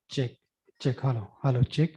Check, check, hello, hello, check.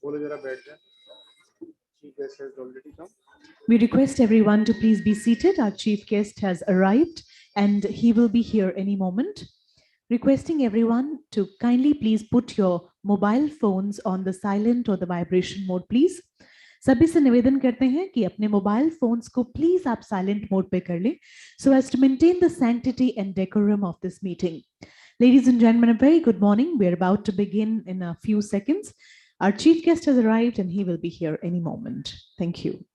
बोलो जरा बैठ जाए. Chief guest has already come. We request everyone to please be seated. Our chief guest has arrived and he will be here any moment. Requesting everyone to kindly please put your mobile phones on the silent or the vibration mode, please. सभी से निवेदन करते हैं कि अपने mobile phones को please आप silent mode पे कर लें so as to maintain the sanctity and decorum of this meeting. Ladies and gentlemen, a very good morning. We are about to begin in a few seconds. Our chief guest has arrived and he will be here any moment. Thank you.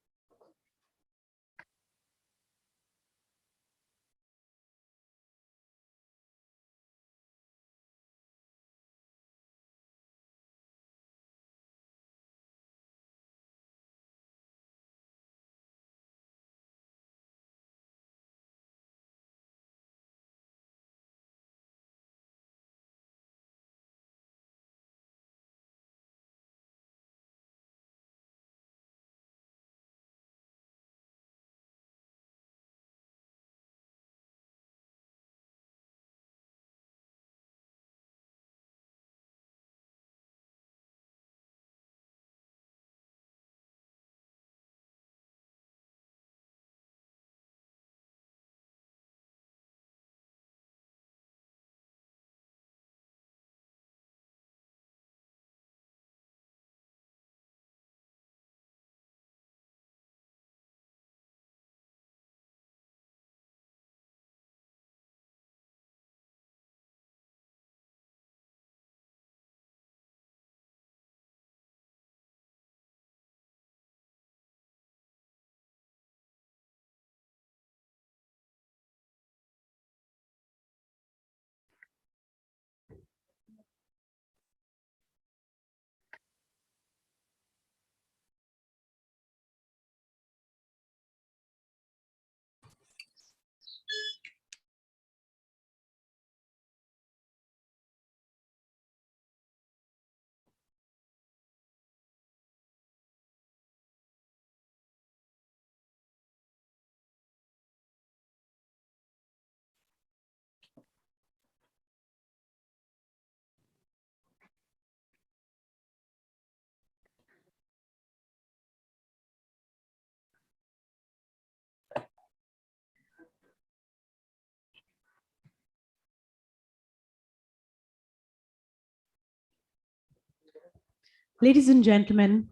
Ladies and gentlemen,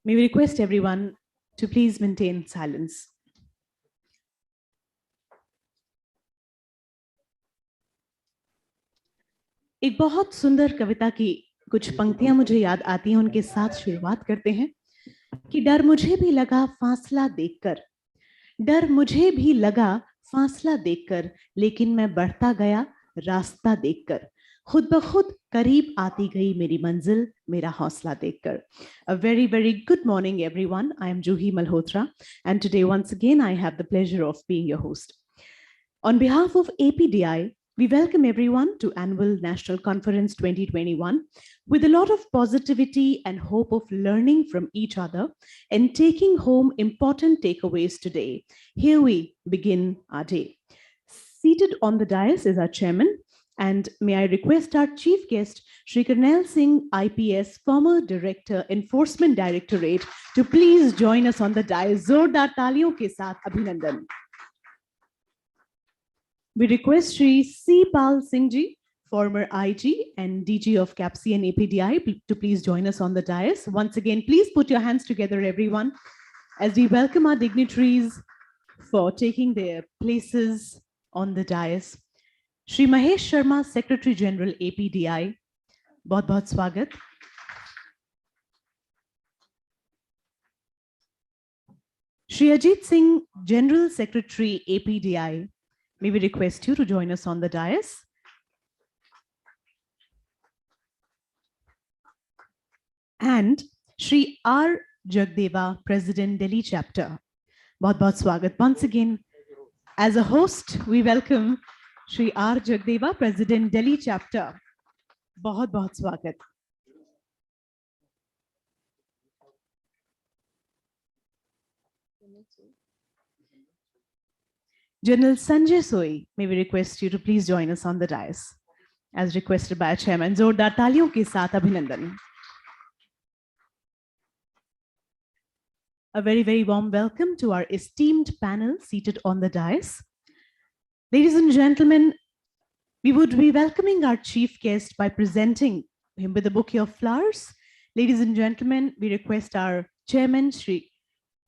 may we request everyone to please maintain silence. एक बहुत सुंदर कविता की कुछ पंक्तियां मुझे याद आती हैं, उनके साथ शुरुआत करते हैं कि डर मुझे भी लगा फासला देखकर, डर मुझे भी लगा फासला देखकर, लेकिन मैं बढ़ता गया रास्ता देखकर, खुद ब खुद करीब आती गई मेरी मंजिल मेरा हौसला देखकर. A very, very good morning, everyone. I am Juhi Malhotra, and today once again I have the pleasure of being your host. On behalf of APDI, we welcome everyone to Annual National Conference 2021 with a lot of positivity and hope of learning from each other and taking home important takeaways today. Here we begin our day. Seated on the dais is our chairman, and may I request our chief guest, Shri Karnail Singh, IPS, former Director, Enforcement Directorate, to please join us on the dais. Zordar taaliyon ke saath abhinandan. We request Shri C. Pal Singh Ji, former IG and DG of CAPC and APDI, to please join us on the dais. Once again, please put your hands together, everyone, as we welcome our dignitaries for taking their places on the dais. Shri Mahesh Sharma, Secretary General, APDI, बहुत-बहुत स्वागत. Shri Ajit Singh, General Secretary, APDI, may we request you to join us on the dais. And Shri R. Jagdeva, President, Delhi Chapter. बहुत-बहुत स्वागत. Once again, as a host, we welcome Shri R. Jagdeva, President, Delhi Chapter. बहुत-बहुत स्वागत. General Sanjay Soi, may we request you to please join us on the dais, as requested by our chairman. जोरदार तालियों के साथ अभिनंदन. A very, very warm welcome to our esteemed panel seated on the dais. Ladies and gentlemen, we would be welcoming our chief guest by presenting him with a bouquet of flowers. Ladies and gentlemen, we request our chairman, Shri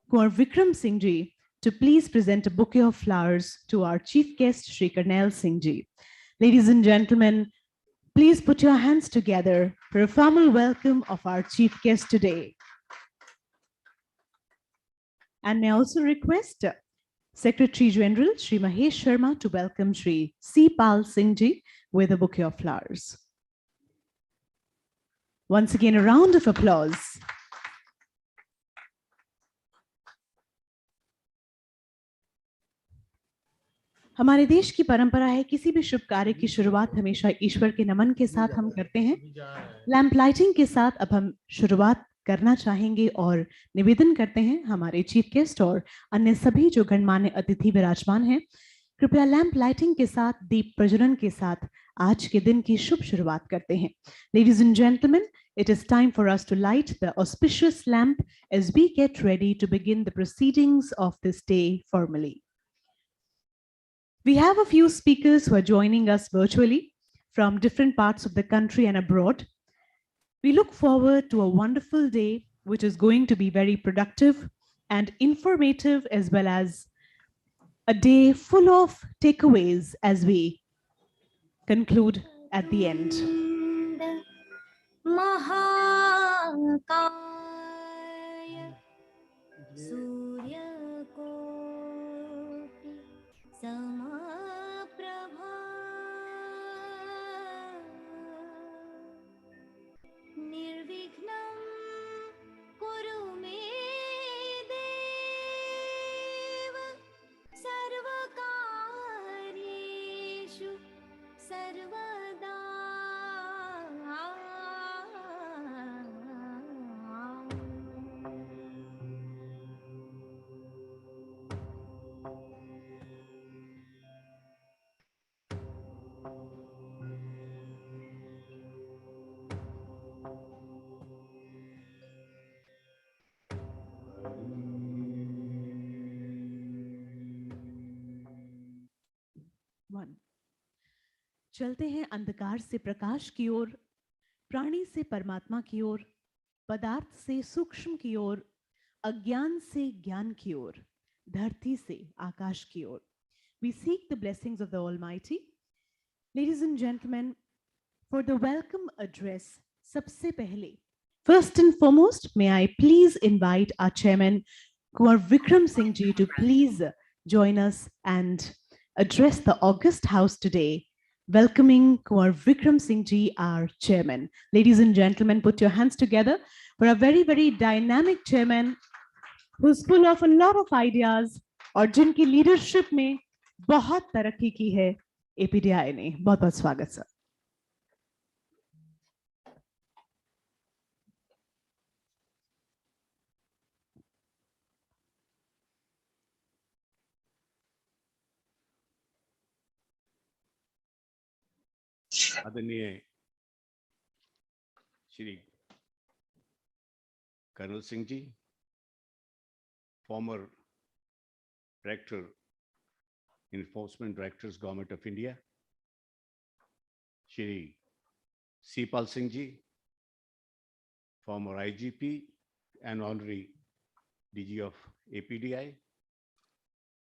Kumar Vikram Singh Ji, to please present a bouquet of flowers to our chief guest, Shri Karnail Singh Ji. Ladies and gentlemen, please put your hands together for a formal welcome of our chief guest today. And may I also request Secretary General Shri Mahesh Sharma to welcome Shri C. Pal Singh Ji with a bouquet of flowers. Once again, a round of applause. हमारे देश की परंपरा है किसी भी शुभ कार्य की शुरुआत हमेशा ईश्वर के नमन के साथ हम करते हैं. लैंप लाइटिंग के साथ अब हम शुरुआत करना चाहेंगे और निवेदन करते हैं हमारे चीफ गेस्ट और अन्य सभी जो गणमान्य अतिथि विराजमान हैं, कृपया लैंप लाइटिंग के साथ दीप प्रज्वलन के साथ आज के दिन की शुभ शुरुआत करते हैं. Ladies and gentlemen, it is time for us to light the auspicious lamp as we get ready to begin the proceedings of this day formally. We have a few speakers who are joining us virtually from different parts of the country and abroad. We look forward to a wonderful day, which is going to be very productive and informative, as well as a day full of takeaways as we conclude at the end. निर्विघ्नं कुरु मे देव सर्वकार्येषु सर्वदा. चलते हैं अंधकार से प्रकाश की ओर, प्राणी से परमात्मा की ओर, पदार्थ से सूक्ष्म की ओर, अज्ञान से ज्ञान की ओर, धरती से आकाश की ओर. We seek the blessings of the Almighty. Ladies and gentlemen, for the welcome address, सबसे पहले, first and foremost, may I please invite our chairman, Kumar Vikram Singh ji, to please join us and address the August House today, welcoming Kumar Vikram Singh ji, our chairman. Ladies and gentlemen, put your hands together for a very, very dynamic chairman who's full of a lot of ideas और जिनकी leadership में बहुत तरक्की की है APDI ने. बहुत बहुत स्वागत सर. आदरणीय Shri colonel Singh ji, former director enforcement directors government of India, Shri Sipal Singh ji, former IGP and honorary DG ऑफ APDI,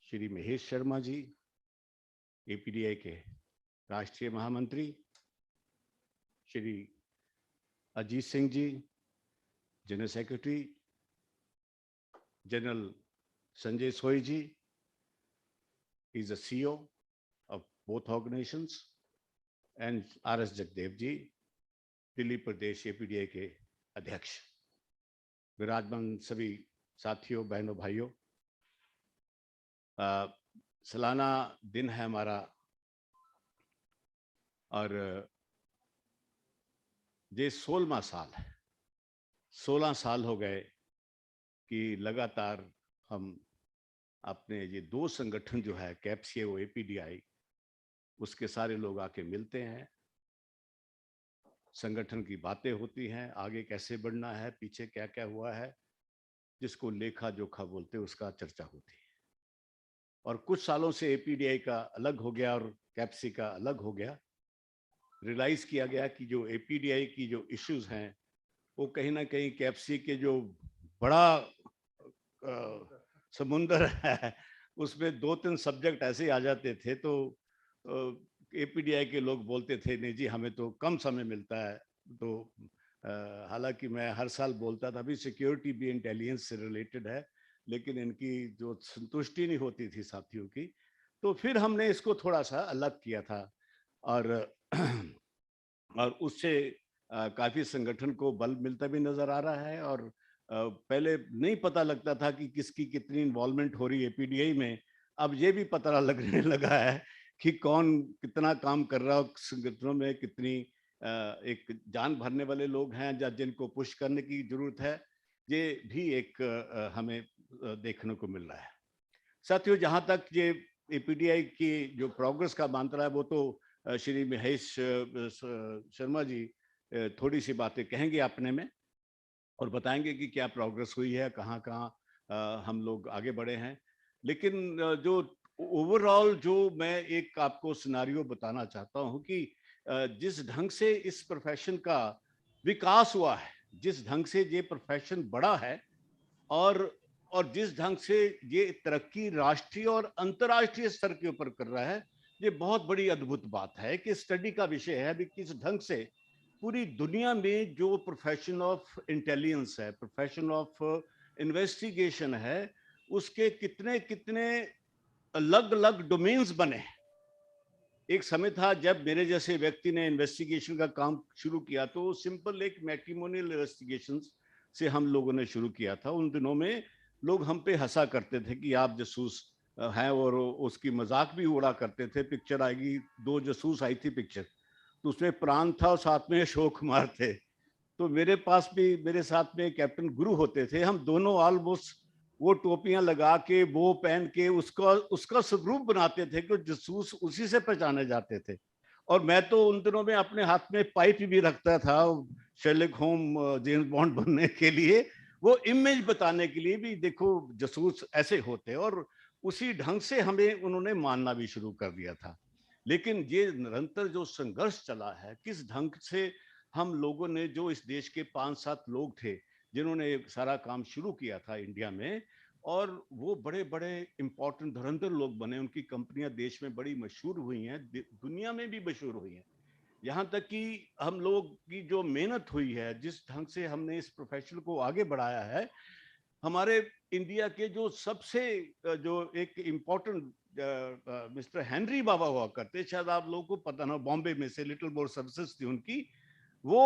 श्री महेश शर्मा जी, APDI के राष्ट्रीय महामंत्री, Shri Ajit Singh ji, general secretary, general Sanjay Soi ji, is the CEO of both organizations, and RS Jagdev ji, Delhi Pradesh APDI के अध्यक्ष, विराजमान सभी साथियों, बहनों, भाइयों, सालाना दिन है हमारा और ये 16वां साल है. 16 साल हो गए कि लगातार हम अपने ये दो संगठन जो है कैप्सिया और APDI, उसके सारे लोग आके मिलते हैं, संगठन की बातें होती हैं, आगे कैसे बढ़ना है, पीछे क्या क्या हुआ है, जिसको लेखा जोखा बोलते हैं, उसका चर्चा होती है. और कुछ सालों से APDI का अलग हो गया और कैप्सी का अलग हो गया. रियलाइज किया गया कि जो APDI की जो इश्यूज हैं वो कहीं ना कहीं कैप्सी के जो बड़ा समुंदर है उसमें 2-3 सब्जेक्ट ऐसे आ जाते थे, तो APDI के लोग बोलते थे नहीं जी हमें तो कम समय मिलता है. तो हालांकि मैं हर साल बोलता था अभी सिक्योरिटी भी इंटेलिजेंस से रिलेटेड है, लेकिन इनकी जो संतुष्टि नहीं होती थी साथियों की, तो फिर हमने इसको थोड़ा सा अलग किया था और उससे काफी संगठन को बल मिलता भी नजर आ रहा है. और पहले नहीं पता लगता था कि किसकी कितनी इन्वॉल्वमेंट हो रही है APDI में, अब ये भी पता लगने लगा है कि कौन कितना काम कर रहा है, संगठनों में कितनी एक जान भरने वाले लोग हैं या जिनको पुश करने की जरूरत है, ये भी एक हमें देखने को मिल रहा है. साथियों, जहाँ तक ये APDI की जो प्रोग्रेस का मंत्र है वो तो श्री महेश शर्मा जी थोड़ी सी बातें कहेंगे अपने में और बताएंगे कि क्या प्रोग्रेस हुई है, कहाँ कहाँ हम लोग आगे बढ़े हैं. लेकिन जो ओवरऑल जो मैं एक आपको सिनारियो बताना चाहता हूँ कि जिस ढंग से इस प्रोफेशन का विकास हुआ है, जिस ढंग से ये प्रोफेशन बड़ा है और जिस ढंग से ये तरक्की राष्ट्रीय और अंतर्राष्ट्रीय स्तर के ऊपर कर रहा है, ये बहुत बड़ी अद्भुत बात है कि स्टडी का विषय है भी किस ढंग से पूरी दुनिया में जो प्रोफेशन ऑफ इंटेलिजेंस है, प्रोफेशन ऑफ इन्वेस्टिगेशन है, उसके कितने कितने अलग अलग डोमेन्स बने हैं. एक समय था जब मेरे जैसे व्यक्ति ने इन्वेस्टिगेशन का काम शुरू किया तो सिंपल एक मैट्रिमोनियल इन्वेस्टिगेशन से हम लोगों ने शुरू किया था. उन दिनों में लोग हम पे हंसा करते थे कि आप जासूस हैं और उसकी मजाक भी उड़ा करते थे. पिक्चर आएगी, 2 जासूस आई थी पिक्चर, तो उसमें प्राण था और साथ में अशोक कुमार थे. तो मेरे पास भी मेरे साथ में कैप्टन गुरु होते थे, हम दोनों ऑलमोस्ट वो टोपियां लगा के वो पहन के उसका स्वरूप बनाते थे कि जासूस उसी से पहचाने जाते थे. और मैं तो उन दिनों में अपने हाथ में पाइप भी रखता था शेरलॉक होम जेम्स बॉन्ड बनने के लिए, वो इमेज बताने के लिए भी देखो जासूस ऐसे होते. और उसी ढंग से हमें उन्होंने मानना भी शुरू कर दिया था. लेकिन ये निरंतर जो संघर्ष चला है, किस ढंग से हम लोगों ने जो इस देश के 5-7 लोग थे जिन्होंने सारा काम शुरू किया था इंडिया में, और वो बड़े बड़े इंपॉर्टेंट धुरंधर लोग बने, उनकी कंपनियां देश में बड़ी मशहूर हुई हैं, दुनिया में भी मशहूर हुई हैं। यहाँ तक कि हम लोग की जो मेहनत हुई है, जिस ढंग से हमने इस प्रोफेशन को आगे बढ़ाया है, हमारे इंडिया के जो सबसे जो एक इम्पोर्टेंट मिस्टर हेनरी बाबा हुआ करते, शायद आप लोगों को पता ना, बॉम्बे में से लिटिल मोर सर्विसेज थी उनकी, वो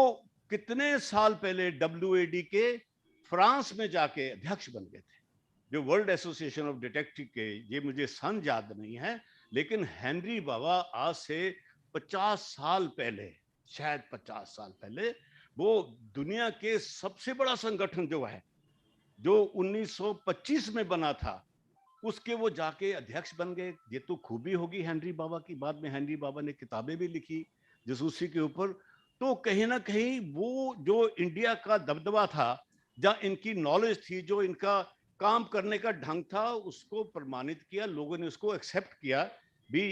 कितने साल पहले WAD के फ्रांस में जाके अध्यक्ष बन गए थे, जो वर्ल्ड एसोसिएशन ऑफ डिटेक्टिव के, ये मुझे सन याद नहीं है, लेकिन हेनरी बाबा आज से 50 साल पहले, शायद 50 साल पहले, वो दुनिया के सबसे बड़ा संगठन जो है, जो 1925 में बना था, उसके वो जाके अध्यक्ष बन गए। ये तो खूबी होगी हेनरी बाबा की। बाद में हेनरी बाबा ने किताबें भी लिखी जासूसी के ऊपर। तो कहीं ना कहीं वो जो इंडिया का दबदबा था, जहाँ इनकी नॉलेज थी, जो इनका काम करने का ढंग था, उसको प्रमाणित किया, लोगों ने उसको एक्सेप्ट किया भी,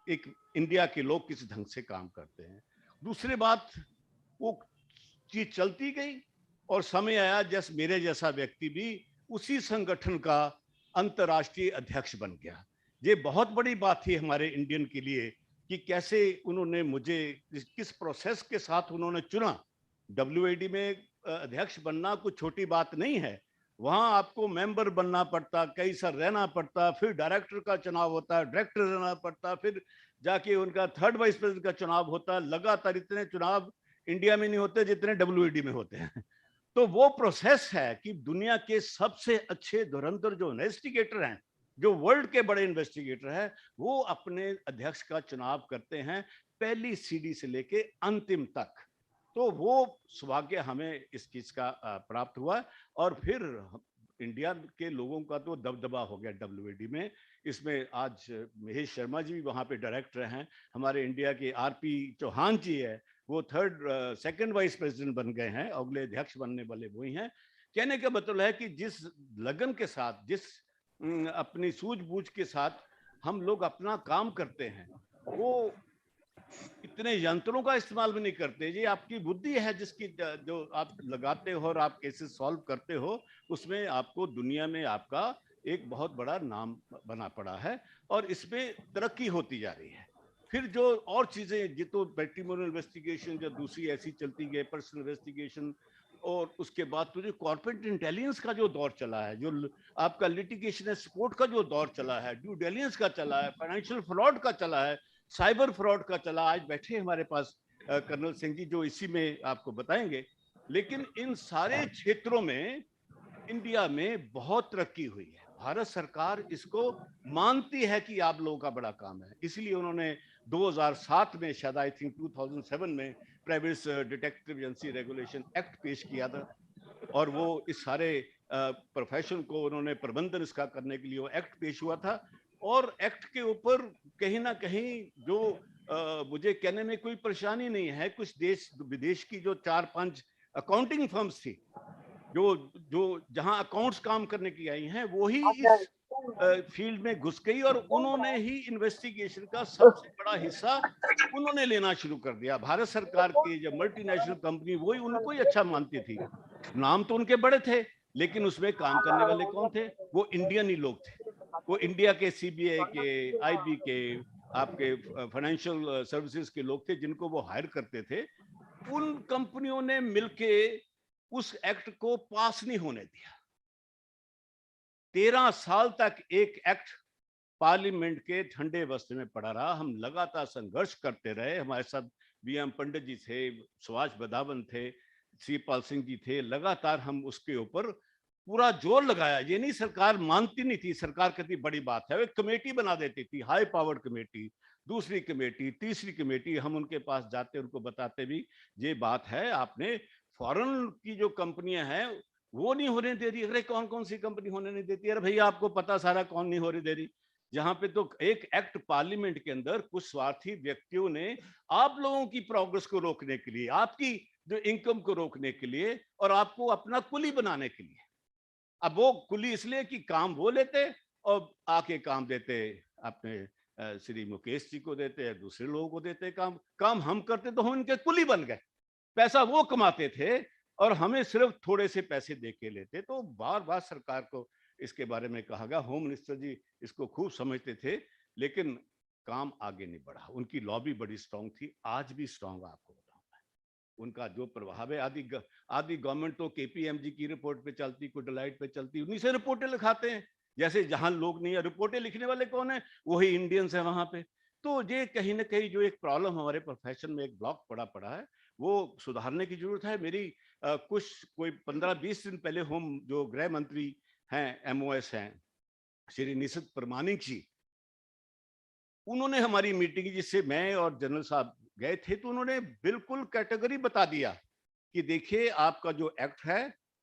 एक इंडिया के लोग किस ढंग से काम करते हैं। दूसरी बात, वो चीज चलती गई और समय आया जैसे मेरे जैसा व्यक्ति भी उसी संगठन का अंतर्राष्ट्रीय अध्यक्ष बन गया। ये बहुत बड़ी बात थी हमारे इंडियन के लिए कि कैसे उन्होंने मुझे किस प्रोसेस के साथ उन्होंने चुना। WAD में अध्यक्ष बनना कुछ छोटी बात नहीं है। वहां आपको मेंबर बनना पड़ता, कई साल रहना पड़ता, फिर डायरेक्टर का चुनाव होता, डायरेक्टर रहना पड़ता, फिर जाके उनका 3rd वाइस प्रेसिडेंट का चुनाव होता। लगातार इतने चुनाव इंडिया में नहीं होते जितने WAD में होते हैं। तो वो प्रोसेस है कि दुनिया के सबसे अच्छे धुरंधर जो इन्वेस्टिगेटर हैं, जो वर्ल्ड के बड़े इन्वेस्टिगेटर हैं, वो अपने अध्यक्ष का चुनाव करते हैं, पहली सीढ़ी से लेके अंतिम तक। तो वो सौभाग्य हमें इस चीज का प्राप्त हुआ, और फिर इंडिया के लोगों का तो दबदबा हो गया WAD में। इसमें आज महेश शर्मा जी भी वहाँ पे डायरेक्टर हैं, हमारे इंडिया के RP चौहान जी है, वो 2nd वाइस प्रेसिडेंट बन गए हैं, अगले अध्यक्ष बनने वाले वही हैं। कहने का मतलब है कि जिस लगन के साथ, जिस अपनी सूझबूझ के साथ हम लोग अपना काम करते हैं, वो इतने यंत्रों का इस्तेमाल भी नहीं करते। ये आपकी बुद्धि है जिसकी जो आप लगाते हो और आप केसेस सॉल्व करते हो, उसमें आपको दुनिया में आपका एक बहुत बड़ा नाम बना पड़ा है, और इसमें तरक्की होती जा रही है। फिर जो और चीजें, ये तो पैट्रिमोनियल इन्वेस्टिगेशन या दूसरी ऐसी चलती गई, पर्सनल इन्वेस्टिगेशन, और उसके बाद तो जो कॉर्पोरेट इंटेलिजेंस का जो दौर चला है, जो आपका लिटिगेशन सपोर्ट का जो दौर चला है, ड्यू डिलिजेंस का चला है, फाइनेंशियल फ्रॉड का चला है, साइबर फ्रॉड का चला। आज बैठे हमारे पास कर्नल सिंह जी जो इसी में आपको बताएंगे। लेकिन इन सारे क्षेत्रों में इंडिया में बहुत तरक्की हुई है। भारत सरकार इसको मानती है कि आप लोगों का बड़ा काम है, इसलिए उन्होंने 2007 में, शायद आई थिंक 2007 में, private detective agency regulation act पेश किया था, और वो इस सारे प्रोफेशन को उन्होंने प्रबंधन इसका करने के लिए वो एक्ट पेश हुआ था। और एक्ट के ऊपर कहीं ना कहीं जो मुझे कहने में कोई परेशानी नहीं है, कुछ देश विदेश की जो 4-5 अकाउंटिंग फर्म्स थी, जो जो जहां अकाउंट्स काम करने की आई हैं, वो ही इस फील्ड में घुस गई, और उन्होंने ही इन्वेस्टिगेशन का सबसे बड़ा हिस्सा उन्होंने लेना शुरू कर दिया। भारत सरकार की जो मल्टीनेशनल कंपनी, वही उनको ही अच्छा मानती थी। नाम तो उनके बड़े थे, लेकिन उसमें काम करने वाले कौन थे? वो इंडियन ही लोग थे। वो इंडिया के CBI के, IB के, आपके फाइनेंशियल सर्विसेज के लोग थे, जिनको वो हायर करते थे। उन कंपनियों ने मिलके उस एक्ट को पास नहीं होने दिया। 13 साल तक एक एक्ट पार्लियामेंट के ठंडे बस्ते में पड़ा रहा। हम लगातार संघर्ष करते रहे। हमारे साथ BM पंडित जी थे, सुभाष बदावन थे, श्रीपाल सिंह जी थे। लगातार हम उसके ऊपर पूरा जोर लगाया। ये नहीं सरकार मानती नहीं थी, सरकार कहती बड़ी बात है, एक कमेटी बना देती थी, हाई पावर्ड कमेटी, दूसरी कमेटी, तीसरी कमेटी। हम उनके पास जाते, उनको बताते भी ये बात है, आपने फॉरेन की जो कंपनियां हैं वो नहीं होने दे रही। अरे कौन कौन सी कंपनी होने नहीं देती? अरे भैया आपको पता सारा कौन नहीं होने दे रही। जहां पे तो एक एक्ट पार्लियामेंट के अंदर कुछ स्वार्थी व्यक्तियों ने आप लोगों की प्रोग्रेस को रोकने के लिए, आपकी जो इनकम को रोकने के लिए, और आपको अपना कुली बनाने के लिए। अब वो कुली इसलिए कि काम वो लेते और आके काम देते, अपने श्री मुकेश जी को देते, दूसरे लोगों को देते काम। काम हम करते तो हम इनके कुली बन गए। पैसा वो कमाते थे और हमें सिर्फ थोड़े से पैसे दे के लेते। तो बार बार सरकार को इसके बारे में कहा गया, होम मिनिस्टर जी इसको खूब समझते थे, लेकिन काम आगे नहीं बढ़ा। उनकी लॉबी बड़ी स्ट्रांग थी, आज भी स्ट्रांग, आपको बताऊं मैं। उनका जो प्रभाव है, आदि गवर्नमेंट तो केपीएमजी की रिपोर्ट पे चलती, कोई डिलाइट पे चलती, उन्हीं से रिपोर्टें लिखाते हैं। जैसे जहां लोग नहीं है, रिपोर्टें लिखने वाले कौन है? वही इंडियंस है वहां पे। तो ये कहीं ना कहीं जो एक प्रॉब्लम हमारे प्रोफेशन में, एक ब्लॉक पड़ा है, वो सुधारने की जरूरत है। मेरी कुछ कोई 15-20 दिन पहले होम जो गृह मंत्री हैं, एमओएस हैं, श्री निशित प्रमाणिक जी, उन्होंने हमारी मीटिंग जिससे मैं और जनरल साहब गए थे, तो उन्होंने बिल्कुल कैटेगरी बता दिया कि देखिए आपका जो एक्ट है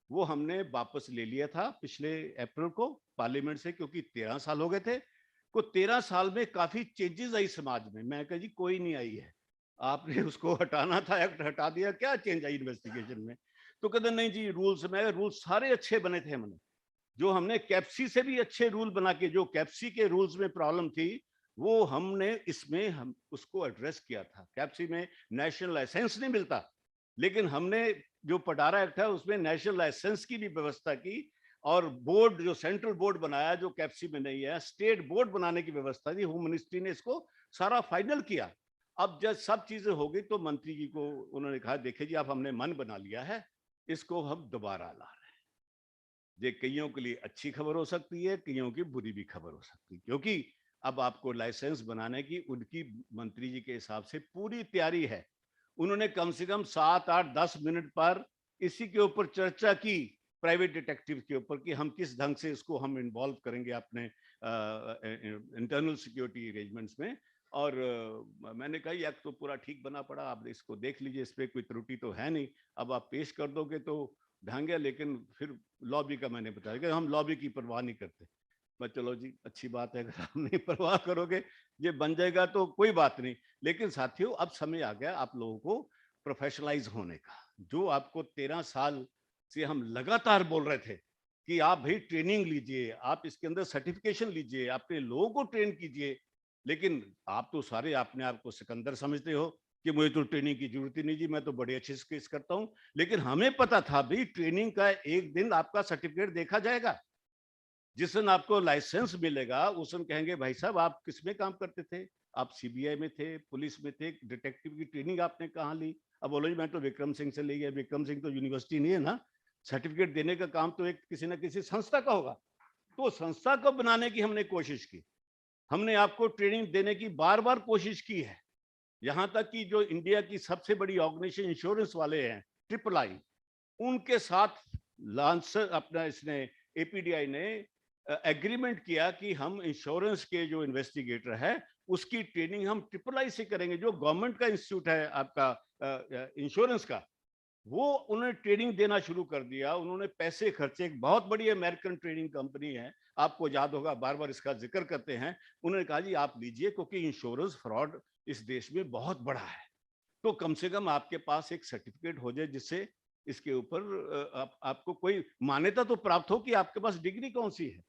वो हमने वापस ले लिया था पिछले अप्रैल को पार्लियामेंट से, क्योंकि 13 साल हो गए थे। को 13 साल में काफी चेंजेस आई समाज में। मैं कहा जी कोई नहीं आई है, आपने उसको हटाना था, एक्ट हटा दिया, क्या चेंज आई इन्वेस्टिगेशन में? तो कहते नहीं जी रूल्स में, रूल्स सारे अच्छे बने थे हमने, जो हमने कैप्सी से भी अच्छे रूल बना के, जो कैप्सी के रूल्स में प्रॉब्लम थी वो हमने इसमें हम उसको एड्रेस किया था। कैप्सी में नेशनल लाइसेंस नहीं मिलता, लेकिन हमने जो पटारा एक्ट है उसमें नेशनल लाइसेंस की भी व्यवस्था की, और बोर्ड जो सेंट्रल बोर्ड बनाया जो कैप्सी में नहीं है, स्टेट बोर्ड बनाने की व्यवस्था थी। होम मिनिस्ट्री ने इसको सारा फाइनल किया। अब जब सब चीजें हो गई तो मंत्री जी को उन्होंने कहा देखिए जी आप हमने मन बना लिया है, इसको हम दोबारा ला रहे हैं। ये कईयों के लिए अच्छी खबर हो सकती है, कईयों की बुरी भी खबर हो सकती है, क्योंकि अब आपको लाइसेंस बनाने की उनकी मंत्री जी के हिसाब से पूरी तैयारी है। उन्होंने कम से कम 7-8-10 मिनट पर इसी के ऊपर चर्चा की, प्राइवेट डिटेक्टिव के ऊपर, कि हम किस ढंग से इसको हम इन्वॉल्व करेंगे अपने इंटरनल सिक्योरिटी अरेंजमेंट्स में। और मैंने कहा एक्ट तो पूरा ठीक बना पड़ा, आप इसको देख लीजिए, इस पर कोई त्रुटि तो है नहीं, अब आप पेश कर दोगे तो ढंग है। लेकिन फिर लॉबी का मैंने बताया कि हम लॉबी की परवाह नहीं करते। मैं चलो जी अच्छी बात है, अगर आप नहीं परवाह करोगे, ये बन जाएगा तो कोई बात नहीं। लेकिन साथियों अब समय आ गया आप लोगों को प्रोफेशनलाइज होने का। जो आपको 13 साल से हम लगातार बोल रहे थे कि आप भाई ट्रेनिंग लीजिए, आप इसके अंदर सर्टिफिकेशन लीजिए, अपने लोगों को ट्रेन कीजिए, लेकिन आप तो सारे अपने आप को सिकंदर समझते हो कि मुझे तो ट्रेनिंग की जरूरत ही नहीं जी, मैं तो बड़े अच्छे से केस करता हूं। लेकिन हमें पता था भाई ट्रेनिंग का एक दिन आपका सर्टिफिकेट देखा जाएगा, जिस दिन आपको लाइसेंस मिलेगा उस दिन कहेंगे भाई साहब आप किसमें काम करते थे, आप सीबीआई में थे, पुलिस में थे, डिटेक्टिव की ट्रेनिंग आपने कहाँ ली? अब बोलो जी मैं तो विक्रम सिंह से ली है। विक्रम सिंह तो यूनिवर्सिटी नहीं है ना, सर्टिफिकेट देने का काम तो एक किसी ना किसी संस्था का होगा। तो संस्था को बनाने की हमने कोशिश की, हमने आपको ट्रेनिंग देने की बार बार कोशिश की है। यहां तक कि जो इंडिया की सबसे बड़ी ऑर्गेनाइजेशन इंश्योरेंस वाले हैं AAI, उनके साथ लांसर अपना इसने एपीडीआई ने एग्रीमेंट किया कि हम इंश्योरेंस के जो इन्वेस्टिगेटर है उसकी ट्रेनिंग हम AAI से करेंगे। जो गवर्नमेंट का इंस्टीट्यूट है आपका इंश्योरेंस का, वो उन्होंने ट्रेनिंग देना शुरू कर दिया। उन्होंने पैसे खर्चे, एक बहुत बड़ी अमेरिकन ट्रेनिंग कंपनी है, आपको याद होगा बार बार इसका जिक्र करते हैं। उन्होंने कहा जी आप लीजिए, क्योंकि इंश्योरेंस फ्रॉड इस देश में बहुत बड़ा है, तो कम से कम आपके पास एक सर्टिफिकेट हो जाए जिससे इसके ऊपर आपको कोई मान्यता तो प्राप्त हो कि आपके पास डिग्री कौन सी है।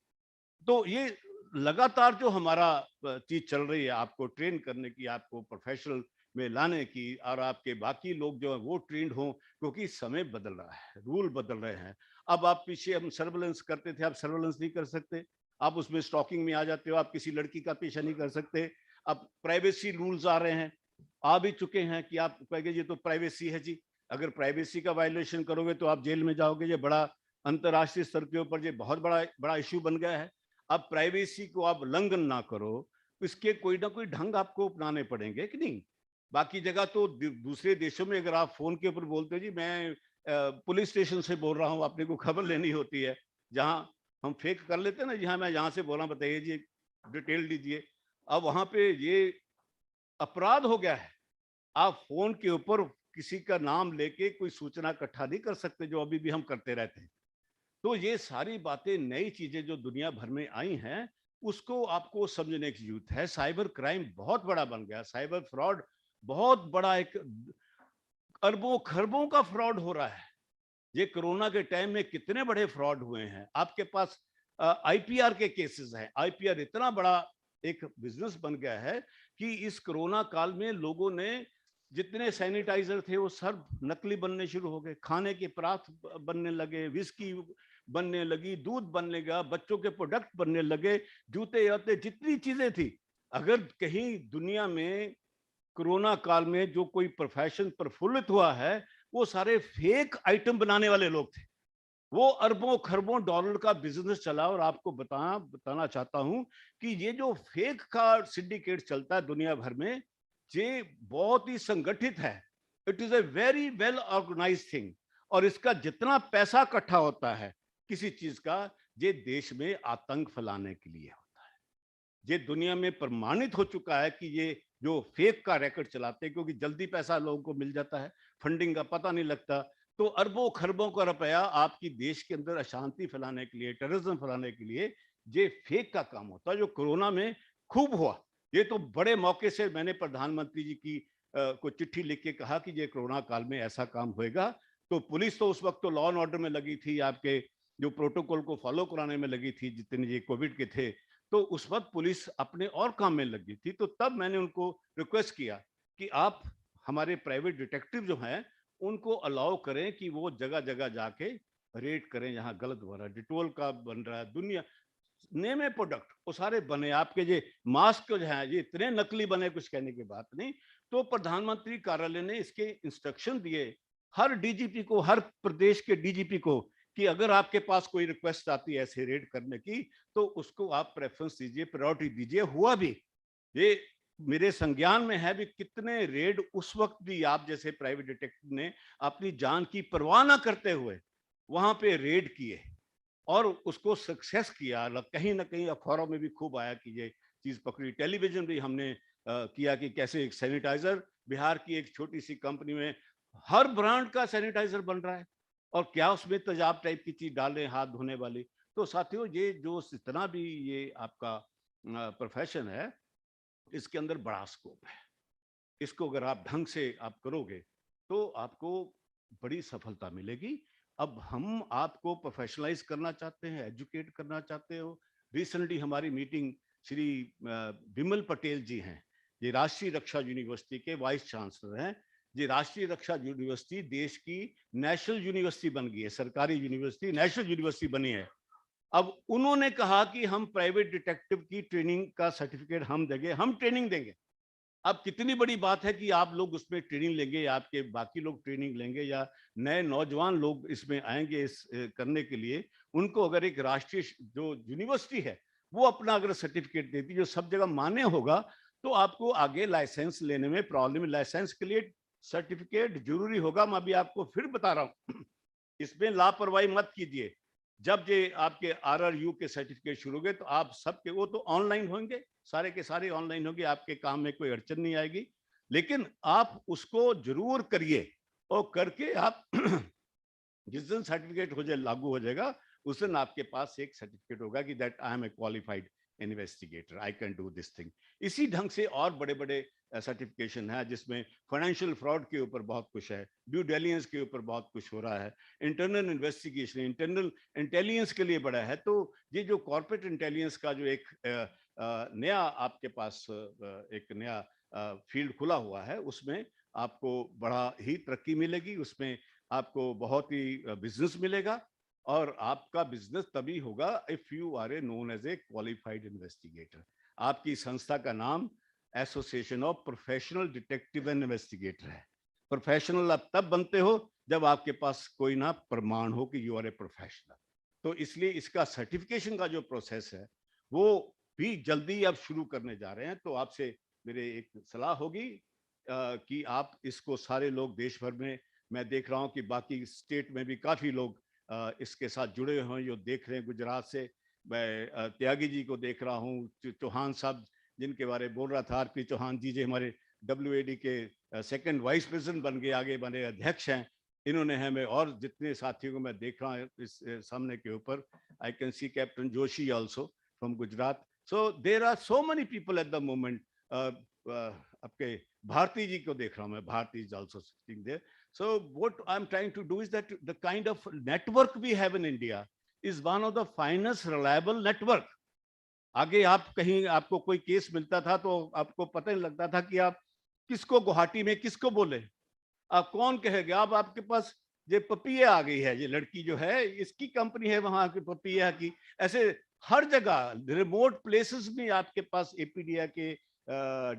तो ये लगातार जो हमारा चीज चल रही है आपको ट्रेन करने की, आपको प्रोफेशनल में लाने की, और आपके बाकी लोग जो है वो ट्रेंड हो, क्योंकि समय बदल रहा है, रूल बदल रहे हैं। अब आप पीछे हम सर्वेलेंस करते थे, आप सर्वेलेंस नहीं कर सकते, आप उसमें स्टॉकिंग में आ जाते हो, आप किसी लड़की का पीछा नहीं कर सकते। अब प्राइवेसी रूल्स आ रहे हैं, आ भी चुके हैं कि आप कहेंगे ये तो प्राइवेसी है जी, अगर प्राइवेसी का वायलेशन करोगे तो आप जेल में जाओगे। ये बड़ा अंतरराष्ट्रीय स्तर के ऊपर ये बहुत बड़ा इश्यू बन गया है। अब प्राइवेसी को आप उल्लंघन ना करो, इसके कोई ना कोई ढंग आपको अपनाने पड़ेंगे कि नहीं। बाकी जगह तो दूसरे देशों में अगर आप फोन के ऊपर बोलते हो जी मैं पुलिस स्टेशन से बोल रहा हूँ, आपने को खबर लेनी होती है, जहां हम फेक कर लेते हैं ना, जहां मैं यहाँ से बोल रहा हूँ बताइए जी डिटेल दीजिए, अब वहां पे ये अपराध हो गया है। आप फोन के ऊपर किसी का नाम लेके कोई सूचना इकट्ठा नहीं कर सकते, जो अभी भी हम करते रहते हैं। तो ये सारी बातें, नई चीजें जो दुनिया भर में आई हैं, उसको आपको समझने की जरूरत है। साइबर क्राइम बहुत बड़ा बन गया, साइबर फ्रॉड बहुत बड़ा, एक अरबों खरबों का फ्रॉड हो रहा है। ये कोरोना के टाइम में कितने बड़े फ्रॉड हुए हैं। आपके पास आईपीआर के केसेस हैं। आईपीआर इतना बड़ा एक बिजनेस बन गया है कि इस कोरोना काल में लोगों ने जितने सैनिटाइजर थे वो सब नकली बनने शुरू हो गए, खाने के पदार्थ बनने लगे, विस्की बनने लगी, दूध बनने लगा, बच्चों के प्रोडक्ट बनने लगे, जूते आते, जितनी चीजें थी। अगर कहीं दुनिया में कोरोना काल में जो कोई प्रोफेशन प्रफुल्लित हुआ है, वो सारे फेक आइटम बनाने वाले लोग थे। वो अरबों खरबों डॉलर का बिजनेस चला। और आपको बताना चाहता हूं कि ये जो फेक का सिंडिकेट चलता है दुनिया भर में, ये बहुत ही संगठित है। It is a very well organised thing. और इसका जितना पैसा इकट्ठा होता है किसी चीज का, ये देश में आतंक फैलाने के लिए होता है। ये दुनिया में प्रमाणित हो चुका है कि ये जो फेक का रैकेट चलाते हैं, क्योंकि जल्दी पैसा लोगों को मिल जाता है, फंडिंग का पता नहीं लगता, तो अरबों खरबों का रुपया आपकी देश के अंदर अशांति फैलाने के लिए, टेररिज्म फैलाने के लिए ये फेक का काम होता है, जो कोरोना में खूब हुआ। ये तो बड़े मौके से मैंने प्रधानमंत्री जी की को चिट्ठी लिख के कहा कि ये कोरोना काल में ऐसा काम होएगा। तो पुलिस तो उस वक्त तो लॉ एंड ऑर्डर में लगी थी, आपके जो प्रोटोकॉल को फॉलो कराने में लगी थी, जितने ये कोविड के थे, तो उस वक्त पुलिस अपने और काम में लगी थी। तो तब मैंने उनको रिक्वेस्ट किया कि आप हमारे प्राइवेट डिटेक्टिव जो हैं उनको अलाउ करें कि वो जगह जगह जाके रेड करें जहां गलत हो रहा है। डिटोल का बन रहा है, दुनिया नेम प्रोडक्ट वो सारे बने, आपके ये मास्क जो है ये इतने नकली बने, कुछ कहने की बात नहीं। तो प्रधानमंत्री कार्यालय ने इसके इंस्ट्रक्शन दिए हर डीजीपी को, हर प्रदेश के डीजीपी को, कि अगर आपके पास कोई रिक्वेस्ट आती है ऐसे रेड करने की, तो उसको आप प्रेफरेंस दीजिए, प्रायोरिटी दीजिए। हुआ भी, ये मेरे संज्ञान में है भी, कितने रेड उस वक्त भी आप जैसे प्राइवेट डिटेक्टिव ने अपनी जान की परवाह ना करते हुए वहां पे रेड किए और उसको सक्सेस किया। कहीं ना कहीं अखबारों में भी खूब आया कि ये चीज पकड़ी। टेलीविजन भी हमने किया कि कैसे एक सैनिटाइजर बिहार की एक छोटी सी कंपनी में हर ब्रांड का सैनिटाइजर बन रहा है, और क्या उसमें तेजाब टाइप की चीज डाल रहे हैं हाथ धोने वाली। तो साथियों, ये जो जितना भी ये आपका प्रोफेशन है, इसके अंदर बड़ा स्कोप है। इसको अगर आप ढंग से आप करोगे तो आपको बड़ी सफलता मिलेगी। अब हम आपको प्रोफेशनलाइज करना चाहते हैं, एजुकेट करना चाहते हो। रिसेंटली हमारी मीटिंग श्री विमल पटेल जी हैं, ये राष्ट्रीय रक्षा यूनिवर्सिटी के वाइस चांसलर हैं। ये राष्ट्रीय रक्षा यूनिवर्सिटी देश की नेशनल यूनिवर्सिटी बन गई है, सरकारी यूनिवर्सिटी नेशनल यूनिवर्सिटी बनी है। अब उन्होंने कहा कि हम प्राइवेट डिटेक्टिव की ट्रेनिंग का सर्टिफिकेट हम देंगे, हम ट्रेनिंग देंगे। अब कितनी बड़ी बात है कि आप लोग उसमें ट्रेनिंग लेंगे, आपके बाकी लोग ट्रेनिंग लेंगे, या नए नौजवान लोग इसमें आएंगे इस करने के लिए। उनको अगर एक राष्ट्रीय जो यूनिवर्सिटी है वो अपना अगर सर्टिफिकेट देती जो सब जगह मान्य होगा, तो आपको आगे लाइसेंस लेने में प्रॉब्लम। लाइसेंस के लिए सर्टिफिकेट जरूरी होगा। मैं अभी आपको फिर बता रहा हूँ, इसमें लापरवाही मत कीजिए। जब ये आपके RRU के सर्टिफिकेट शुरू हो गए तो आप सबके वो तो ऑनलाइन होंगे, सारे के सारे ऑनलाइन होंगे, आपके काम में कोई अड़चन नहीं आएगी। लेकिन आप उसको जरूर करिए, और करके आप जिस दिन सर्टिफिकेट हो जाए, लागू हो जाएगा, उस दिन आपके पास एक सर्टिफिकेट होगा कि that I am a qualified investigator, I can do this thing. इसी ढंग से और बड़े बड़े सर्टिफिकेशन है, जिसमें फाइनेंशियल फ्रॉड के ऊपर बहुत कुछ है, ड्यू डिलिजेंस के ऊपर बहुत कुछ हो रहा है, इंटरनल इन्वेस्टिगेशन, इंटरनल इंटेलिजेंस के लिए बड़ा है। तो ये जो कॉर्पोरेट इंटेलिजेंस का जो एक नया आपके पास एक नया फील्ड खुला हुआ है, उसमें आपको बड़ा ही तरक्की मिलेगी, उसमें आपको बहुत ही बिजनेस मिलेगा। और आपका बिजनेस तभी होगा if you are a known as a qualified investigator. आपकी संस्था का नाम association of professional detective and investigator है। प्रोफेशनल आप तब बनते हो जब आपके पास कोई ना प्रमाण हो कि यू आर ए प्रोफेशनल। तो इसलिए इसका सर्टिफिकेशन का जो प्रोसेस है वो भी जल्दी अब शुरू करने जा रहे हैं। तो आपसे मेरे एक सलाह होगी कि आप इसको सारे लोग देश भर में, मैं देख रहा हूं कि बाकी स्टेट में भी काफी लोग इसके साथ जुड़े हुए हैं, जो देख रहे हैं। गुजरात से मैं त्यागी जी को देख रहा हूँ, चौहान साहब जिनके बारे में बोल रहा था, RP चौहान जी जो हमारे WAD के सेकंड वाइस प्रेसिडेंट बन गए, आगे बने अध्यक्ष हैं। इन्होंने हमें, और जितने साथियों को मैं देख रहा हूँ इस सामने के ऊपर, I can see captain Joshi also from Gujarat. So there are so many people at the moment. आपके भारती जी को देख रहा हूँ मैं, Bharti is also sitting there. So what I'm trying to do is that the kind of network we have in India is one of the finest reliable network. आगे आप कहीं आपको कोई केस मिलता था तो आपको पता नहीं लगता था कि आप किसको गुवाहाटी में किसको बोले, आप कौन कहेगा। अब आपके पास ये पपिया आ गई है, ये लड़की जो है इसकी कंपनी है वहां की पपिया की। ऐसे हर जगह रिमोट प्लेसेस में आपके पास एपीडीआई के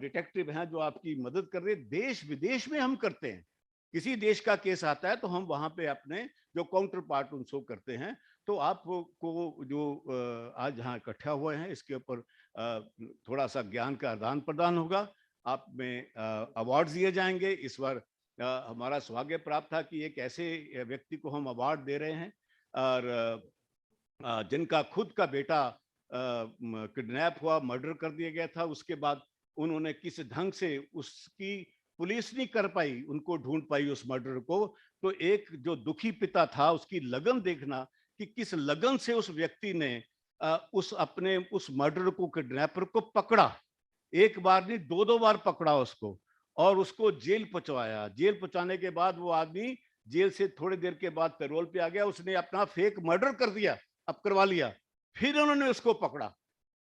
डिटेक्टिव हैं जो आपकी मदद कर रहे हैं। देश विदेश में हम करते हैं, किसी देश का केस आता है तो हम वहां पे अपने जो काउंटर पार्ट उनको करते हैं। तो आपको जो आज यहाँ इकट्ठा हुए हैं इसके ऊपर थोड़ा सा ज्ञान का आदान प्रदान होगा, आप में अवार्ड दिए जाएंगे। इस बार हमारा सौभाग्य प्राप्त था कि एक ऐसे व्यक्ति को हम अवार्ड दे रहे हैं और जिनका खुद का बेटा किडनैप हुआ, मर्डर कर दिया गया था। उसके बाद उन्होंने किस ढंग से उसकी पुलिस नहीं कर पाई, उनको ढूंढ पाई उस मर्डर को। तो एक जो दुखी पिता था उसकी लगन देखना कि किस लगन से उस व्यक्ति ने उस मर्डर को, किडनैपर को पकड़ा। एक बार नहीं, दो बार पकड़ा उसको और उसको जेल पहुंचवाया। जेल पहुंचाने के बाद वो आदमी जेल से थोड़ी देर के बाद पैरोल पे आ गया, उसने अपना फेक मर्डर कर दिया, अब करवा लिया, फिर उन्होंने उसको पकड़ा।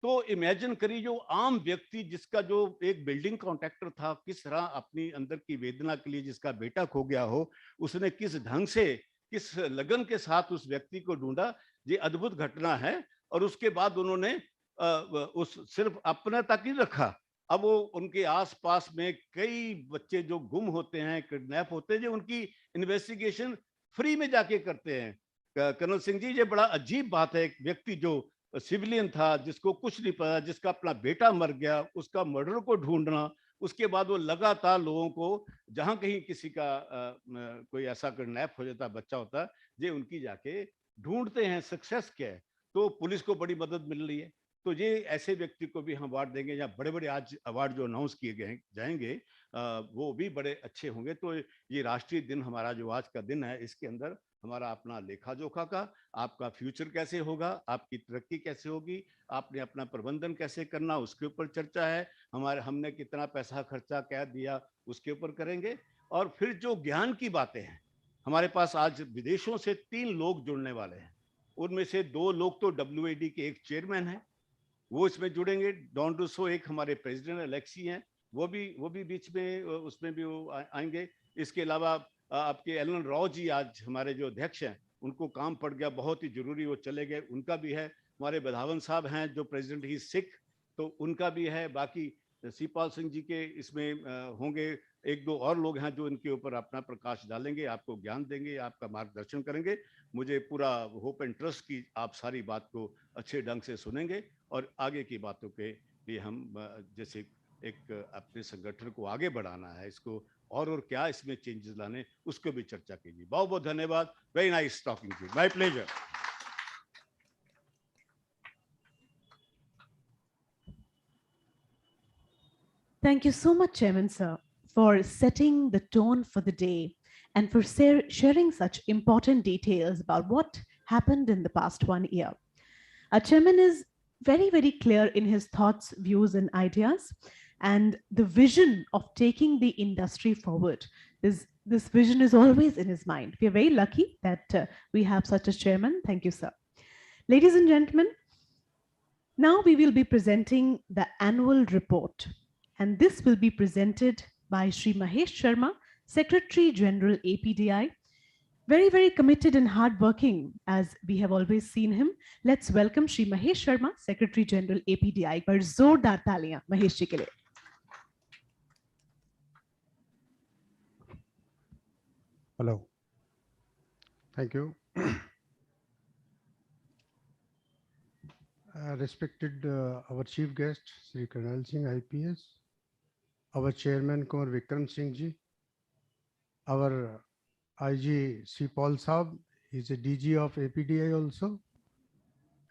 तो इमेजिन करिए जो आम व्यक्ति जिसका जो एक बिल्डिंग कॉन्ट्रैक्टर था, किस तरह अपनी अंदर की वेदना के लिए जिसका बेटा खो गया हो, उसने किस ढंग से, किस लगन के साथ उस व्यक्ति को ढूंढा। ये अद्भुत घटना है। और उसके बाद उन्होंने उस सिर्फ अपना तक ही रखा, अब वो उनके आसपास में कई बच्चे जो गुम होते हैं, किडनैप होते हैं, जो उनकी इन्वेस्टिगेशन फ्री में जाके करते हैं। कर्नल सिंह जी, ये बड़ा अजीब बात है, एक व्यक्ति जो सिविलियन था, जिसको कुछ नहीं पता, जिसका अपना बेटा मर गया, उसका मर्डर को ढूंढना, उसके बाद वो लगातार लोगों को, जहां कहीं किसी का कोई ऐसा किडनैप हो जाता, बच्चा होता, ये उनकी जाके ढूंढते हैं, सक्सेस क्या है। तो पुलिस को बड़ी मदद मिल रही है। तो ये ऐसे व्यक्ति को भी हम अवार्ड देंगे, या बड़े बड़े आज अवार्ड जो अनाउंस किए गए जाएंगे वो भी बड़े अच्छे होंगे। तो ये राष्ट्रीय दिन हमारा जो आज का दिन है, इसके अंदर हमारा अपना लेखा जोखा का, आपका फ्यूचर कैसे होगा, आपकी तरक्की कैसे होगी, आपने अपना प्रबंधन कैसे करना, उसके ऊपर चर्चा है। हमने कितना पैसा खर्चा क्या दिया, उसके ऊपर करेंगे। और फिर जो ज्ञान की बातें हैं, हमारे पास आज विदेशों से 3 लोग जुड़ने वाले हैं। उनमें से 2 लोग तो WAD के एक चेयरमैन है, वो इसमें जुड़ेंगे। डॉन रूसो एक हमारे प्रेसिडेंट इलेक्सी हैं, वो भी बीच में उसमें भी वो आएंगे। इसके अलावा आपके एलन राव जी आज हमारे जो अध्यक्ष हैं, उनको काम पड़ गया, बहुत ही जरूरी, वो चले गए, उनका भी है। हमारे बधावन साहब हैं जो प्रेसिडेंट ही सिख, तो उनका भी है। बाकी सीपाल सिंह जी के इसमें होंगे। 1-2 और लोग हैं जो इनके ऊपर अपना प्रकाश डालेंगे, आपको ज्ञान देंगे, आपका मार्गदर्शन करेंगे। मुझे पूरा होप एंड ट्रस्ट की आप सारी बात को अच्छे ढंग से सुनेंगे और आगे की बातों के लिए हम जैसे एक अपने संगठन को आगे बढ़ाना है, इसको और क्या इसमें चेंजेस लाने, उसको भी चर्चा कीजिए। बहुत बहुत धन्यवाद। Very nice talking to you, my pleasure. Thank you so much, Chairman Sir, for setting the tone for the day and for sharing such important details about what happened in the past 1 year. Our Chairman is very, very clear in his thoughts, views, and ideas, and the vision of taking the industry forward. This vision is always in his mind. We are very lucky that we have such a Chairman. Thank you, sir. Ladies and gentlemen, now we will be presenting the annual report. And this will be presented by Shri Mahesh Sharma, Secretary General APDI. Very, very committed and hardworking, as we have always seen him. Let's welcome Shri Mahesh Sharma, Secretary General APDI. पर जोरदार तालियां महेश जी के लिए. Hello. Thank you. Respected our chief guest, Sri Karnal Singh IPS, our chairman Kumar Vikram Singh ji, our IG Sri Paul Saab, he's a DG of APDI also,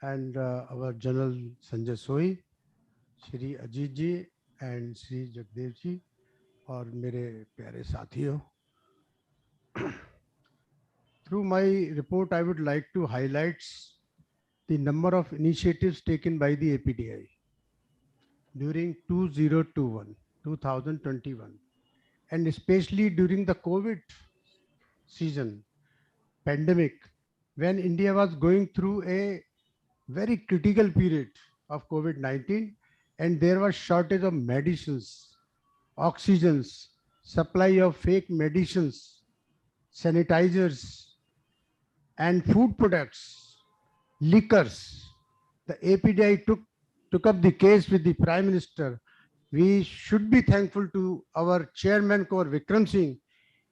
and our General Sanjay Soi, Sri Ajit ji and Sri Jagdev ji, और मेरे प्यारे साथियों. Through my report, I would like to highlight the number of initiatives taken by the APDI during 2021, and especially during the COVID season, pandemic, when India was going through a very critical period of COVID-19, and there was shortage of medicines, oxygens, supply of fake medicines, sanitizers, and food products, liquors. The APDI took up the case with the Prime Minister. We should be thankful to our chairman, Kaur Vikram Singh.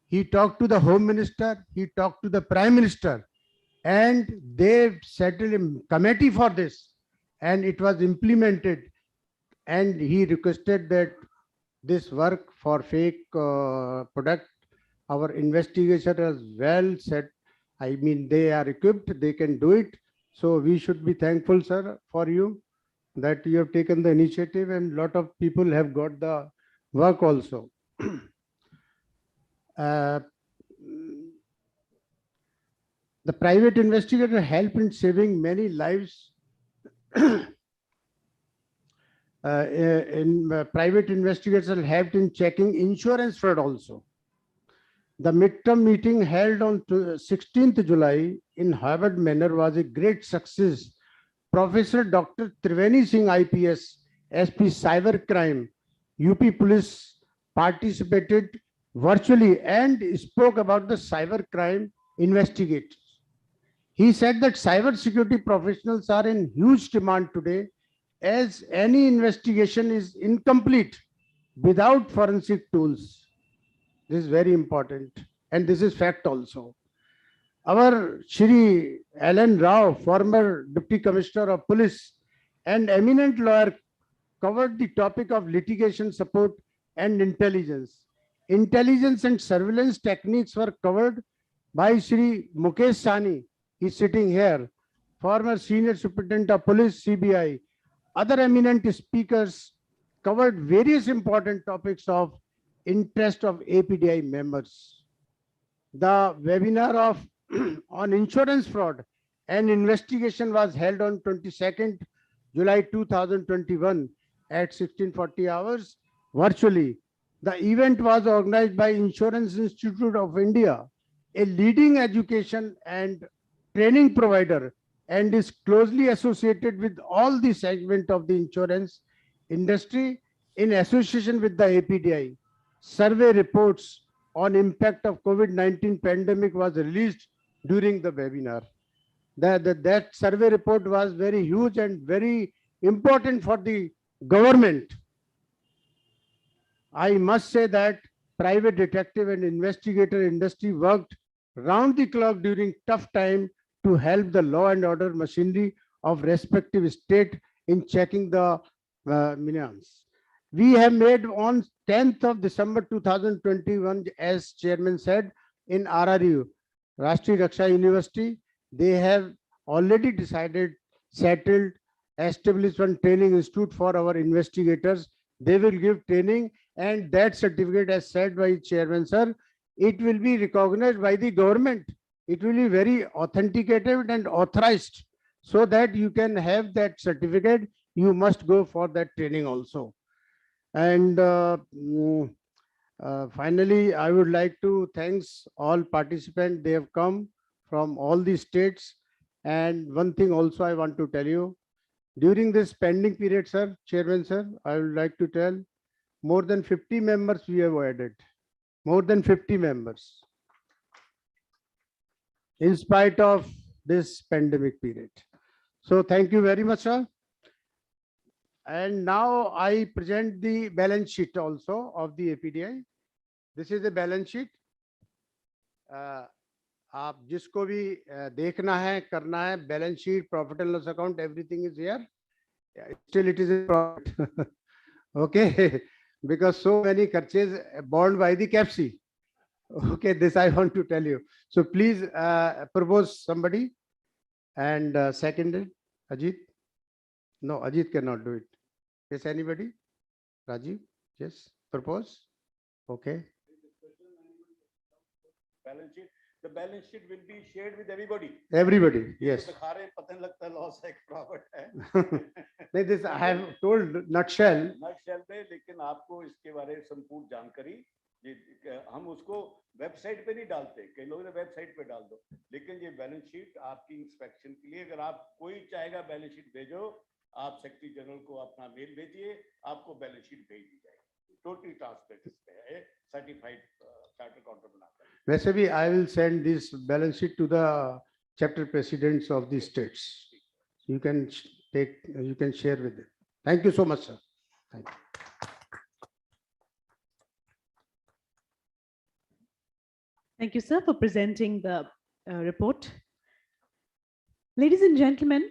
He talked to the Home Minister, he talked to the Prime Minister, and they settled a committee for this, and it was implemented. And he requested that this work for fake product, our investigation is well set. I mean, they are equipped, they can do it. So we should be thankful, sir, for you that you have taken the initiative, and lot of people have got the work also. uh, the private investigator helped in saving many lives. Private investigators are helped in checking insurance fraud also. The midterm meeting held on 16th July in Harvard Manor was a great success. Professor Dr. Triveni Singh IPS, SP Cybercrime, UP Police participated virtually and spoke about the cybercrime investigators. He said that cybersecurity professionals are in huge demand today, as any investigation is incomplete without forensic tools. This is very important, and this is fact also. Our Shri Alan Rao, former Deputy Commissioner of Police and eminent lawyer, covered the topic of litigation support and intelligence. Intelligence and surveillance techniques were covered by Shri Mukesh Sani. He is sitting here, former Senior Superintendent of Police, CBI. Other eminent speakers covered various important topics of interest of APDI members. The webinar of on insurance fraud and investigation was held on 22nd July 2021 at 1640 hours virtually. The event was organized by Insurance Institute of India, a leading education and training provider, and is closely associated with all the segment of the insurance industry in association with the APDI. Survey reports on impact of COVID-19 pandemic was released during the webinar. That survey report was very huge and very important for the government. I must say that private detective and investigator industry worked round the clock during tough time to help the law and order machinery of respective state in checking the minions. We have made on 10th of December 2021, as chairman said, in RRU, Rashtriya Raksha University, they have already decided, settled, established one training institute for our investigators. They will give training, and that certificate, as said by chairman sir, it will be recognized by the government. It will be very authenticated and authorized, so that you can have that certificate. You must go for that training also. And finally, I would like to thanks all participants. They have come from all the states. And one thing also I want to tell you, during this pending period, sir, chairman sir, I would like to tell, more than 50 members we have added, more than 50 members, in spite of this pandemic period. So thank you very much, sir. And now I present the balance sheet also of the APDI. This is the balance sheet. आप जिसको भी देखना है, करना है, balance sheet, profit and loss account, everything is here. Still it is a profit. Okay, because so many purchases borne by the CAPC. Okay, this I want to tell you. So please propose somebody, and seconded, Ajit. No, Ajit cannot do it. Yes, anybody? Rajiv? Yes, propose. Okay. Balance sheet. The balance sheet will be shared with everybody. Everybody, yes. Loss है, profit है. This I have told nutshell. Nutshell में, लेकिन आपको इसके बारे में संपूर्ण जानकारी हम उसको वेबसाइट पे नहीं डालते, कई लोग ने वेबसाइट पे डाल दो, लेकिन ये बैलेंस शीट आपकी इंस्पेक्शन के लिए, अगर आप कोई चाहेगा बैलेंस शीट भेजो, आप सेक्रेटरी जनरल को अपना मेल भेजिए, आपको बैलेंस शीट भेज दी जाएगी. टोटली ट्रांसपेरेंट इस पे है, सर्टिफाइड चार्टर काउंटर बनाकर। वैसे भी I will send this balance sheet to the chapter presidents of the states. You can share with them. Thank you so much, sir. Thank you. Thank you, sir, for presenting the report. Ladies and gentlemen,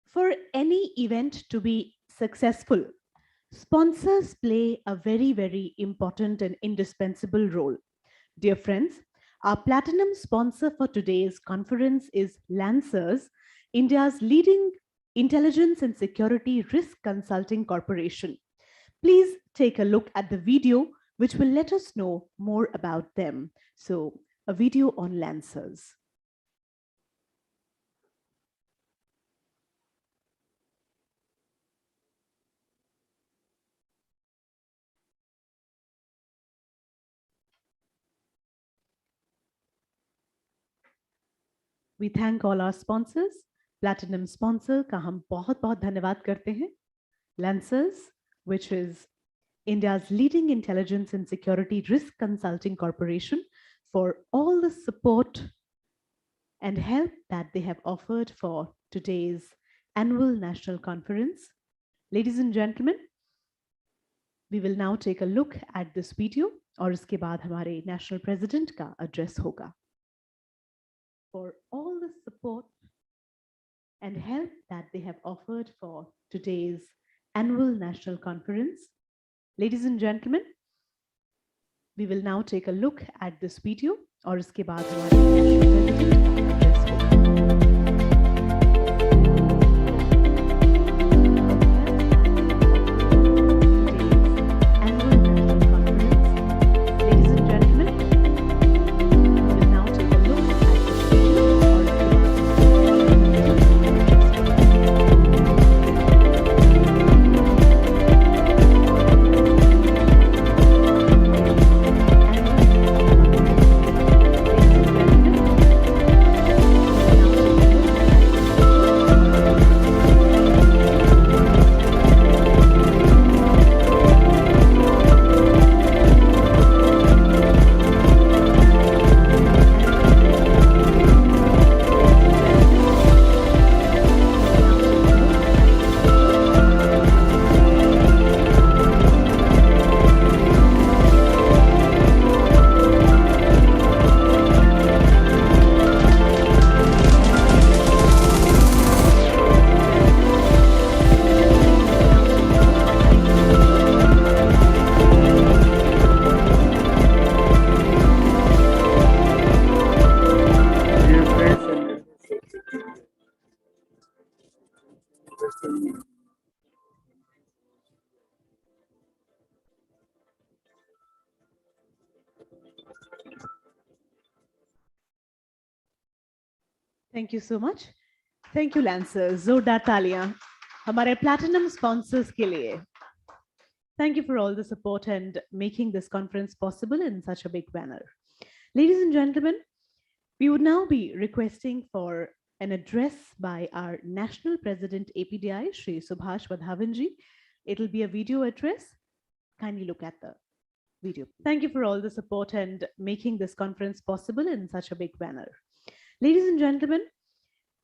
for any event to be successful, sponsors play a very, very important and indispensable role. Dear friends, our platinum sponsor for today's conference is Lancers, India's leading intelligence and security risk consulting corporation. Please take a look at the video, which will let us know more about them. So, a video on Lancers. We thank all our sponsors. Platinum sponsor का हम बहुत बहुत धन्यवाद करते हैं. Lancers, which is India's leading intelligence and security risk consulting corporation, for all the support and help that they have offered for today's annual national conference. Ladies and gentlemen, we will now take a look at this video और इसके बाद हमारे national president का address होगा. For all the support and help that they have offered for today's annual national conference. Ladies and gentlemen, we will now take a look at this video और इसके बाद हमारे national president का address होगा. Thank you so much. Thank you, Lancers. जोरदार तालियां हमारे platinum sponsors के लिए. Thank you for all the support and making this conference possible in such a big manner. Ladies and gentlemen, we would now be requesting for an address by our National President APDI, Shri Subhash Vadhavanji. It'll be a video address. Kindly look at the video. Thank you for all the support and making this conference possible in such a big manner. Ladies and gentlemen,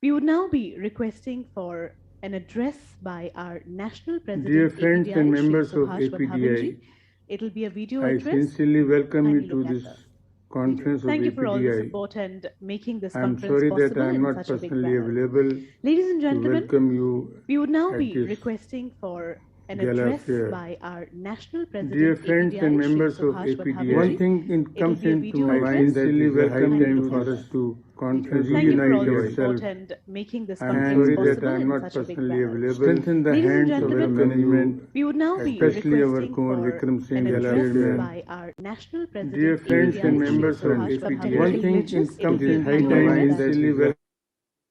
we would now be requesting for an address by our National President. Dear friends APDI, and Shri members of Subhash APDI, Vadhavanji. It'll be a video I address. sincerely welcome you Kindly to look at this the conference of Thank you for all the APDI. support and making this I am conference sorry possible that I am in not such a big personally manner. available Ladies and to gentlemen, welcome you we would now at be this requesting for an gala address affair. by our National President Dear friends APDI, and Shri members of Subhash APDI, Vadhavanji. one thing It'll comes be a into video my address. mind that Kindly is a high look time at for the us to Thank you for reunite all the support ourselves. and making this I am conference sorry that possible I am in not such a big personally manner. available. Strengthen the Ladies and hands of the gentlemen, management, we would now be especially our requesting Kumar for Vikram Singh an as address chairman. by our National President Dear friends APDI, and Shri members of Subhash APDI, Vadhavanji. one thing It'll comes be a in high video time address. that is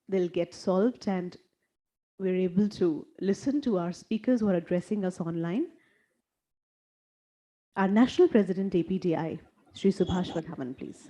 They'll get solved and we're able to listen to our speakers who are addressing us online. Our National President APDI, Shri Subhash Vadhavan, please.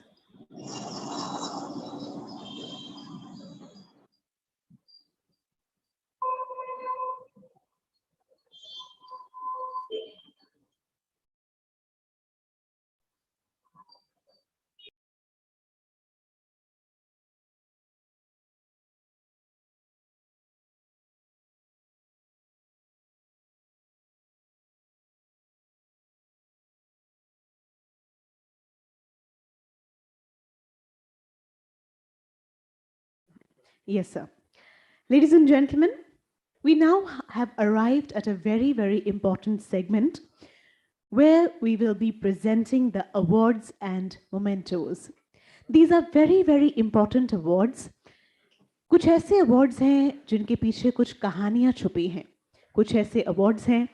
Yes, sir. Ladies and gentlemen, we now have arrived at a very, very important segment where we will be presenting the awards and mementos. These are very, very important awards. कुछ ऐसे awards हैं जिनके पीछे कुछ कहानियां छुपी हैं. कुछ ऐसे अवार्ड्स हैं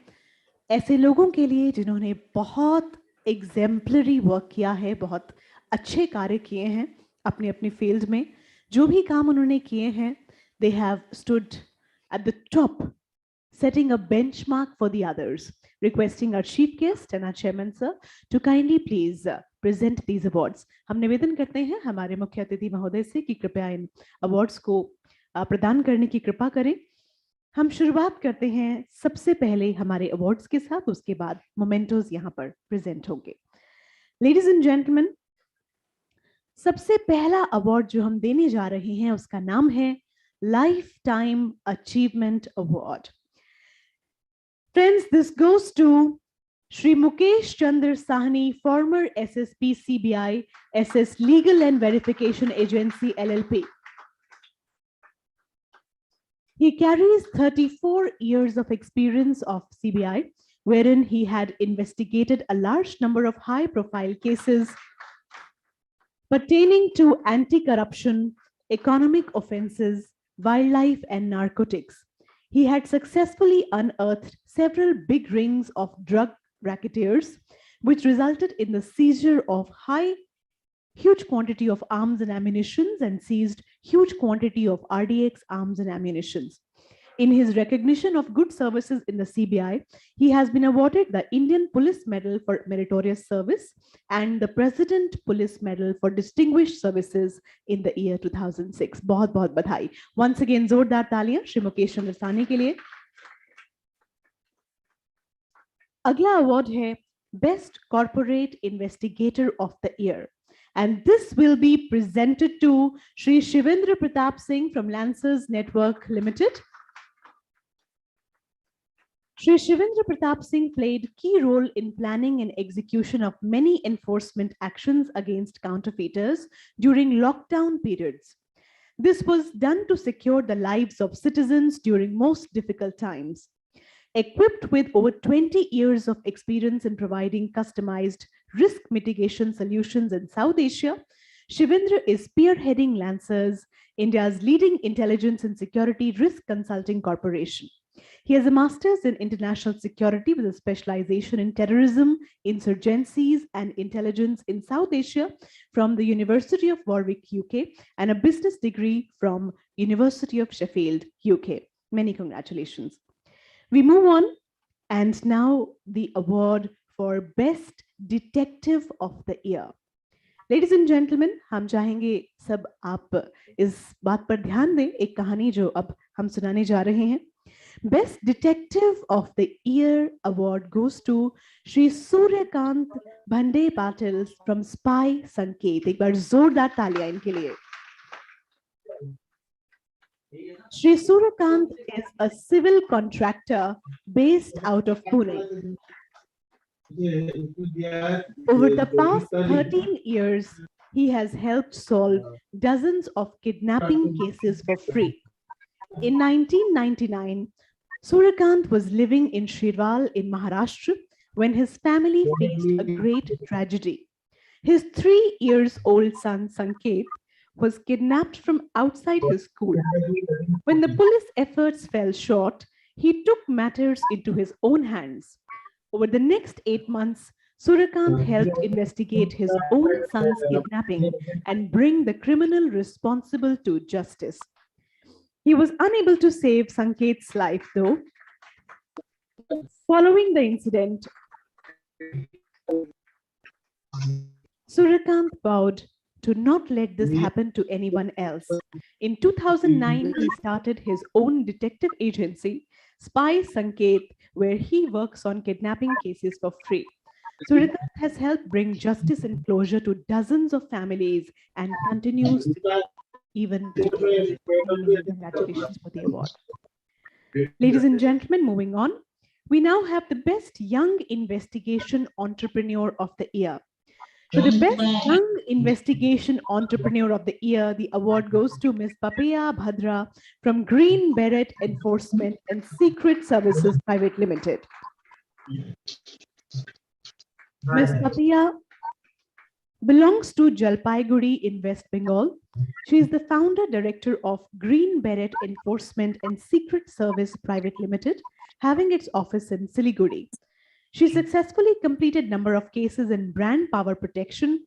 ऐसे लोगों के लिए जिन्होंने बहुत एग्जेम्पलरी वर्क किया है, बहुत अच्छे कार्य किए हैं अपने अपने फील्ड में. जो भी काम उन्होंने किए हैं, they have stood at the top, setting a benchmark for the others. Requesting our chief guest and our chairman sir to kindly please present these awards. हम निवेदन करते हैं हमारे मुख्य अतिथि महोदय से कि कृपया इन अवार्ड्स को प्रदान करने की कृपा करें. हम शुरुआत करते हैं सबसे पहले हमारे अवार्ड्स के साथ, उसके बाद मोमेंटोज यहाँ पर प्रेजेंट होंगे. लेडीज एंड जेंटलमैन, सबसे पहला अवार्ड जो हम देने जा रहे हैं उसका नाम है life time achievement award. Friends, this goes to Shri Mukesh Chandra Sahni, former SSP CBI, SS Legal and Verification Agency LLP. He carries 34 years of experience of CBI, wherein he had investigated a large number of high-profile cases pertaining to anti-corruption, economic offenses, wildlife, and narcotics. He had successfully unearthed several big rings of drug racketeers, which resulted in the seizure of huge quantity of arms and ammunitions and seized huge quantity of RDX arms and ammunitions. In his recognition of good services in the CBI, he has been awarded the Indian Police Medal for Meritorious Service and the President Police Medal for Distinguished Services in the year 2006. बहुत बहुत बधाई. Once again, जोरदार तालियां श्री मुकेश चंद्र साहनी के लिए. अगला award है Best Corporate Investigator of the Year. And this will be presented to Shri Shivendra Pratap Singh from Lancers Network Limited. Shri Shivendra Pratap Singh played key role in planning and execution of many enforcement actions against counterfeiters during lockdown periods. This was done to secure the lives of citizens during most difficult times. Equipped with over 20 years of experience in providing customized risk mitigation solutions in South Asia, Shivendra is spearheading Lancers, India's leading intelligence and security risk consulting corporation. He has a master's in international security with a specialization in terrorism, insurgencies, and intelligence in South Asia from the University of Warwick, UK, and a business degree from University of Sheffield, UK. Many congratulations. We move on, and now the award for Best Detective of the Year. Ladies and gentlemen, हम चाहेंगे सब आप इस बात पर ध्यान दें, एक कहानी जो अब हम सुनाने जा रहे हैं. Best Detective of the Year award goes to Shri Suryakant Bhande Patil from Spy Sanket. एक बार जोरदार तालियां इनके लिए. Shri Suryakant is a civil contractor based out of Pune. Over the past 13 years, he has helped solve dozens of kidnapping cases for free. In 1999, Suryakant was living in Shirwal in Maharashtra when his family faced a great tragedy. His 3-year-old son Sanket was kidnapped from outside his school. When the police efforts fell short, he took matters into his own hands. Over the next 8 months, Suryakant helped investigate his own son's kidnapping and bring the criminal responsible to justice. He was unable to save Sanket's life, though. Following the incident, Suryakant vowed to not let this happen to anyone else. In 2009, he started his own detective agency, Spy Sanket, where he works on kidnapping cases for free. Suryakant has helped bring justice and closure to dozens of families and continues even today. Congratulations for the award. Ladies and gentlemen, moving on, we now have the Best Young Investigation Entrepreneur of the Year. For the Best Young Investigation Entrepreneur of the Year, the award goes to Ms. Papiya Bhadra from Green Beret Enforcement and Secret Services Private Limited. Ms. Papiya belongs to Jalpaiguri in West Bengal. She is the founder director of Green Beret Enforcement and Secret Service Private Limited, having its office in Siliguri. She successfully completed number of cases in brand power protection,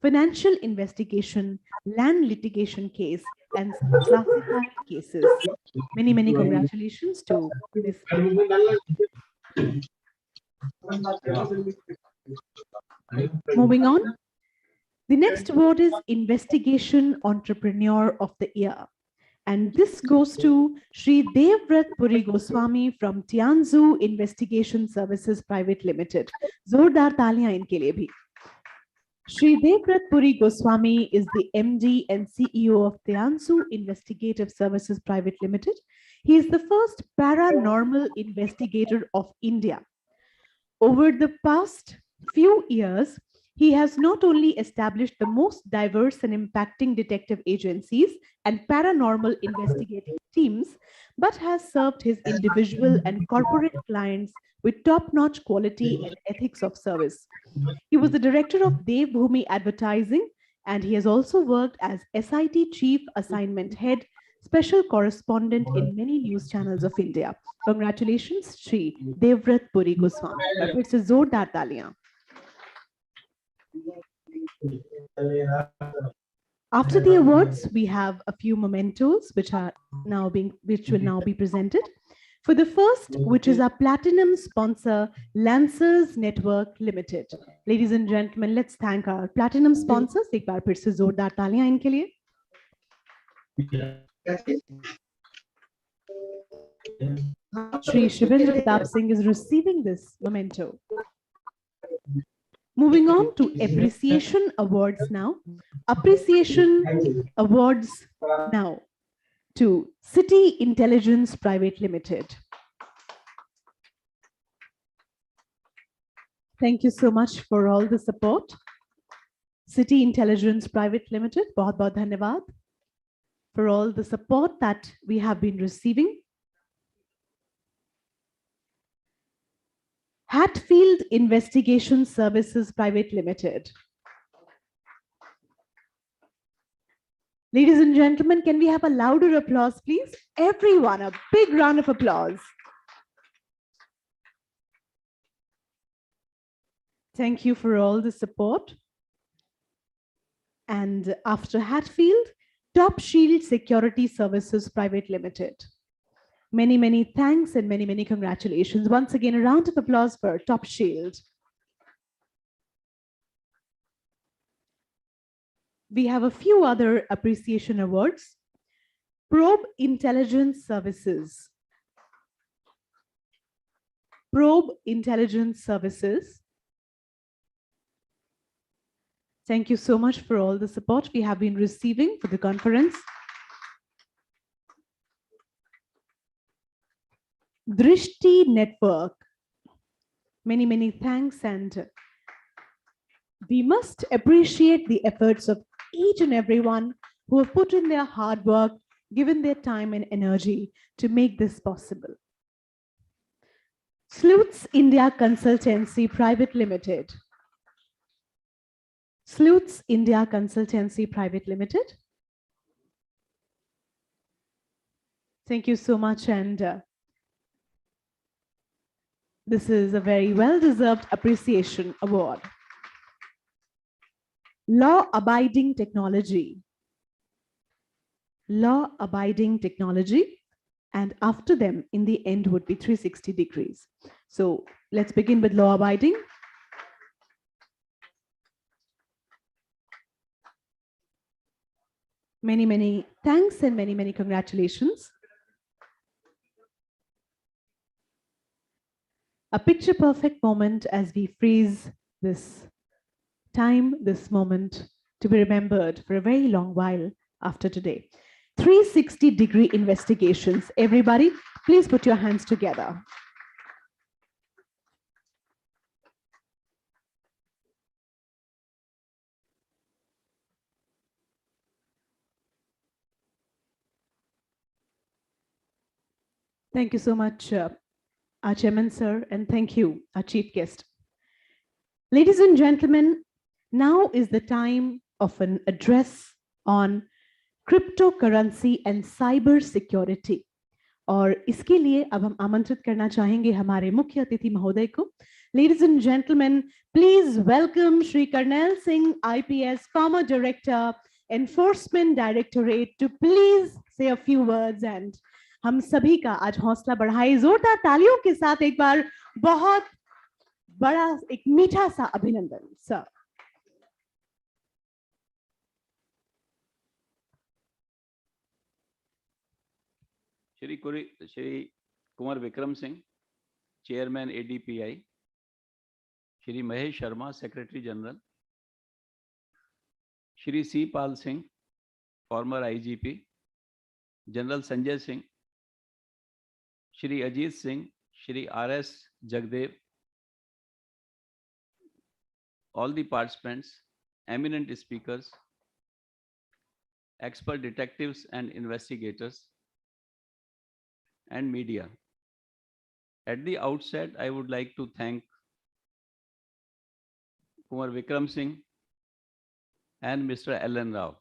financial investigation, land litigation case, and classified cases. Many, many congratulations to Ms. Moving on. The next award is Investigation Entrepreneur of the Year. And this goes to Shri Devvrat Puri Goswami from Tianzu Investigation Services Private Limited. Zordar taliyan inke liye bhi. Shri Devvrat Puri Goswami is the MD and CEO of Tianzu Investigative Services Private Limited. He is the first paranormal investigator of India. Over the past few years, he has not only established the most diverse and impacting detective agencies and paranormal investigative teams, but has served his individual and corporate clients with top-notch quality and ethics of service. He was the director of Devbhoomi Advertising, and he has also worked as SIT Chief Assignment Head, Special Correspondent in many news channels of India. Congratulations, Shri Devvrat Puri Goswami. It's a zordar taliyan. After the awards, we have a few mementos which will now be presented. For the first, which is our platinum sponsor, Lancers Network Limited. Ladies and gentlemen, let's thank our platinum sponsors. एक बार फिर से जोरदार तालियां इनके लिए. Shri Shivendra Pratap Singh is receiving this memento. Moving on to appreciation awards now. Appreciation awards now to City Intelligence Private Limited. Thank you so much for all the support. City Intelligence Private Limited, bahut dhanyavad for all the support that we have been receiving. Hatfield Investigation Services Private Limited. Ladies and gentlemen, can we have a louder applause, please? Everyone, a big round of applause. Thank you for all the support. And after Hatfield, Top Shield Security Services Private Limited. Many, many thanks and many, many congratulations. Once again, a round of applause for Top Shield. We have a few other appreciation awards. Probe Intelligence Services. Probe Intelligence Services. Thank you so much for all the support we have been receiving for the conference. Drishti Network. Many, many thanks, and we must appreciate the efforts of each and everyone who have put in their hard work, given their time and energy to make this possible. Sleuths India Consultancy Private Limited. Sleuths India Consultancy Private Limited. Thank you so much, and this is a very well-deserved appreciation award. Law Abiding Technology. Law Abiding Technology, and after them, in the end, would be 360 degrees. So let's begin with Law Abiding. Many, many thanks and many, many congratulations. A picture perfect moment as we freeze this time, this moment to be remembered for a very long while after today. 360-degree investigations. Everybody, please put your hands together. Thank you so much, our chairman, sir, and thank you, our chief guest. Ladies and gentlemen, now is the time of an address on cryptocurrency and cyber security. और इसके लिए अब हम आमंत्रित करना चाहेंगे हमारे मुख्य अतिथि महोदय को. Ladies and gentlemen, please welcome Shri Karnail Singh, IPS, former Director, Enforcement Directorate, to please say a few words. And हम सभी का आज हौसला बढ़ाए जोरदार तालियों के साथ एक बार बहुत बड़ा एक मीठा सा अभिनंदन. Sir. Shri Kunwar Vikram Singh, chairman ADPI, Shri Mahesh Sharma, secretary general, Shri C Pal Singh, farmer IGP, general Sanjay Singh, Shri Ajit Singh, Shri RS Jagdev, all the participants, eminent speakers, expert detectives and investigators, and media. At the outset, I would like to thank Kumar Vikram Singh and Mr. Alan Rao,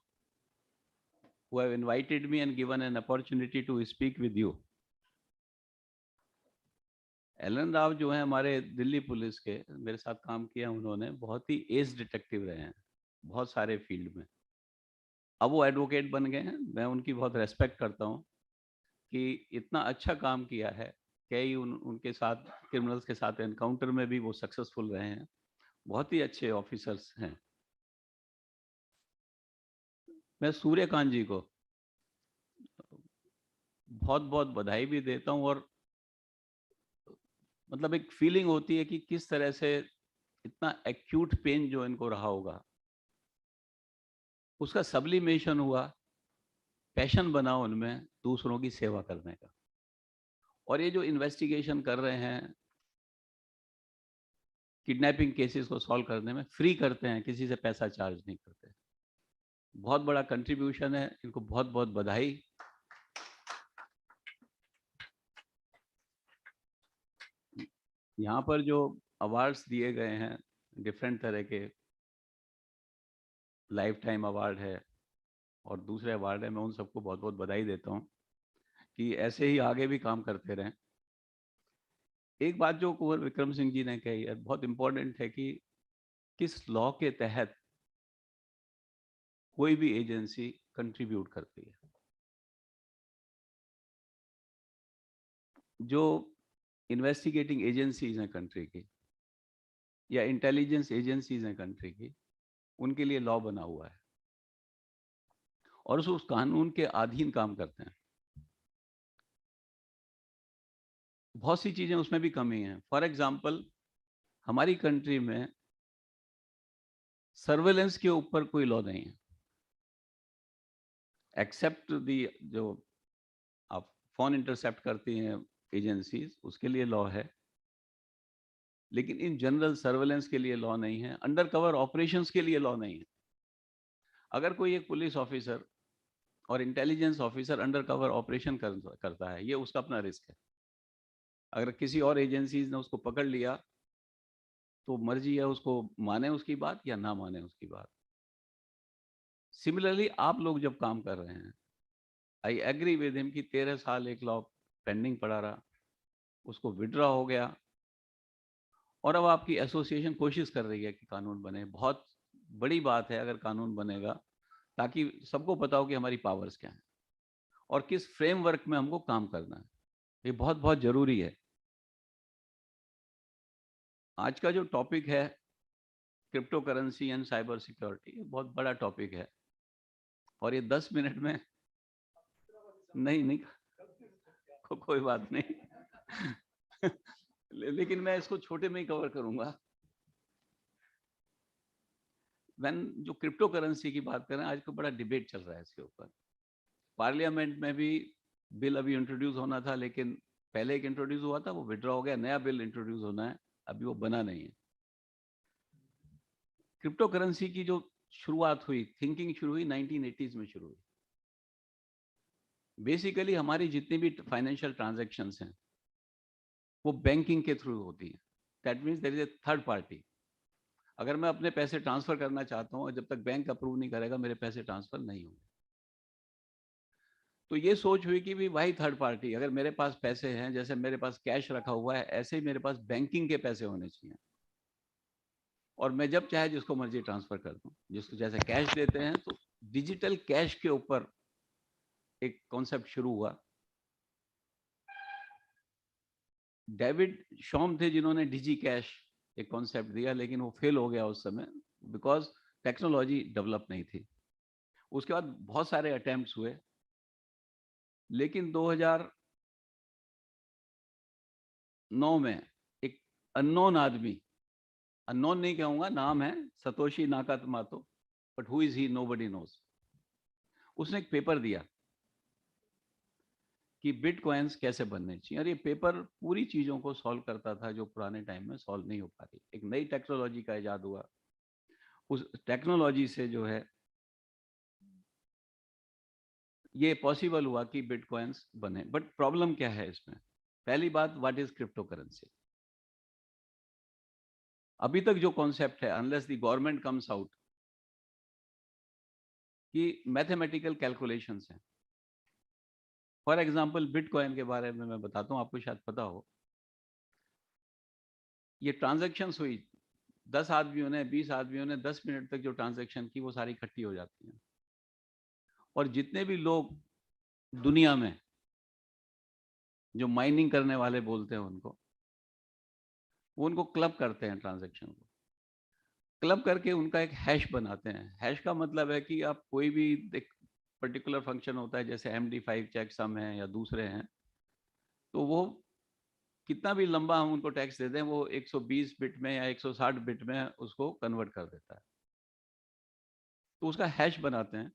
who have invited me and given an opportunity to speak with you. Alan Rao जो है हमारे Delhi police के, मेरे साथ काम किया उन्होंने, बहुत ही एज डिटेक्टिव रहे हैं बहुत सारे फील्ड में. अब वो एडवोकेट बन गए हैं. मैं उनकी बहुत रेस्पेक्ट करता हूँ कि इतना अच्छा काम किया है. कई उनके साथ क्रिमिनल्स के साथ एनकाउंटर में भी वो सक्सेसफुल रहे हैं. बहुत ही अच्छे ऑफिसर्स हैं. मैं सूर्यकांत जी को बहुत बहुत बधाई भी देता हूँ. और मतलब एक फीलिंग होती है कि किस तरह से इतना एक्यूट पेन जो इनको रहा होगा, उसका सब्लिमेशन हुआ, पैशन बना उनमें दूसरों की सेवा करने का. और ये जो इन्वेस्टिगेशन कर रहे हैं, किडनैपिंग केसेस को सॉल्व करने में, फ्री करते हैं, किसी से पैसा चार्ज नहीं करते. बहुत बड़ा कंट्रीब्यूशन है. इनको बहुत बहुत बधाई. यहाँ पर जो अवार्ड्स दिए गए हैं, डिफरेंट तरह के, लाइफ टाइम अवार्ड है और दूसरे अवार्ड है, मैं उन सबको बहुत बहुत बधाई देता हूँ कि ऐसे ही आगे भी काम करते रहें. एक बात जो कुंवर विक्रम सिंह जी ने कही है, बहुत इम्पोर्टेंट है कि किस लॉ के तहत कोई भी एजेंसी कंट्रीब्यूट करती है. जो इन्वेस्टिगेटिंग एजेंसीज हैं कंट्री की या इंटेलिजेंस एजेंसीज हैं कंट्री की, उनके लिए लॉ बना हुआ है और उस कानून के अधीन काम करते हैं. बहुत सी चीजें उसमें भी कमी है. फॉर एग्जाम्पल, हमारी कंट्री में सर्वेलेंस के ऊपर कोई लॉ नहीं है, एक्सेप्ट दी जो आप फोन इंटरसेप्ट करती हैं एजेंसीज, उसके लिए लॉ है. लेकिन इन जनरल सर्वेलेंस के लिए लॉ नहीं है. अंडर कवर ऑपरेशंस के लिए लॉ नहीं है. अगर कोई एक पुलिस ऑफिसर और intelligence officer under cover operation करता है, ये उसका अपना रिस्क है. अगर किसी और एजेंसीज ने उसको पकड़ लिया तो मर्जी है उसको माने उसकी बात या ना माने उसकी बात. सिमिलरली आप लोग जब काम कर रहे हैं, आई एग्री विद हिम कि 13 साल एक लॉ पेंडिंग पड़ा रहा, उसको विड्रॉ हो गया और अब आपकी एसोसिएशन कोशिश कर रही है कि कानून बने. बहुत बड़ी बात है अगर कानून बनेगा, ताकि सबको पता हो कि हमारी पावर्स क्या हैं और किस फ्रेमवर्क में हमको काम करना है. ये बहुत बहुत जरूरी है. आज का जो टॉपिक है crypto currency and cyber security, बहुत बड़ा टॉपिक है और ये 10 मिनट में नहीं कोई बात नहीं लेकिन मैं इसको छोटे में ही कवर करूंगा. जो क्रिप्टो करेंसी की बात करें, आज को बड़ा डिबेट चल रहा है इसके ऊपर. पार्लियामेंट में भी बिल अभी इंट्रोड्यूस होना था, लेकिन पहले एक इंट्रोड्यूस हुआ था, वो विड्रॉ हो गया. नया बिल इंट्रोड्यूस होना है, अभी वो बना नहीं है. क्रिप्टो करेंसी की जो शुरुआत हुई, थिंकिंग शुरू हुई 1980s में शुरू हुई. बेसिकली हमारी जितनी भी फाइनेंशियल ट्रांजैक्शंस हैं वो बैंकिंग के थ्रू होती है। That means there is a third party. अगर मैं अपने पैसे ट्रांसफर करना चाहता हूँ और जब तक बैंक अप्रूव नहीं करेगा मेरे पैसे ट्रांसफर नहीं होंगे। तो ये सोच हुई कि भी वही थर्ड पार्टी, अगर मेरे पास पैसे हैं, जैसे मेरे पास कैश रखा हुआ है, ऐसे ही मेरे पास बैंकिंग के पैसे होने चाहिए और मैं जब चाहे जिसको मर्जी ट्रांसफर कर दूं। जिसको जैसे कैश देते हैं तो डिजिटल कैश के ऊपर एक कॉन्सेप्ट शुरू हुआ। डेविड शॉम थे जिन्होंने डिजी कैश एक कॉन्सेप्ट दिया, लेकिन वो फेल हो गया उस समय बिकॉज टेक्नोलॉजी डेवलप नहीं थी। उसके बाद बहुत सारे अटेम्प्ट्स हुए, लेकिन 2009 में एक अननोन आदमी, अननोन नहीं कहूंगा, नाम है Satoshi Nakamoto, but who is he nobody knows. उसने एक पेपर दिया कि बिटकॉइंस कैसे बनने चाहिए, और ये पेपर पूरी चीजों को सॉल्व करता था जो पुराने टाइम में सॉल्व नहीं हो पाती। एक नई टेक्नोलॉजी का इजाद हुआ, उस टेक्नोलॉजी से जो है ये पॉसिबल हुआ कि बिटकॉइंस बने। बट प्रॉब्लम क्या है इसमें? पहली बात, व्हाट इज क्रिप्टो करेंसी? अभी तक जो कॉन्सेप्ट है, unless the government comes out, कि मैथमेटिकल कैलकुलेशंस हैं। फॉर एग्जांपल बिटकॉइन के बारे में मैं बताता हूं, आपको शायद पता हो। ये ट्रांजैक्शंस हुई, 10 आदमियों ने, 20 आदमियों ने 10 मिनट तक जो ट्रांजैक्शन की वो सारी इकट्ठी हो जाती हैं, और जितने भी लोग दुनिया में जो माइनिंग करने वाले बोलते हैं उनको, वो उनको क्लब करते हैं, ट्रांजैक्शन को क्लब करके उनका एक हैश बनाते हैं। हैश का मतलब है कि आप कोई भी एक पर्टिकुलर फंक्शन होता है, जैसे MD5 चेक सम है या दूसरे हैं, तो वो कितना भी लंबा हम उनको टेक्स्ट देते हैं, वो 120 बिट में या 160 बिट में उसको कन्वर्ट कर देता है, तो उसका हैश बनाते हैं।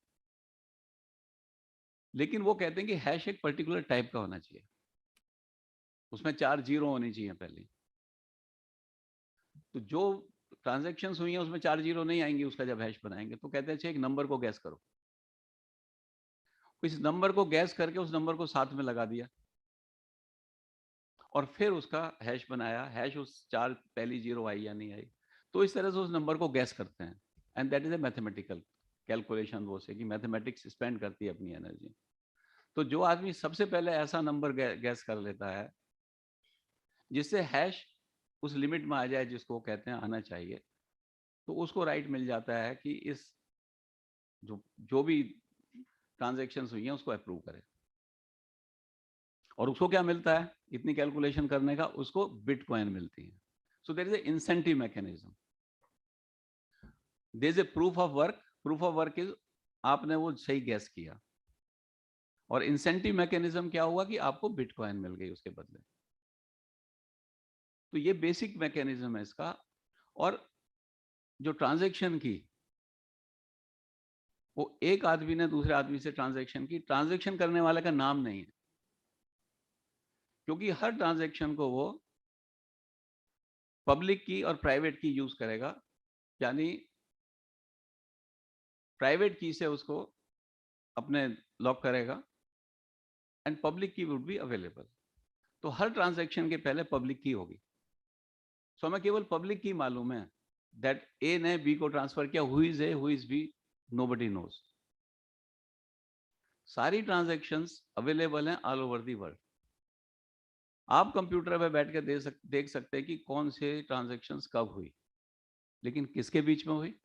लेकिन वो कहते हैं कि हैश एक पर्टिकुलर टाइप का होना चाहिए, उसमें 4 जीरो होनी चाहिए पहले। तो जो ट्रांजैक्शंस हुई हैं उसमें 4 जीरो नहीं आएंगी उसका जब हैश बनाएंगे, तो कहते हैं अच्छा एक नंबर को गैस करो। इस नंबर को गैस करके उस नंबर को साथ में लगा दिया और फिर उसका हैश बनाया। हैश उस 4 पहली जीरो आई या नहीं आई, तो इस तरह से उस नंबर को गैस करते हैं। And that is a mathematical calculation, वो से कि मैथमेटिक्स स्पेंड करती है अपनी एनर्जी। तो जो आदमी सबसे पहले ऐसा नंबर गैस कर लेता है जिससे हैश उस लिमिट में आ जाए जिसको कहते हैं आना चाहिए, तो उसको राइट मिल जाता है कि इस जो भी ट्रांजैक्शंस हुई हैं उसको अप्रूव करें। और उसको क्या मिलता है इतनी कैलकुलेशन करने का? उसको बिटकॉइन मिलती है। So there is a incentive mechanism, there is a proof of work. Proof of work is आपने वो सही गैस किया, और इंसेंटिव मैकेनिज्म क्या हुआ कि आपको बिटकॉइन मिल गई उसके बदले। तो ये बेसिक मैकेनिज्म है इसका। और जो ट्रांजैक्शन की, वो एक आदमी ने दूसरे आदमी से ट्रांजैक्शन की, ट्रांजैक्शन करने वाले का नाम नहीं है, क्योंकि हर ट्रांजैक्शन को वो पब्लिक की और प्राइवेट की यूज करेगा। यानी प्राइवेट की से उसको अपने लॉक करेगा एंड पब्लिक की वुड बी अवेलेबल। तो हर ट्रांजैक्शन के पहले पब्लिक की होगी। सो हमें केवल पब्लिक की मालूम है, दैट ए ने बी को ट्रांसफर किया, who is A, who is B, nobody knows. सारी ट्रांजैक्शंस अवेलेबल हैं ऑल ओवर दी वर्ल्ड। आप कंप्यूटर पे बैठ के देख सकते हैं कि कौन से ट्रांजैक्शंस कब हुई, लेकिन किसके बीच में हुई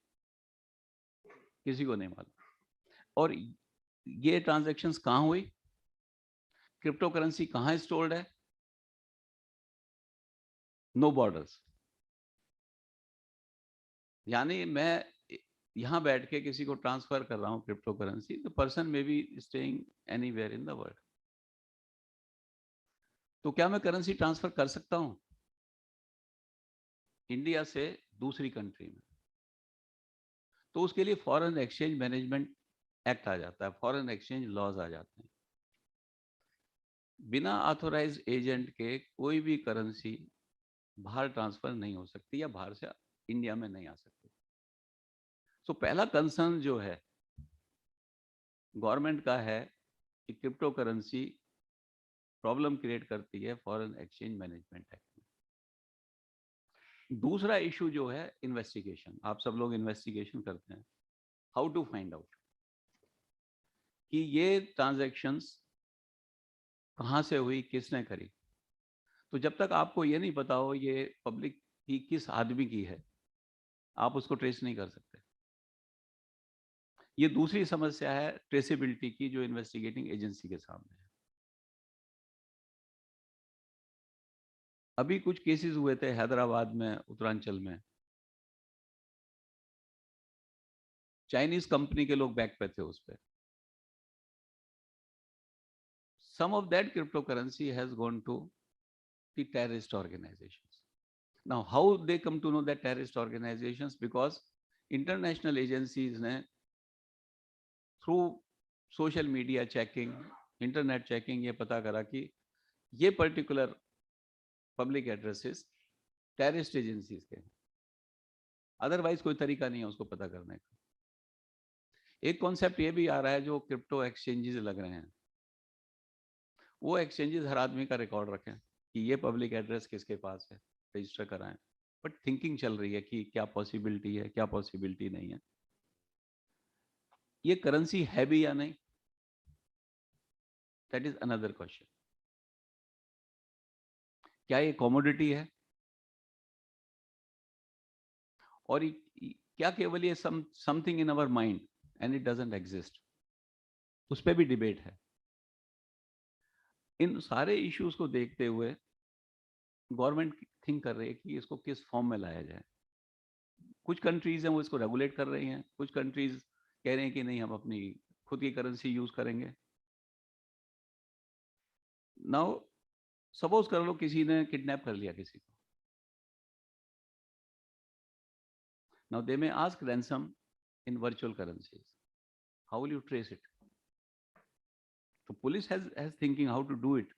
किसी को नहीं मालूम। और ये ट्रांजैक्शंस कहाँ हुई, क्रिप्टो करेंसी कहाँ स्टोर्ड है, नो बॉर्डर्स। यानी मैं यहां बैठ के किसी को ट्रांसफर कर रहा हूं crypto currency, the person may be staying anywhere in the world. तो क्या मैं करेंसी ट्रांसफर कर सकता हूं इंडिया से दूसरी कंट्री में? तो उसके लिए फॉरेन एक्सचेंज मैनेजमेंट एक्ट आ जाता है, फॉरेन एक्सचेंज लॉज आ जाते हैं। बिना ऑथोराइज एजेंट के कोई भी करेंसी बाहर ट्रांसफर नहीं हो सकती या बाहर से इंडिया में नहीं आ सकती। तो पहला कंसर्न जो है गवर्नमेंट का है कि क्रिप्टो करेंसी प्रॉब्लम क्रिएट करती है फॉरेन एक्सचेंज मैनेजमेंट एक्ट में। दूसरा इशू जो है इन्वेस्टिगेशन, आप सब लोग इन्वेस्टिगेशन करते हैं, हाउ टू फाइंड आउट कि ये ट्रांजैक्शंस कहाँ से हुई, किसने करी। तो जब तक आपको ये नहीं पता हो ये पब्लिक की किस आदमी की है, आप उसको ट्रेस नहीं कर सकते। ये दूसरी समस्या है ट्रेसेबिलिटी की, जो इन्वेस्टिगेटिंग एजेंसी के सामने है। अभी कुछ केसेस हुए थे हैदराबाद में, उत्तरांचल में, चाइनीज कंपनी के लोग बैक पे थे उस पे। Some of that cryptocurrency has gone to the terrorist organizations. Now, how they come to know that terrorist organizations? Because international agencies ने through social media checking, internet checking ये पता करा कि ये particular public addresses terrorist agencies के हैं। Otherwise कोई तरीका नहीं है उसको पता करने का। एक कॉन्सेप्ट ये भी आ रहा है, जो क्रिप्टो एक्सचेंजेस लग रहे हैं, वो एक्सचेंजेस हर आदमी का रिकॉर्ड रखें कि ये पब्लिक एड्रेस किसके पास है, रजिस्टर कराएं। बट थिंकिंग चल रही है कि क्या पॉसिबिलिटी है, क्या पॉसिबिलिटी नहीं है। ये करेंसी है भी या नहीं, दैट इज अनदर क्वेश्चन। क्या ये कमोडिटी है, और क्या केवल ये something in our mind and it doesn't exist, उस पर भी डिबेट है। इन सारे इश्यूज को देखते हुए गवर्नमेंट थिंक कर रही है कि इसको किस फॉर्म में लाया जाए। कुछ कंट्रीज हैं वो इसको रेगुलेट कर रही हैं, कुछ कंट्रीज कह रहे हैं कि नहीं हम अपनी खुद की करेंसी यूज करेंगे। नाउ सपोज कर लो किसी ने किडनैप कर लिया किसी को, now they may ask ransom in virtual currencies, how will you trace it? तो police has thinking how to do it,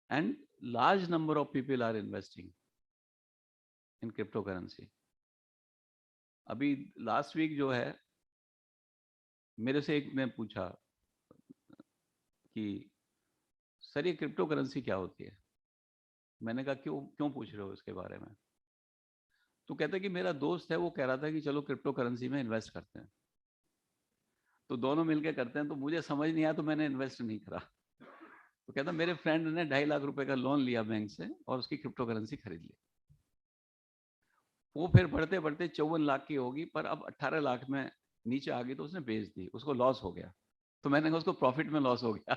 and large number of people are investing in crypto currency. अभी last week जो है, मेरे से एक ने पूछा कि सर ये क्रिप्टो करेंसी क्या होती है? मैंने कहा क्यों क्यों पूछ रहे हो इसके बारे में? तो कहता है कि मेरा दोस्त है, वो कह रहा था कि चलो क्रिप्टो करेंसी में इन्वेस्ट करते हैं, तो दोनों मिलकर करते हैं। तो मुझे समझ नहीं आया तो मैंने इन्वेस्ट नहीं करा। तो कहता मेरे फ्रेंड ने 2.5 लाख रुपए का लोन लिया बैंक से और उसकी क्रिप्टो करेंसी खरीद ली। वो फिर बढ़ते बढ़ते 54 लाख की होगी, पर अब 18 लाख में नीचे आ गई तो उसने बेच दी, उसको लॉस हो गया। तो मैंने कहा उसको प्रॉफिट में लॉस हो गया।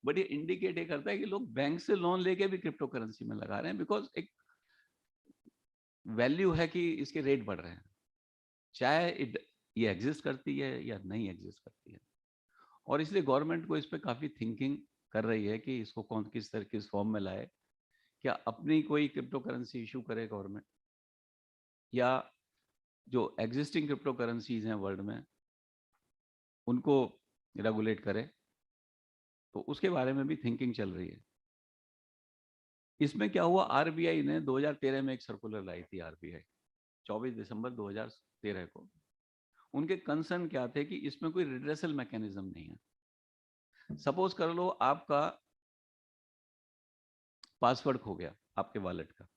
बट ये इंडिकेट ये करता है कि लोग बैंक से लोन लेके भी क्रिप्टो करेंसी में लगा रहे हैं, बिकॉज एक वैल्यू है कि इसके रेट बढ़ रहे हैं, चाहे ये एग्जिस्ट करती है या नहीं एग्जिस्ट करती है। और इसलिए गवर्नमेंट को इस पर काफी थिंकिंग कर रही है कि इसको कौन किस तरह किस फॉर्म में लाए। क्या अपनी कोई क्रिप्टो करेंसी इशू करे गवर्नमेंट, या जो एग्जिस्टिंग क्रिप्टो करेंसीज हैं वर्ल्ड में उनको रेगुलेट करे, तो उसके बारे में भी थिंकिंग चल रही है। इसमें क्या हुआ, आरबीआई ने 2013 में एक सर्कुलर लाई थी, आरबीआई 24 दिसंबर 2013 को। उनके कंसर्न क्या थे कि इसमें कोई रिड्रेसल मैकेनिज्म नहीं है। सपोज कर लो आपका पासवर्ड खो गया आपके वॉलेट का,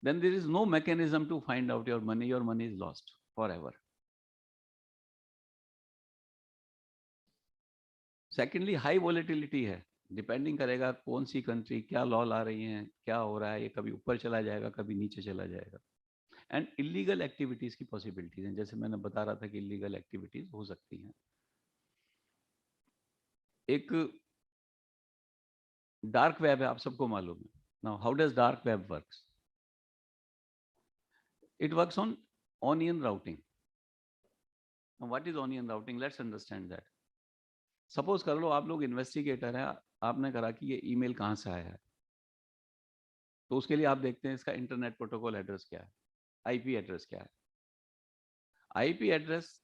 then there is no mechanism to find out your money is lost forever. Secondly, high volatility है, डिपेंडिंग करेगा कौन सी कंट्री क्या लॉ ला रही है, क्या हो रहा है, ये कभी ऊपर चला जाएगा कभी नीचे चला जाएगा। एंड इलीगल एक्टिविटीज की पॉसिबिलिटीज हैं, जैसे मैंने बता रहा था कि इलीगल एक्टिविटीज हो सकती हैं। एक डार्क वेब है, आप सबको मालूम है। Now how does dark web works? It works on onion routing. Now, what is onion routing? Let's understand that. Suppose कर लो आप लोग इन्वेस्टिगेटर हैं, आपने करा कि ये ईमेल कहाँ से आया है, तो उसके लिए आप देखते हैं इसका इंटरनेट प्रोटोकॉल एड्रेस क्या है, आईपी एड्रेस क्या है। IP address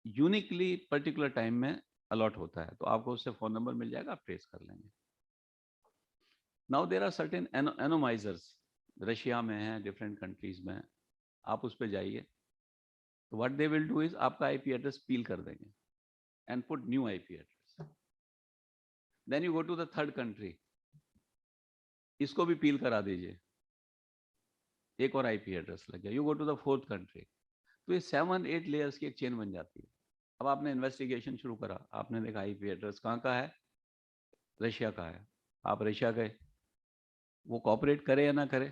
uniquely particular time में अलॉट होता है, तो आपको उससे फोन नंबर मिल जाएगा, आप ट्रेस कर लेंगे। Now there are certain anonymizers, Russia में है, डिफरेंट कंट्रीज में, आप उस पर जाइए तो what they will do is आपका आईपी एड्रेस पील कर देंगे and put new IP address. Then you go to the third country, इसको भी पील करा दीजिए, एक और आईपी एड्रेस लग गया. You go to the fourth country. तो ये 7-8 लेयर्स की एक चेन बन जाती है. अब आपने इन्वेस्टिगेशन शुरू करा, आपने देखा आईपी एड्रेस कहाँ का है, रशिया का है. आप रशिया गए, वो कॉपरेट करे या ना करे,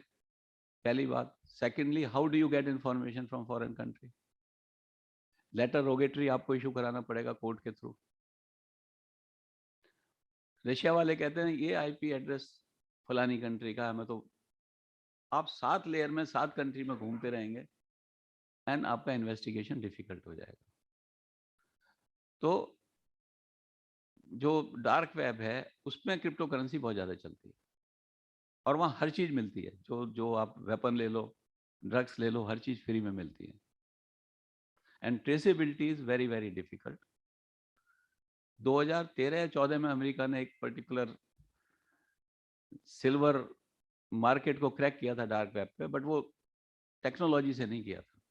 पहली बात. Secondly, how do you get information from foreign country? Letter rogatory आपको इशू कराना पड़ेगा कोर्ट के थ्रू. रशिया वाले कहते हैं ये आईपी एड्रेस फलानी कंट्री का है, मैं तो आप 7 लेयर में 7 कंट्री में घूमते रहेंगे एंड आपका इन्वेस्टिगेशन डिफिकल्ट हो जाएगा. तो जो डार्क वेब है उसमें क्रिप्टो करेंसी बहुत ज़्यादा चलती है और वहाँ हर चीज़ मिलती है. जो आप वेपन ले लो, ड्रग्स ले लो, हर चीज़ फ्री में मिलती है. And traceability is very very difficult. 2013 या 14 में अमेरिका ने एक पर्टिकुलर सिल्वर मार्केट को क्रैक किया था डार्क वेब पे, बट वो टेक्नोलॉजी से नहीं किया था,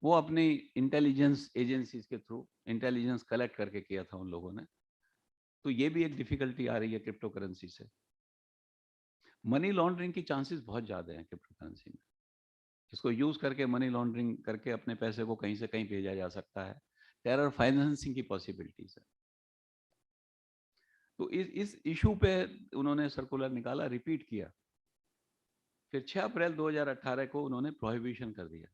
वो अपनी इंटेलिजेंस एजेंसीज के थ्रू इंटेलिजेंस कलेक्ट करके किया था उन लोगों ने. तो ये भी एक डिफिकल्टी आ रही है क्रिप्टो करेंसी से. मनी लॉन्ड्रिंग की चांसेस बहुत ज़्यादा हैं क्रिप्टो करेंसी में. इसको यूज़ करके मनी लॉन्ड्रिंग करके अपने पैसे को कहीं से कहीं भेजा जा सकता है. टेरर फाइनेंसिंग की पॉसिबिलिटीज है. तो इस इशू पे उन्होंने सर्कुलर निकाला, रिपीट किया. फिर 6 अप्रैल 2018 को उन्होंने प्रोहिबिशन कर दिया.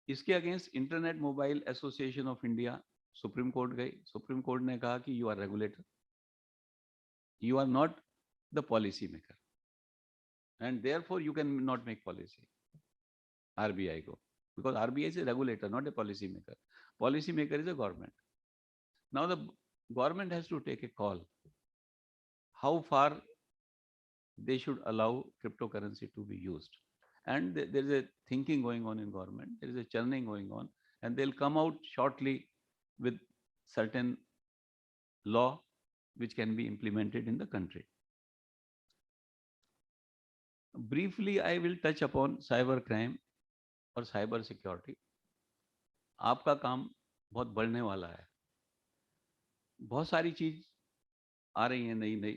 इसके against internet mobile association of India supreme court गई. सुप्रीम कोर्ट ने कहा कि you are regulator, you are not the policy maker and therefore you can not make policy. RBI को, because RBI is a regulator, not a policy maker. Policy maker is a government. Now the government has to take a call how far they should allow cryptocurrency to be used. And there is a thinking going on in government, there is a churning going on, and they'll come out shortly with certain law which can be implemented in the country. Briefly, I will touch upon cyber crime और cyber security. आपका काम बहुत बढ़ने वाला है. बहुत सारी चीज आ रही है नई नई.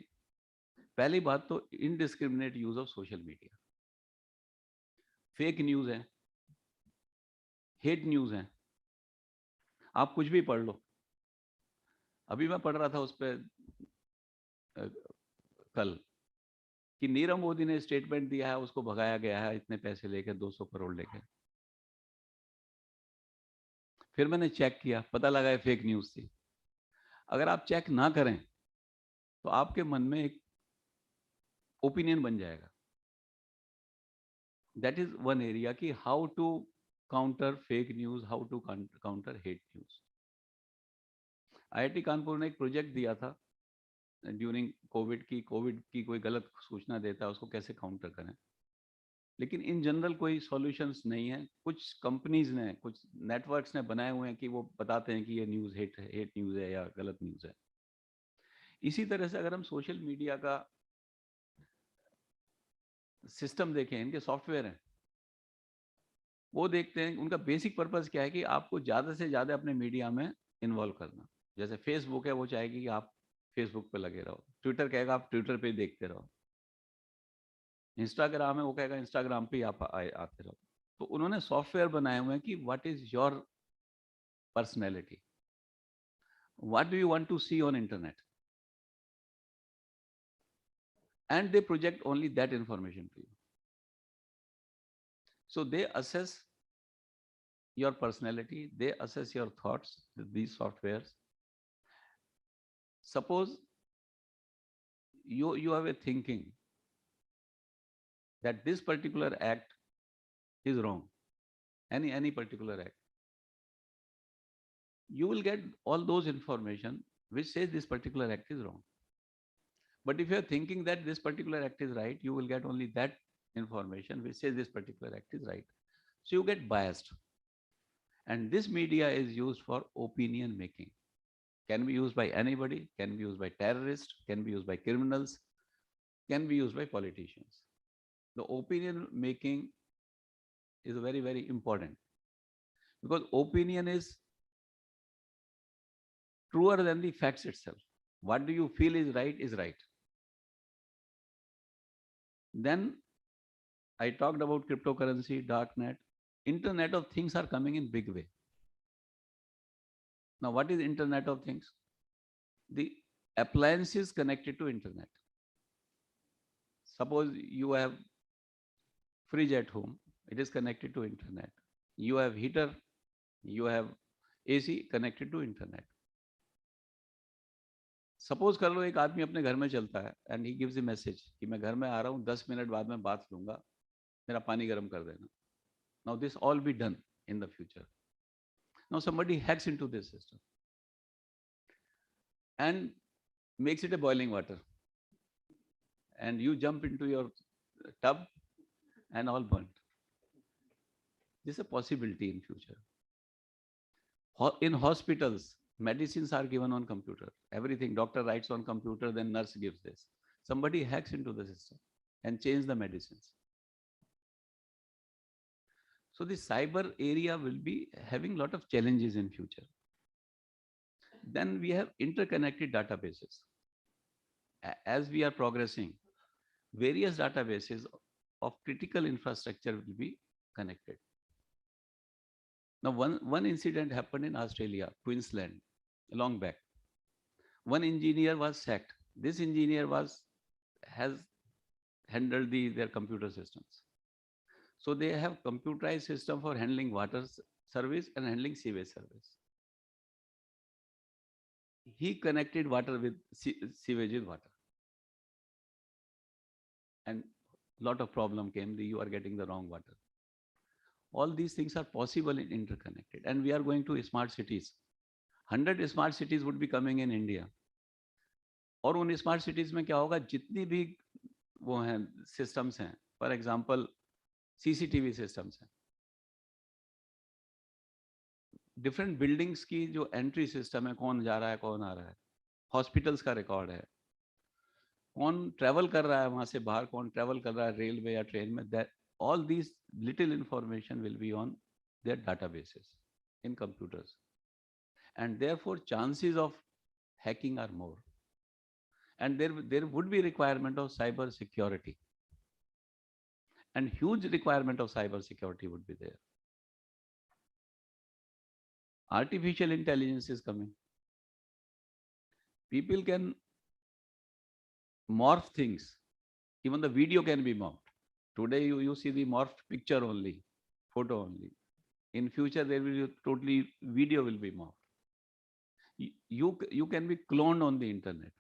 पहली बात तो indiscriminate use of social media. Fake news है, हेट न्यूज है, आप कुछ भी पढ़ लो. अभी मैं पढ़ रहा था उस पर कल कि नीरव मोदी ने स्टेटमेंट दिया है, उसको भगाया गया है इतने पैसे लेके, 200 करोड़ लेके. फिर मैंने चेक किया, पता लगा है फेक न्यूज थी. अगर आप चेक ना करें तो आपके मन में एक ओपिनियन बन जाएगा. दैट इज वन एरिया कि how to counter fake news, how to counter hate news. IIT Kanpur ने एक प्रोजेक्ट दिया था ड्यूरिंग कोविड की कोई गलत सूचना देता है उसको कैसे काउंटर करें. लेकिन इन जनरल कोई सॉल्यूशंस नहीं है. कुछ कंपनीज ने, कुछ नेटवर्क्स ने बनाए हुए हैं कि वो बताते हैं कि ये न्यूज़ हेट न्यूज़ है या गलत न्यूज़ है. इसी तरह से अगर हम सोशल मीडिया का सिस्टम देखें, इनके सॉफ्टवेयर हैं, वो देखते हैं उनका बेसिक पर्पस क्या है कि आपको ज़्यादा से ज़्यादा अपने मीडिया में इन्वॉल्व करना. जैसे फेसबुक है, वो चाहेगी कि आप फेसबुक पे लगे रहो. ट्विटर कहेगा आप ट्विटर पे देखते रहो. इंस्टाग्राम है, वो कहेगा इंस्टाग्राम पे आप आते रहो. तो उन्होंने सॉफ्टवेयर बनाए हुए हैं कि what is your personality, what do you want to see on internet, and they project only that information to you. So they assess your personality, they assess your thoughts with these softwares. Suppose you have a thinking that this particular act is wrong, any particular act, you will get all those information which says this particular act is wrong. But if you are thinking that this particular act is right, you will get only that information which says this particular act is right. So you get biased. And this media is used for opinion making. Can be used by anybody, can be used by terrorists, can be used by criminals, can be used by politicians. The opinion making is very, very important, because opinion is truer than the facts itself. What do you feel is right is right. Then I talked about cryptocurrency, darknet. Internet of things are coming in big way. Now, what is Internet of things? The appliances connected to internet. Suppose you have fridge at home, it is connected to internet. You have heater, you have AC connected to internet. Suppose कर लो एक आदमी अपने घर में चलता है and he gives a message कि मैं घर में आ रहा हूँ, 10 मिनट बाद में बात लूंगा, मेरा पानी गर्म कर देना. Now this all be done in the future. Now somebody hacks into this system and makes it a boiling water, and you jump into your tub and all burnt. This is a possibility in future. In hospitals, medicines are given on computer. Everything doctor writes on computer, then nurse gives this. Somebody hacks into the system and change the medicines. So the cyber area will be having a lot of challenges in future. Then we have interconnected databases. As we are progressing, various databases of critical infrastructure will be connected. Now, one incident happened in Australia, Queensland, long back. One engineer was sacked. This engineer has handled their computer systems. So they have computerized system for handling water service and handling sewage service. He connected water with sewage with water, and lot of problem came. You are getting the wrong water. All these things are possible in interconnected, and we are going to smart cities. 100 smart cities would be coming in India. और उन smart cities में क्या होगा, जितनी भी वो हैं systems हैं, फॉर एग्जांपल सीसीटीवी सिस्टम्स हैं, डिफरेंट बिल्डिंग्स की जो एंट्री सिस्टम है, कौन जा रहा है कौन आ रहा है, हॉस्पिटल्स का रिकॉर्ड है, कौन ट्रैवल कर रहा है वहां से बाहर, कौन ट्रैवल कर रहा है रेलवे या ट्रेन में, that all these little information will be on their databases in computers, and therefore chances of hacking are more, and there would be requirement of cyber security, and huge requirement of cyber security would be there. Artificial intelligence is coming. People can morph things. Even the video can be morphed. Today you see the morphed picture only, photo only. In future there will be totally video will be morphed. You can be cloned on the internet.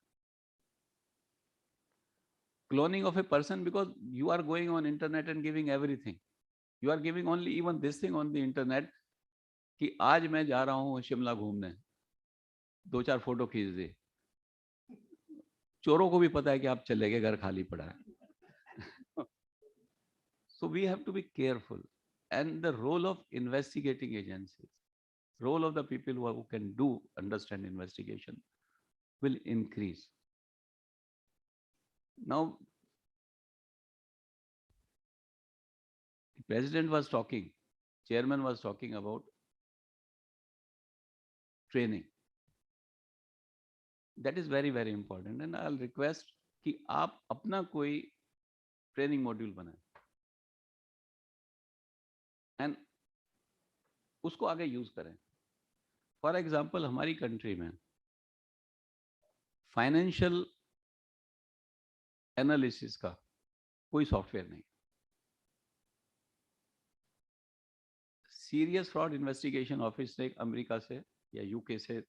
Cloning of a person, because you are going on internet and giving everything. You are giving only even this thing on the internet कि आज मैं जा रहा हूँ शिमला घूमने, 2-4 photo खींच दे. चोरों को भी पता है कि आप चले गए, घर खाली पड़ा है. So we have to be careful, and the role of investigating agencies, role of the people who can understand investigation will increase. Now, the president was talking, chairman was talking about training. That is very, very important, and I'll request कि आप अपना कोई training module बनाएं and उसको आगे use करें. For example, हमारी country में फाइनेंशियल एनालिसिस का कोई सॉफ्टवेयर नहीं. सीरियस फ्रॉड इन्वेस्टिगेशन ऑफिस ने अमेरिका से या यूके से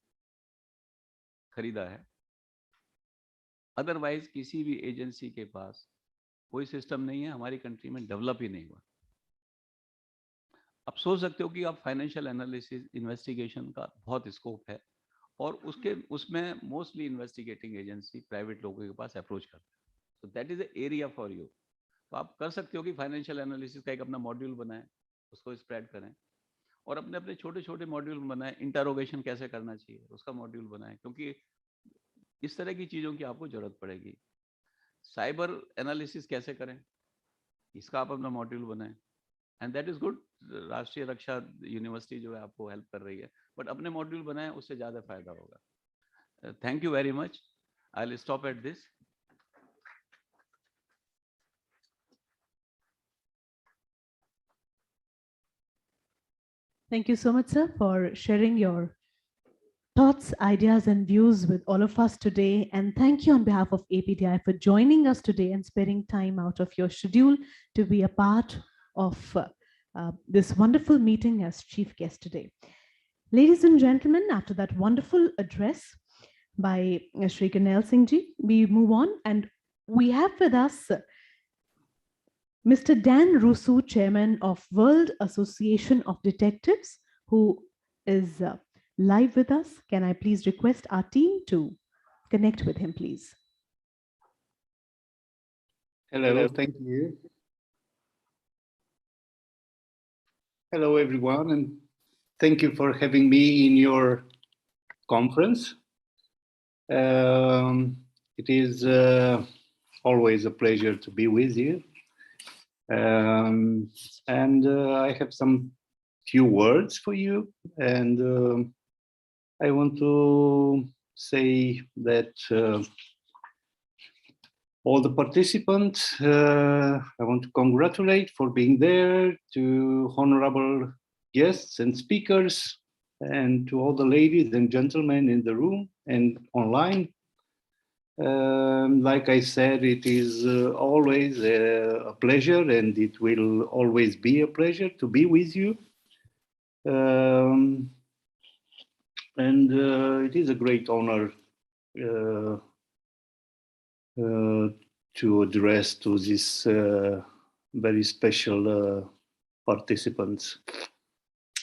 खरीदा है. अदरवाइज किसी भी एजेंसी के पास कोई सिस्टम नहीं है, हमारी कंट्री में डेवलप ही नहीं हुआ. आप सोच सकते हो कि आप फाइनेंशियल एनालिसिस इन्वेस्टिगेशन का बहुत स्कोप है, और उसमें मोस्टली इन्वेस्टिगेटिंग एजेंसी प्राइवेट लोगों के पास अप्रोच करते हैं. So that is a area for you. तो आप कर सकते हो कि फाइनेंशियल एनालिसिस का एक अपना मॉड्यूल बनाएं, उसको स्प्रेड करें, और अपने अपने छोटे छोटे मॉड्यूल बनाएं. इंटरोगेशन कैसे करना चाहिए उसका मॉड्यूल बनाएं, क्योंकि इस तरह की चीज़ों की आपको जरूरत पड़ेगी. साइबर एनालिसिस कैसे करें इसका आप अपना मॉड्यूल बनाएं. And that is good. राष्ट्रीय रक्षा यूनिवर्सिटी जो है आपको हेल्प कर रही है, बट अपने मॉड्यूल बनाएं, उससे ज्यादा फायदा होगा. Thank you very much. I will stop at this. Thank you so much, sir, for sharing your thoughts, ideas, and views with all of us today. And thank you on behalf of APDI for joining us today and sparing time out of your schedule to be a part of this wonderful meeting as chief guest today. Ladies and gentlemen, after that wonderful address by Shri Karnail Singh Ji, we move on, and we have with us Mr. Dan Rusu, Chairman of World Association of Detectives, who is live with us. Can I please request our team to connect with him, please? Hello, thank you. Hello, everyone, and thank you for having me in your conference. It is always a pleasure to be with you. And I have some few words for you, and I want to say that all the participants, I want to congratulate for being there, to honorable guests and speakers, and to all the ladies and gentlemen in the room and online. Like I said, it is always a pleasure, and it will always be a pleasure to be with you. And it is a great honor to address to this very special participants.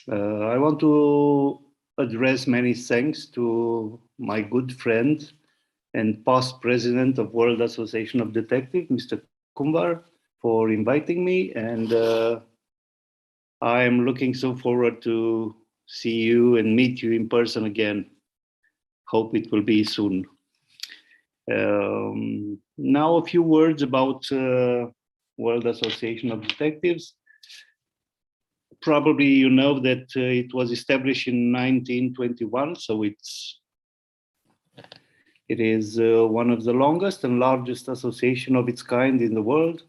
I want to address many thanks to my good friend and past president of World Association of Detectives, Mr. Kumbar, for inviting me, and I am looking so forward to see you and meet you in person again. Hope it will be soon. Now a few words about World Association of Detectives. Probably you know that it was established in 1921, so it is one of the longest and largest association of its kind in the world.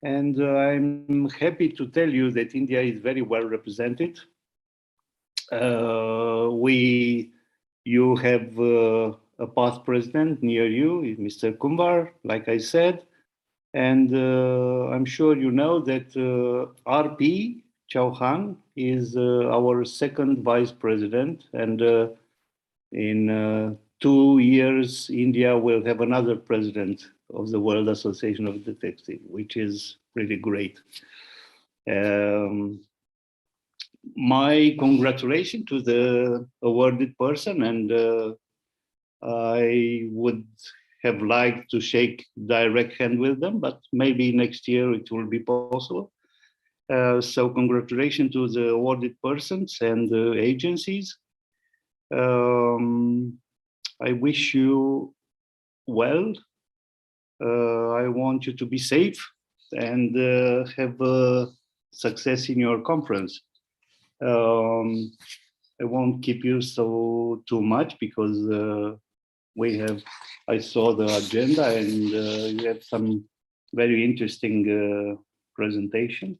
And I'm happy to tell you that India is very well represented. You have a past president near you, Mr. Kumbar, like I said, and I'm sure you know that RP Chauhan is our second vice president, and in 2 years, India will have another president of the World Association of Detectives, which is really great. My congratulations to the awarded person, and I would have liked to shake direct hand with them, but maybe next year it will be possible. So congratulations to the awarded persons and the agencies. I wish you well. I want you to be safe and have success in your conference. I won't keep you too much because I saw the agenda, and you have some very interesting presentation.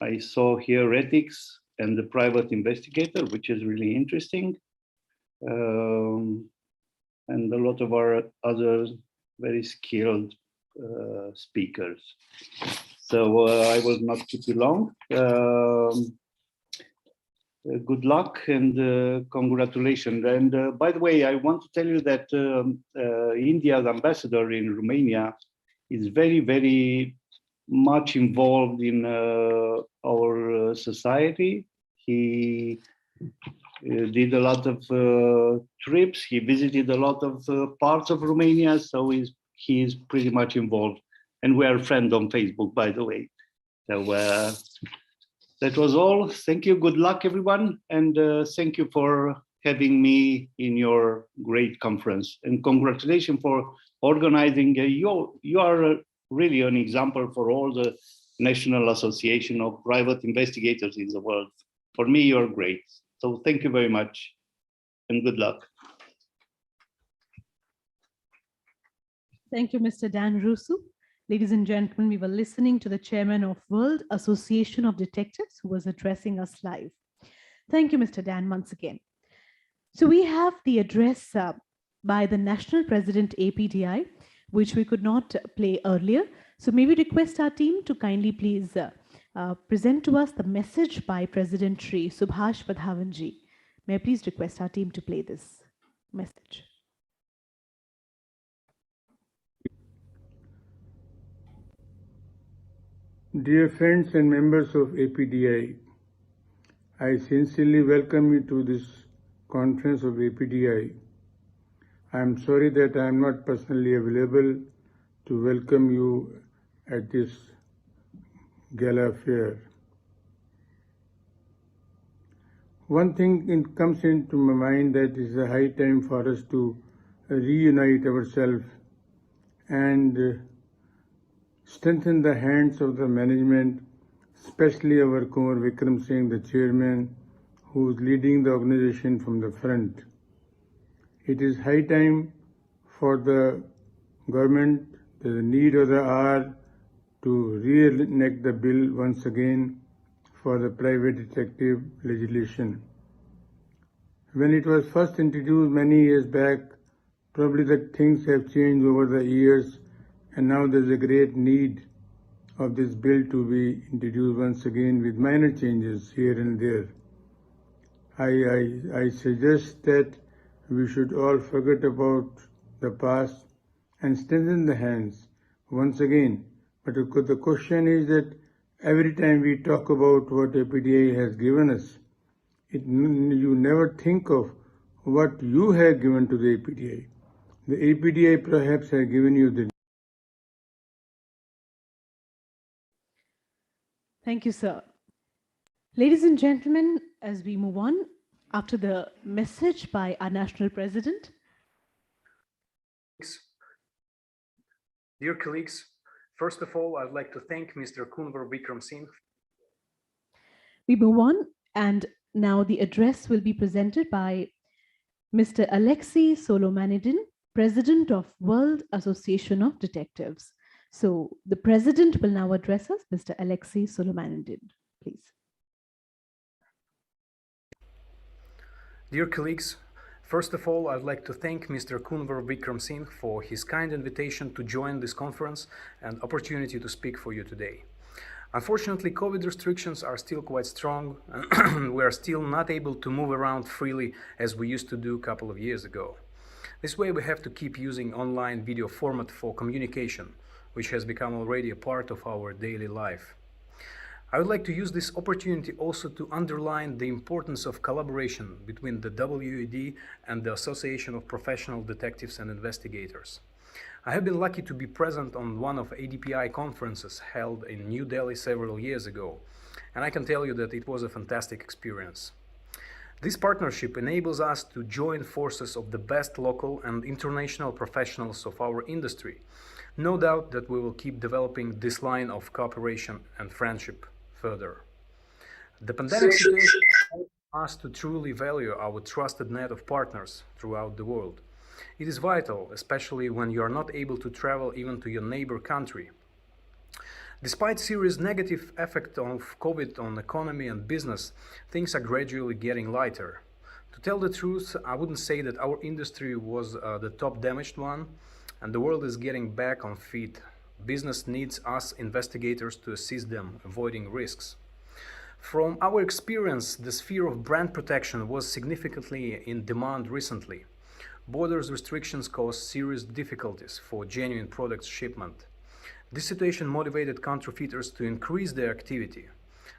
I saw here ethics and the private investigator, which is really interesting. And a lot of our other very skilled speakers. So I will not keep you long. Good luck and congratulations. And by the way, I want to tell you that India's ambassador in Romania is very, very much involved in our society. He did a lot of trips. He visited a lot of parts of Romania, so he is pretty much involved. And we are friends on Facebook, by the way. So that was all. Thank you. Good luck, everyone. And thank you for having me in your great conference. And congratulations for organizing. You are really an example for all the National Association of Private Investigators in the world. For me, you're great. So thank you very much and good luck. Thank you, Mr. Dan Rusu. Ladies and gentlemen, we were listening to the chairman of World Association of Detectives who was addressing us live. Thank you, Mr. Dan, once again. So we have the address by the National President APDI, which we could not play earlier. So may we request our team to kindly please present to us the message by President Shri Subhash Padhavanji. May I please request our team to play this message. Dear friends and members of APDI, I sincerely welcome you to this conference of APDI. I am sorry that I am not personally available to welcome you at this gala fair. One thing comes into my mind that it is a high time for us to reunite ourselves and strengthen the hands of the management, especially our Kumar Vikram Singh, the chairman, who is leading the organization from the front. It is high time for the government, the need of the hour, to reenact the bill once again for the private detective legislation. When it was first introduced many years back, probably the things have changed over the years, and now there's a great need of this bill to be introduced once again with minor changes here and there. I suggest that we should all forget about the past and strengthen the hands once again. But the question is that every time we talk about what APDI has given us, you never think of what you have given to the APDI. The APDI perhaps has given you the. Thank you, sir. Ladies and gentlemen, as we move on, after the message by our national president. Dear colleagues, first of all, I'd like to thank Mr. Kunvar Vikram Singh. We move on, and now the address will be presented by Mr. Alexei Solomanidin, President of World Association of Detectives. So the president will now address us, Mr. Alexei Solomanidin, please. Dear colleagues, first of all, I'd like to thank Mr. Kunvar Vikram Singh for his kind invitation to join this conference and opportunity to speak for you today. Unfortunately, COVID restrictions are still quite strong. We are still not able to move around freely as we used to do a couple of years ago. This way, we have to keep using online video format for communication, which has become already a part of our daily life. I would like to use this opportunity also to underline the importance of collaboration between the WED and the Association of Professional Detectives and Investigators. I have been lucky to be present on one of ADPI conferences held in New Delhi several years ago, and I can tell you that it was a fantastic experience. This partnership enables us to join forces of the best local and international professionals of our industry. No doubt that we will keep developing this line of cooperation and friendship further. The pandemic situation helped us to truly value our trusted net of partners throughout the world. It is vital, especially when you are not able to travel even to your neighbor country. Despite serious negative effect of COVID on economy and business, things are gradually getting lighter. To tell the truth, I wouldn't say that our industry was the top damaged one, and the world is getting back on feet. Business needs us investigators to assist them, avoiding risks. From our experience, the sphere of brand protection was significantly in demand recently. Borders restrictions caused serious difficulties for genuine products shipment. This situation motivated counterfeiters to increase their activity.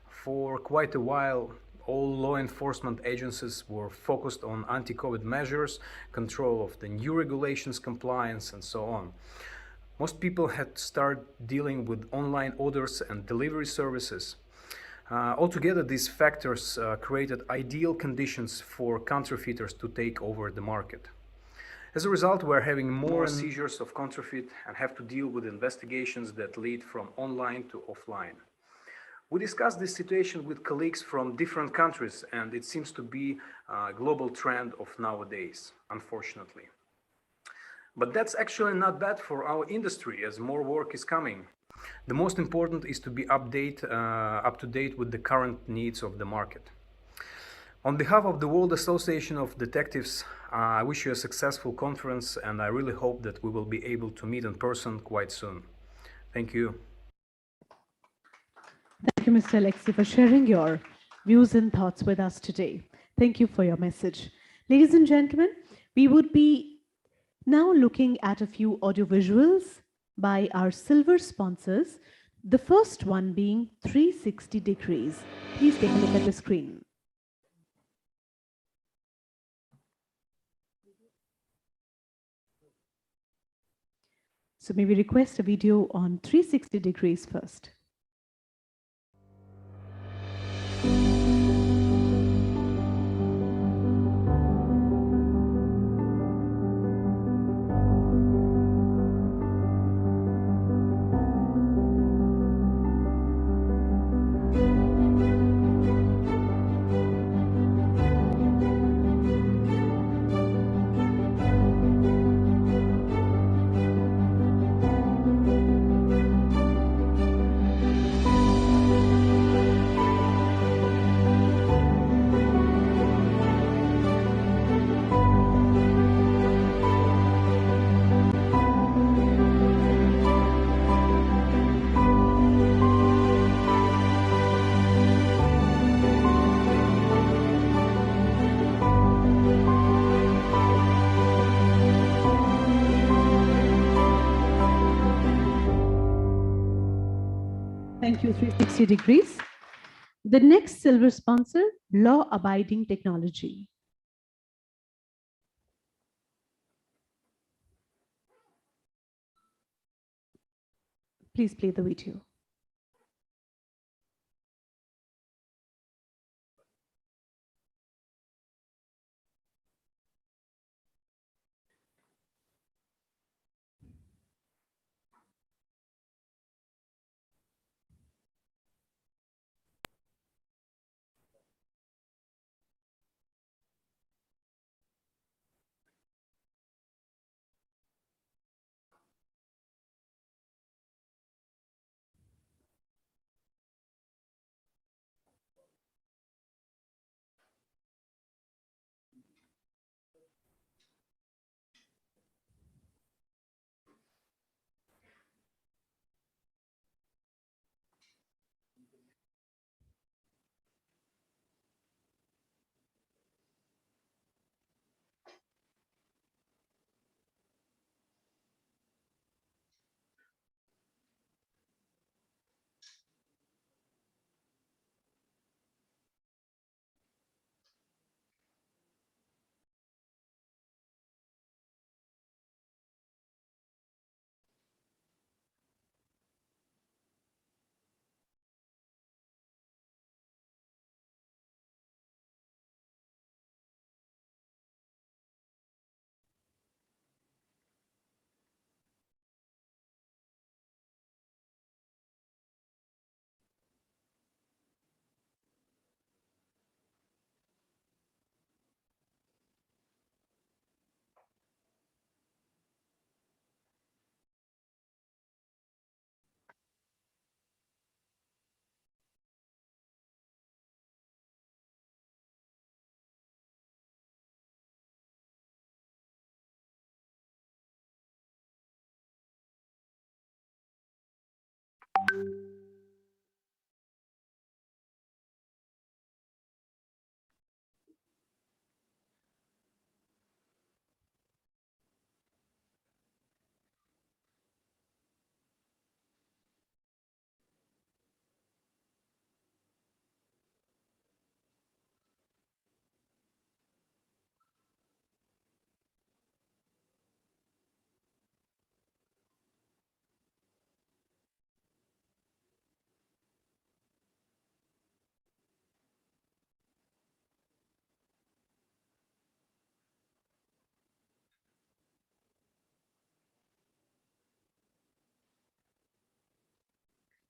For quite a while, all law enforcement agencies were focused on anti-COVID measures, control of the new regulations, compliance, and so on. Most people had to start dealing with online orders and delivery services. Altogether, these factors created ideal conditions for counterfeiters to take over the market. As a result, we're having more seizures of counterfeit and have to deal with investigations that lead from online to offline. We discussed this situation with colleagues from different countries, and it seems to be a global trend of nowadays, unfortunately. But that's actually not bad for our industry, as more work is coming. The most important is to be up to date with the current needs of the market. On behalf of the World Association of Detectives, I wish you a successful conference, and I really hope that we will be able to meet in person quite soon. Thank you. Thank you, Mr. Alexei, for sharing your views and thoughts with us today. Thank you for your message. Ladies and gentlemen, we would be now looking at a few audiovisuals by our silver sponsors, the first one being 360 Degrees. Please take a look at the screen. So may we request a video on 360 Degrees first. Thank you, 360 Degrees. The next silver sponsor, Law Abiding Technology. Please play the video.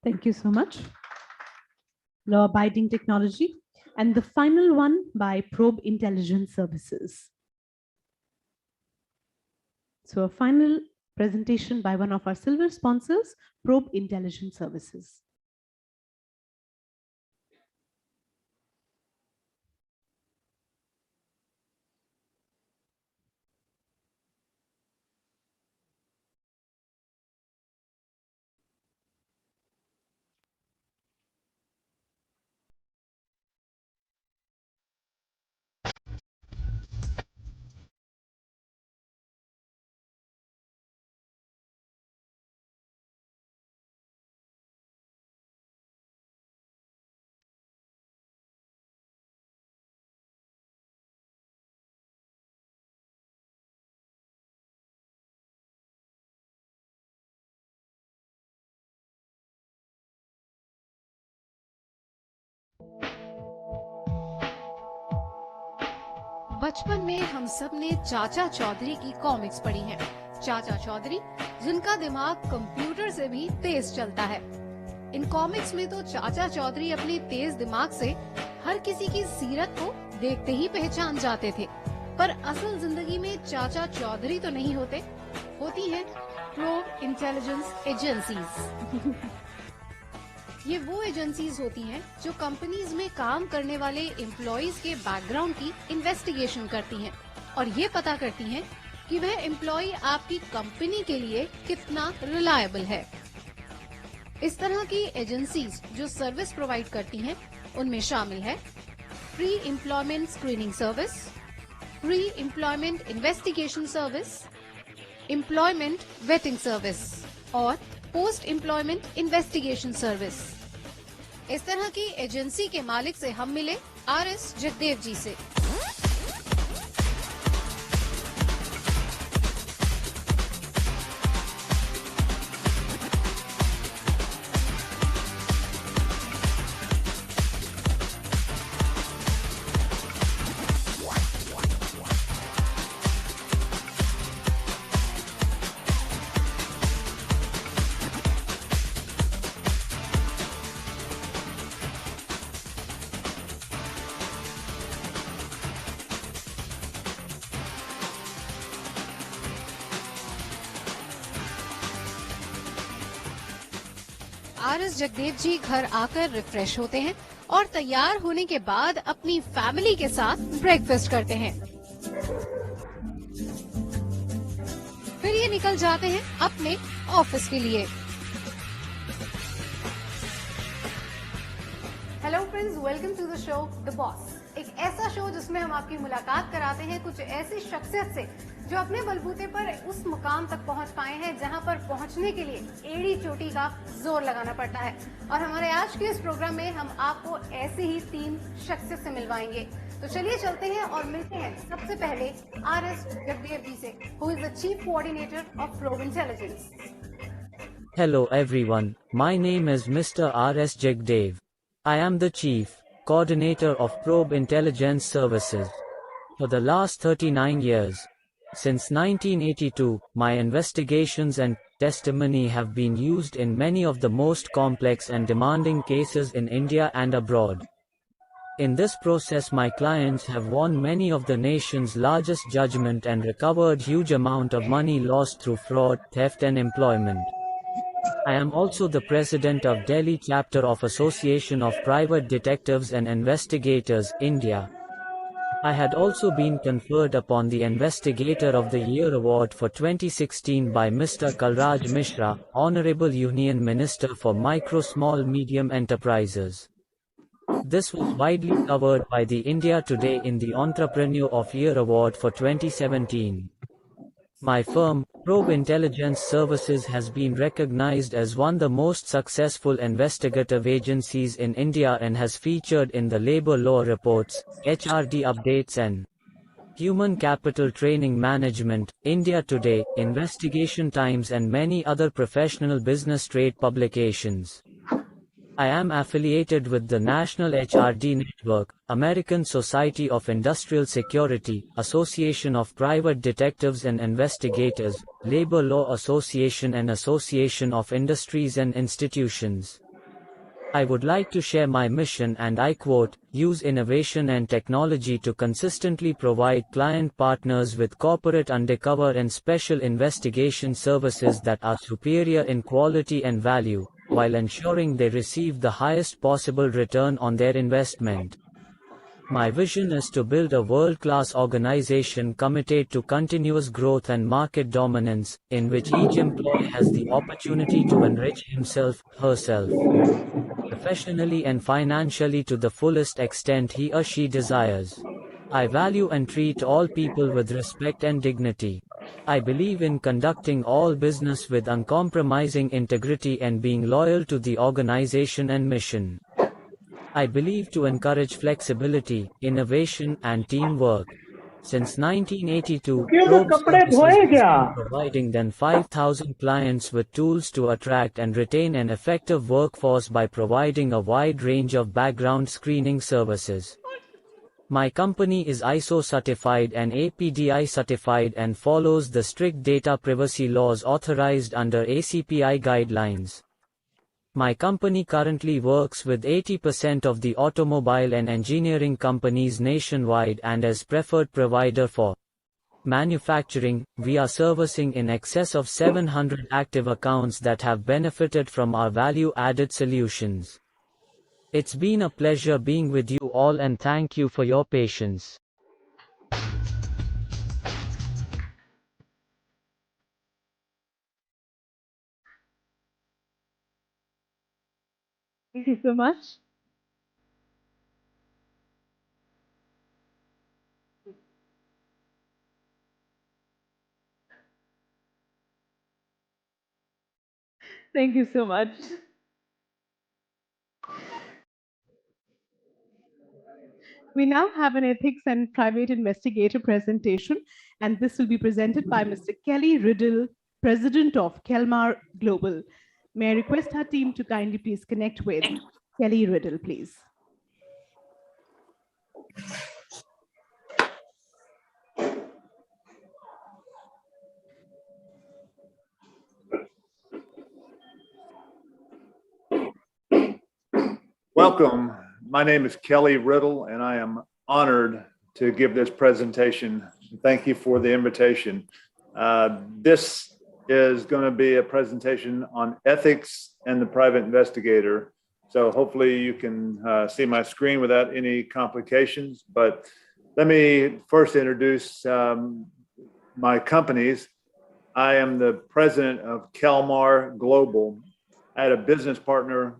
Thank you so much. Law-abiding technology. And the final one by Probe Intelligence Services. So a final presentation by one of our silver sponsors, Probe Intelligence Services. बचपन में हम सब ने चाचा चौधरी की comics पढ़ी हैं। चाचा चौधरी जिनका दिमाग कंप्यूटर से भी तेज चलता है। इन कॉमिक्स में तो चाचा चौधरी अपने तेज दिमाग से हर किसी की सीरत को देखते ही पहचान जाते थे। पर असल जिंदगी में चाचा चौधरी तो नहीं होते, होती हैं प्रोब इंटेलिजेंस एजेंसीज। ये वो एजेंसीज होती हैं जो कंपनीज में काम करने वाले एम्प्लॉयज के बैकग्राउंड की इन्वेस्टिगेशन करती हैं और ये पता करती हैं कि वह एम्प्लॉय आपकी कंपनी के लिए कितना रिलायबल है। इस तरह की एजेंसीज जो सर्विस प्रोवाइड करती हैं उनमें शामिल है pre employment screening service, pre employment investigation service, employment waiting service और पोस्ट एम्प्लॉयमेंट इन्वेस्टिगेशन सर्विस। इस तरह की एजेंसी के मालिक से हम मिले आर.एस. जगदेव जी से। आर.एस. जगदेव जी घर आकर रिफ्रेश होते हैं और तैयार होने के बाद अपनी फैमिली के साथ ब्रेकफास्ट करते हैं। फिर ये निकल जाते हैं अपने ऑफिस के लिए। Hello friends, welcome to the show the boss. एक ऐसा शो जिसमें हम आपकी मुलाकात कराते हैं कुछ ऐसी शख्सियत से जो अपने बलबूते पर उस मुकाम तक पहुंच पाए हैं जहां पर पहुंचने के लिए एड़ी चोटी का जोर लगाना पड़ता है। और हमारे आज के इस प्रोग्राम में हम आपको ऐसे ही 3 शख्सियत से मिलवाएंगे। तो चलिए चलते हैं और मिलते हैं सबसे पहले आर.एस. जगदेव जी से, who is the chief coordinator of probe intelligence. Hello everyone, my name is Mr. R.S. Jagdev. I am the Chief Coordinator of Probe Intelligence Services. For the last 39 years, since 1982, my investigations and testimony have been used in many of the most complex and demanding cases in India and abroad. In this process, my clients have won many of the nation's largest judgment and recovered huge amount of money lost through fraud, theft and employment. I am also the president of Delhi chapter of Association of Private Detectives and Investigators, India. I had also been conferred upon the Investigator of the Year Award for 2016 by Mr. Kalraj Mishra, Honorable Union Minister for Micro, Small, Medium Enterprises. This was widely covered by the India Today in the Entrepreneur of Year Award for 2017. My firm, Probe Intelligence Services, has been recognized as one of the most successful investigative agencies in India and has featured in the Labor Law Reports, HRD Updates and Human Capital Training Management, India Today, Investigation Times and many other professional business trade publications. I am affiliated with the National HRD Network, American Society of Industrial Security, Association of Private Detectives and Investigators, Labor Law Association and Association of Industries and Institutions. I would like to share my mission, and I quote, use innovation and technology to consistently provide client partners with corporate undercover and special investigation services that are superior in quality and value, while ensuring they receive the highest possible return on their investment. My vision is to build a world-class organization committed to continuous growth and market dominance, in which each employee has the opportunity to enrich himself, herself, professionally and financially to the fullest extent he or she desires. I value and treat all people with respect and dignity. I believe in conducting all business with uncompromising integrity and being loyal to the organization and mission. I believe to encourage flexibility, innovation, and teamwork. Since 1982, Probe Services has been providing than 5,000 clients with tools to attract and retain an effective workforce by providing a wide range of background screening services. My company is ISO certified and APDI certified and follows the strict data privacy laws authorized under ACPI guidelines. My company currently works with 80% of the automobile and engineering companies nationwide and as preferred provider for manufacturing. We are servicing in excess of 700 active accounts that have benefited from our value-added solutions. It's been a pleasure being with you all, and thank you for your patience. Thank you so much. Thank you so much. We now have an ethics and private investigator presentation, and this will be presented by Mr. Kelly Riddle, President of Kelmar Global. May I request our team to kindly please connect with Kelly Riddle, please. Welcome. My name is Kelly Riddle, and I am honored to give this presentation. Thank you for the invitation. This is going to be a presentation on ethics and the private investigator. So hopefully you can see my screen without any complications. But let me first introduce my companies. I am the president of Kelmar Global. I had a business partner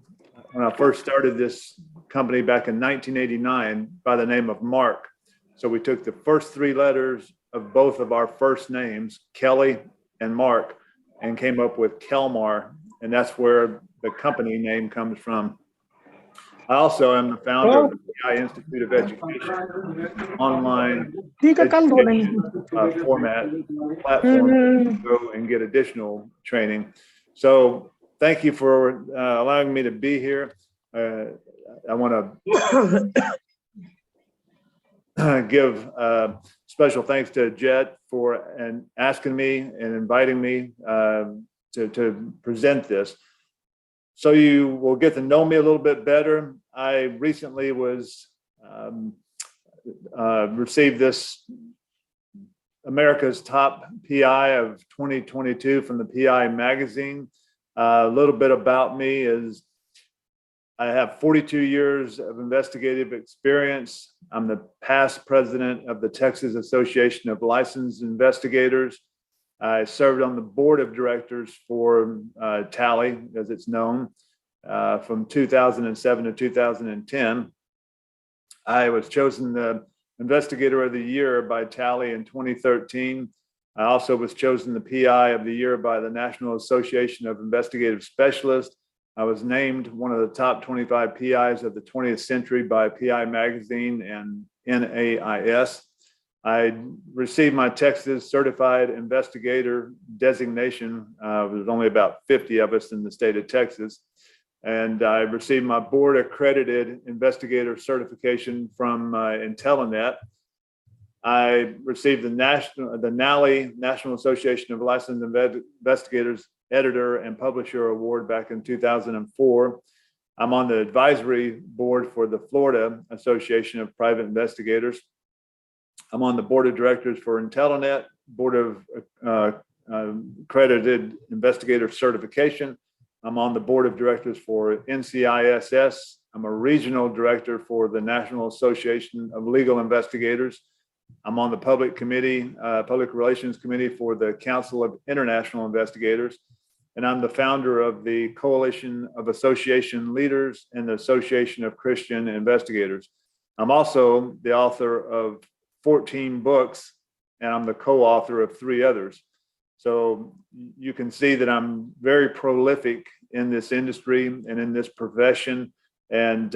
when I first started this company back in 1989 by the name of Mark. So we took the first three letters of both of our first names, Kelly and Mark, and came up with Kelmar, and that's where the company name comes from. I also am the founder of the PI Institute of Education, online education format platform to go and get additional training. So thank you for allowing me to be here. I want to give special thanks to Jet for asking me and inviting me to present this. So you will get to know me a little bit better. I recently was received this America's Top PI of 2022 from the PI magazine. A little bit about me is I have 42 years of investigative experience. I'm the past president of the Texas Association of Licensed Investigators. I served on the board of directors for Tally, as it's known, from 2007 to 2010. I was chosen the Investigator of the Year by Tally in 2013. I also was chosen the PI of the Year by the National Association of Investigative Specialists. I was named one of the top 25 PIs of the 20th century by PI Magazine and NAIS. I received my Texas Certified Investigator designation. There's only about 50 of us in the state of Texas. And I received my board accredited investigator certification from Intellinet. I received the NALI, National Association of Licensed Investigators Editor and Publisher Award back in 2004. I'm on the advisory board for the Florida Association of Private Investigators. I'm on the board of directors for Intellinet, board of accredited investigator certification. I'm on the board of directors for NCISS. I'm a regional director for the National Association of Legal Investigators. I'm on the public committee, public relations committee for the Council of International Investigators. And I'm the founder of the Coalition of Association Leaders and the Association of Christian Investigators. I'm also the author of 14 books, and I'm the co-author of 3 others. So you can see that I'm very prolific in this industry and in this profession. And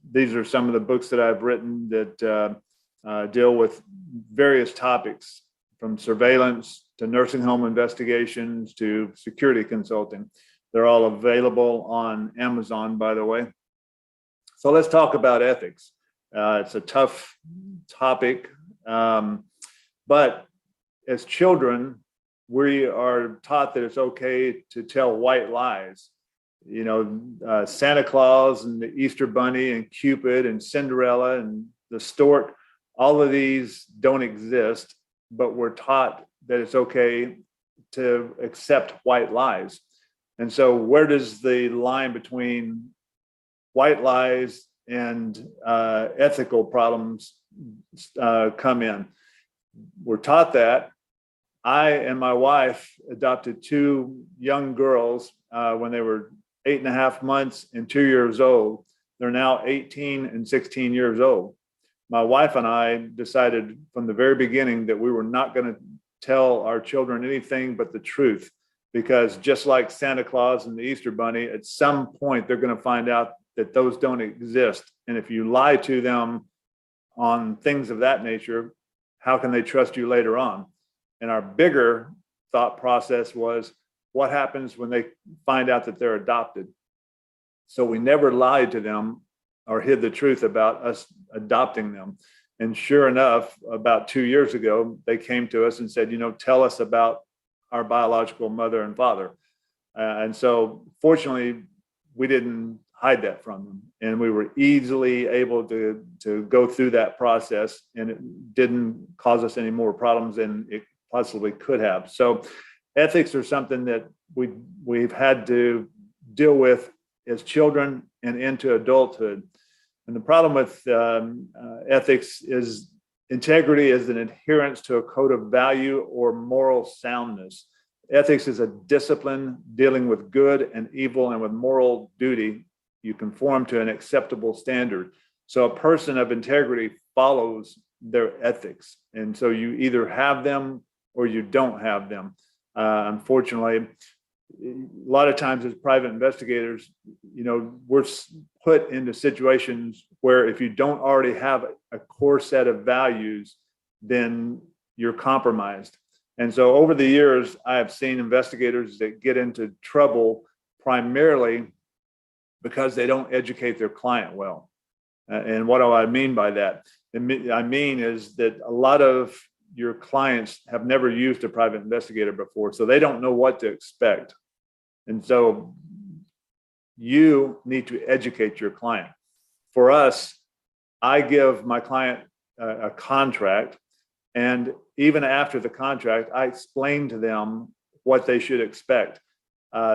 these are some of the books that I've written that deal with various topics, from surveillance to nursing home investigations to security consulting. They're all available on Amazon, by the way. So let's talk about ethics. It's a tough topic, but as children, we are taught that it's okay to tell white lies. You know, Santa Claus and the Easter Bunny and Cupid and Cinderella and the stork, all of these don't exist, but we're taught that it's okay to accept white lies. And so where does the line between white lies and ethical problems come in? We're taught that. I and my wife adopted 2 young girls when they were 8.5 months and 2 years old. They're now 18 and 16 years old. My wife and I decided from the very beginning that we were not going to tell our children anything but the truth, because just like Santa Claus and the Easter Bunny, at some point they're going to find out that those don't exist. And if you lie to them on things of that nature, how can they trust you later on? And our bigger thought process was, what happens when they find out that they're adopted? So we never lied to them or hid the truth about us adopting them. And sure enough, about 2 years ago, they came to us and said, you know, tell us about our biological mother and father. And so fortunately, we didn't hide that from them. And we were easily able to go through that process, and it didn't cause us any more problems than it possibly could have. So ethics are something that we've had to deal with as children and into adulthood. And the problem with ethics is integrity is an adherence to a code of value or moral soundness. Ethics is a discipline dealing with good and evil and with moral duty. You conform to an acceptable standard. So a person of integrity follows their ethics. And so you either have them or you don't have them. Unfortunately, a lot of times as private investigators, you know, we're put into situations where if you don't already have a core set of values, then you're compromised. And so over the years, I have seen investigators that get into trouble primarily because they don't educate their client well. And what do I mean by that? I mean is that a lot of your clients have never used a private investigator before, so they don't know what to expect. And so you need to educate your client. For us, I give my client a contract, and even after the contract, I explain to them what they should expect.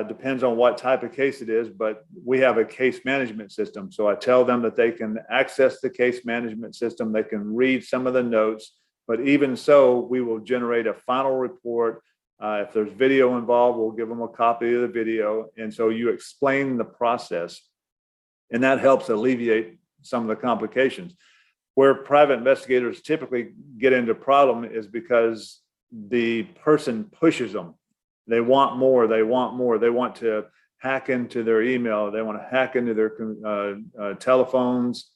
Depends on what type of case it is, but we have a case management system. So I tell them that they can access the case management system, they can read some of the notes, but even so, we will generate a final report. If there's video involved, we'll give them a copy of the video. And so you explain the process, and that helps alleviate some of the complications. Where private investigators typically get into problem is because the person pushes them. They want more, they want more. They want to hack into their email. They want to hack into their telephones.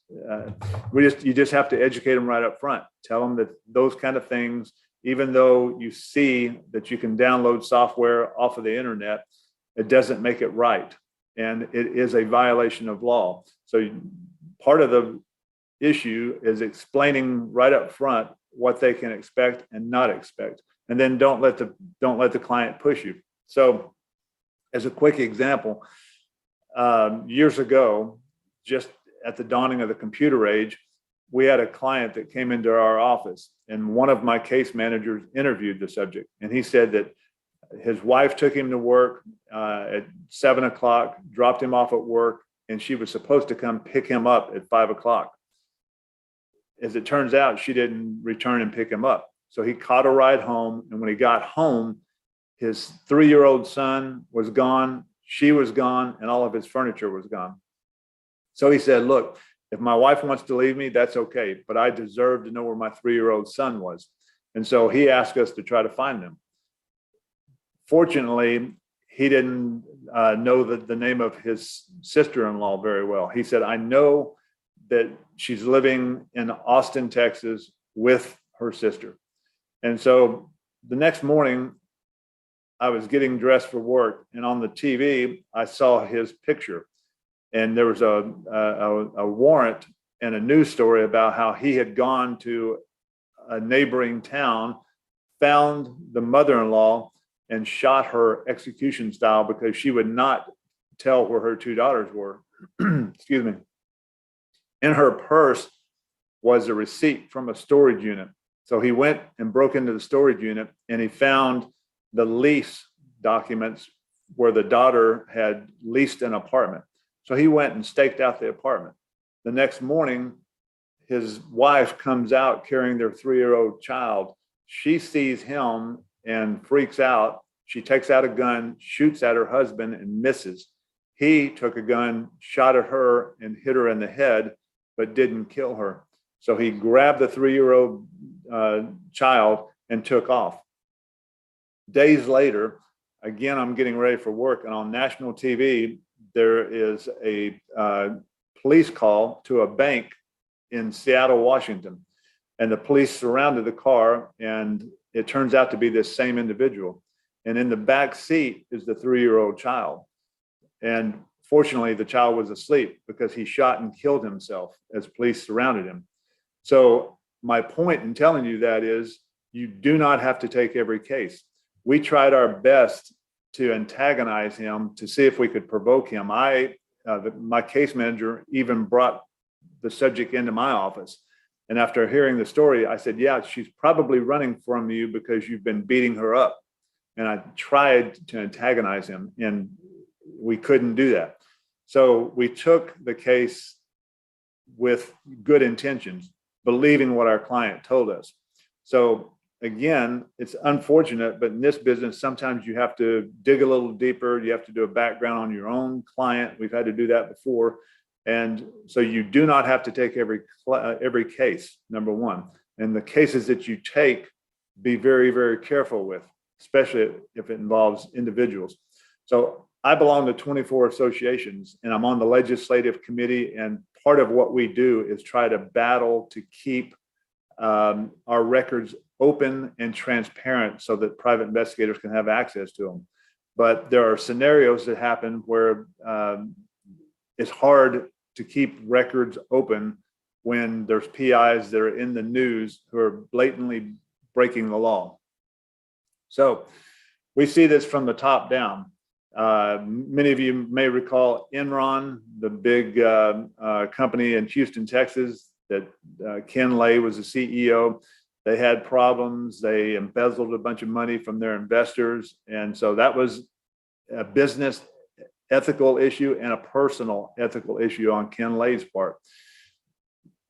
You just have to educate them right up front. Tell them that those kind of things, even though you see that you can download software off of the internet, it doesn't make it right. And it is a violation of law. So part of the issue is explaining right up front what they can expect and not expect. And then don't let the client push you. So as a quick example, years ago, just at the dawning of the computer age, we had a client that came into our office, and one of my case managers interviewed the subject, and he said that his wife took him to work at 7 o'clock, dropped him off at work, and she was supposed to come pick him up at 5 o'clock. As it turns out, she didn't return and pick him up. So he caught a ride home, and when he got home, his 3-year-old son was gone, she was gone, and all of his furniture was gone. So he said, look, if my wife wants to leave me, that's okay, but I deserve to know where my 3-year-old son was. And so he asked us to try to find them. Fortunately, he didn't know the name of his sister-in-law very well. He said, I know that she's living in Austin, Texas with her sister. And so the next morning, I was getting dressed for work, and on the TV, I saw his picture. And there was a warrant and a news story about how he had gone to a neighboring town, found the mother-in-law, and shot her execution style because she would not tell where her 2 daughters were. Excuse me. In her purse was a receipt from a storage unit. So he went and broke into the storage unit, and he found the lease documents where the daughter had leased an apartment. So he went and staked out the apartment. The next morning, his wife comes out carrying their 3-year-old child. She sees him and freaks out. She takes out a gun, shoots at her husband, and misses. He took a gun, shot at her, and hit her in the head, but didn't kill her. So he grabbed the 3-year-old child and took off. Days later, again, I'm getting ready for work, and on national TV, there is a police call to a bank in Seattle, Washington. And the police surrounded the car, and it turns out to be this same individual. And in the back seat is the 3-year-old child. And fortunately, the child was asleep because he shot and killed himself as police surrounded him. So my point in telling you that is, you do not have to take every case. We tried our best to antagonize him to see if we could provoke him. My case manager even brought the subject into my office. And after hearing the story, I said, yeah, she's probably running from you because you've been beating her up. And I tried to antagonize him, and we couldn't do that. So we took the case with good intentions, believing what our client told us. So again, it's unfortunate, but in this business, sometimes you have to dig a little deeper. You have to do a background on your own client. We've had to do that before. And so you do not have to take every case, number one. And the cases that you take, be very, very careful with, especially if it involves individuals. So I belong to 24 associations, and I'm on the legislative committee. And part of what we do is try to battle to keep our records open and transparent so that private investigators can have access to them. But there are scenarios that happen where it's hard to keep records open when there's PIs that are in the news who are blatantly breaking the law. So we see this from the top down. Many of you may recall Enron, the big company in Houston, Texas, that Ken Lay was the CEO. They had problems. They embezzled a bunch of money from their investors. And so that was a business ethical issue and a personal ethical issue on Ken Lay's part.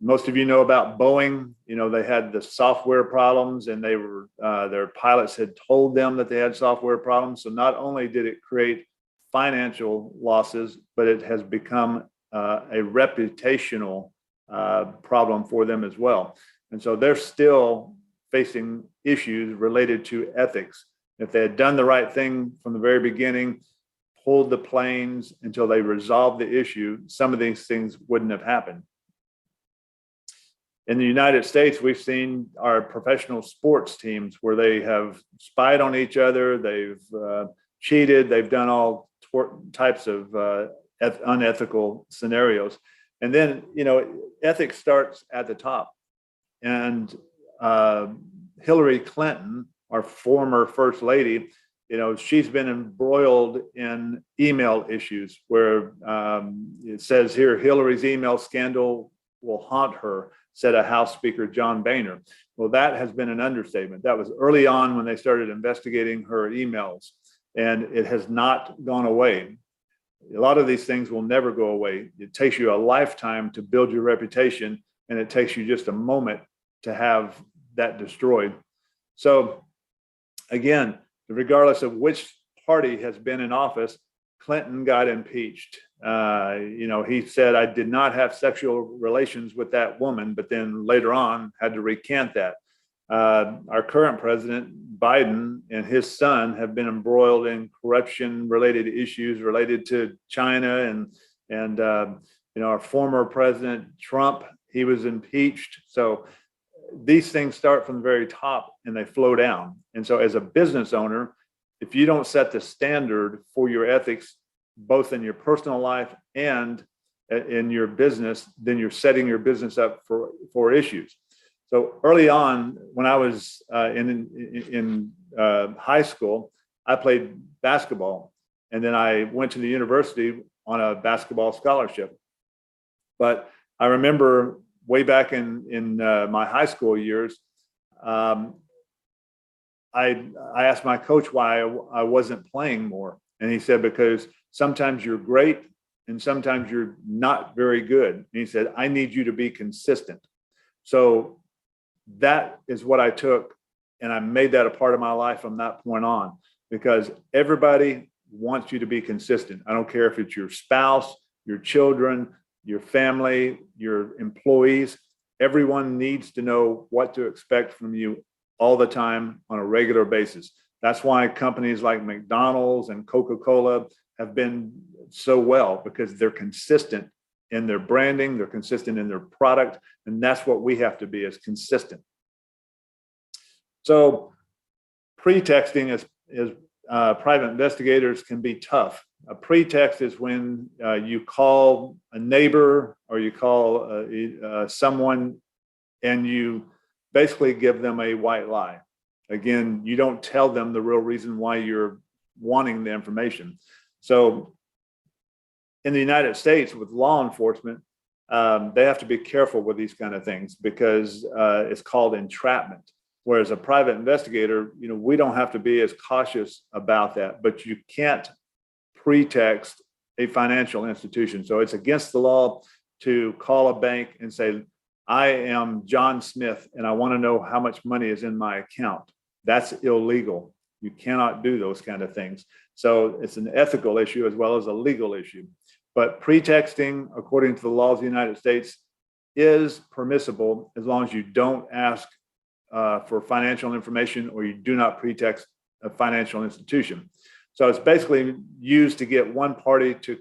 Most of you know about Boeing. You know, they had the software problems, and they were their pilots had told them that they had software problems. So not only did it create financial losses, but it has become a reputational problem for them as well. And so they're still facing issues related to ethics. If they had done the right thing from the very beginning, pulled the planes until they resolved the issue, some of these things wouldn't have happened. In the United States, we've seen our professional sports teams where they have spied on each other, they've cheated, they've done all types of unethical scenarios. And then, you know, ethics starts at the top. And Hillary Clinton, our former first lady, she's been embroiled in email issues where it says here, Hillary's email scandal will haunt her, said a House Speaker, John Boehner. Well, that has been an understatement. That was early on when they started investigating her emails, and it has not gone away. A lot of these things will never go away. It takes you a lifetime to build your reputation, and it takes you just a moment to have that destroyed. So again, regardless of which party has been in office, Clinton got impeached. He said, I did not have sexual relations with that woman, but then later on had to recant that. Our current president, Biden, and his son have been embroiled in corruption-related issues related to China, and our former president, Trump, he was impeached. So these things start from the very top and they flow down. And so as a business owner, if you don't set the standard for your ethics, both in your personal life and in your business, then you're setting your business up for issues. So early on, when I was in high school, I played basketball, and then I went to the university on a basketball scholarship. But I remember way back in my high school years, I asked my coach why I wasn't playing more. And he said, because sometimes you're great and sometimes you're not very good. And he said, I need you to be consistent. So that is what I took, and I made that a part of my life from that point on, because everybody wants you to be consistent. I don't care if it's your spouse, your children, your family, your employees. Everyone needs to know what to expect from you all the time on a regular basis. That's why companies like McDonald's and Coca-Cola have been so well, because they're consistent in their branding, they're consistent in their product, and that's what we have to be, is consistent. So pretexting is private investigators can be tough. A pretext is when you call a neighbor or you call someone and you basically give them a white lie. Again, you don't tell them the real reason why you're wanting the information. So in the United States, with law enforcement, they have to be careful with these kind of things, because it's called entrapment. Whereas a private investigator, we don't have to be as cautious about that, but you can't pretext a financial institution. So it's against the law to call a bank and say, I am John Smith and I want to know how much money is in my account. That's illegal. You cannot do those kind of things. So it's an ethical issue as well as a legal issue. But pretexting, according to the laws of the United States, is permissible as long as you don't ask for financial information or you do not pretext a financial institution. So it's basically used to get one party to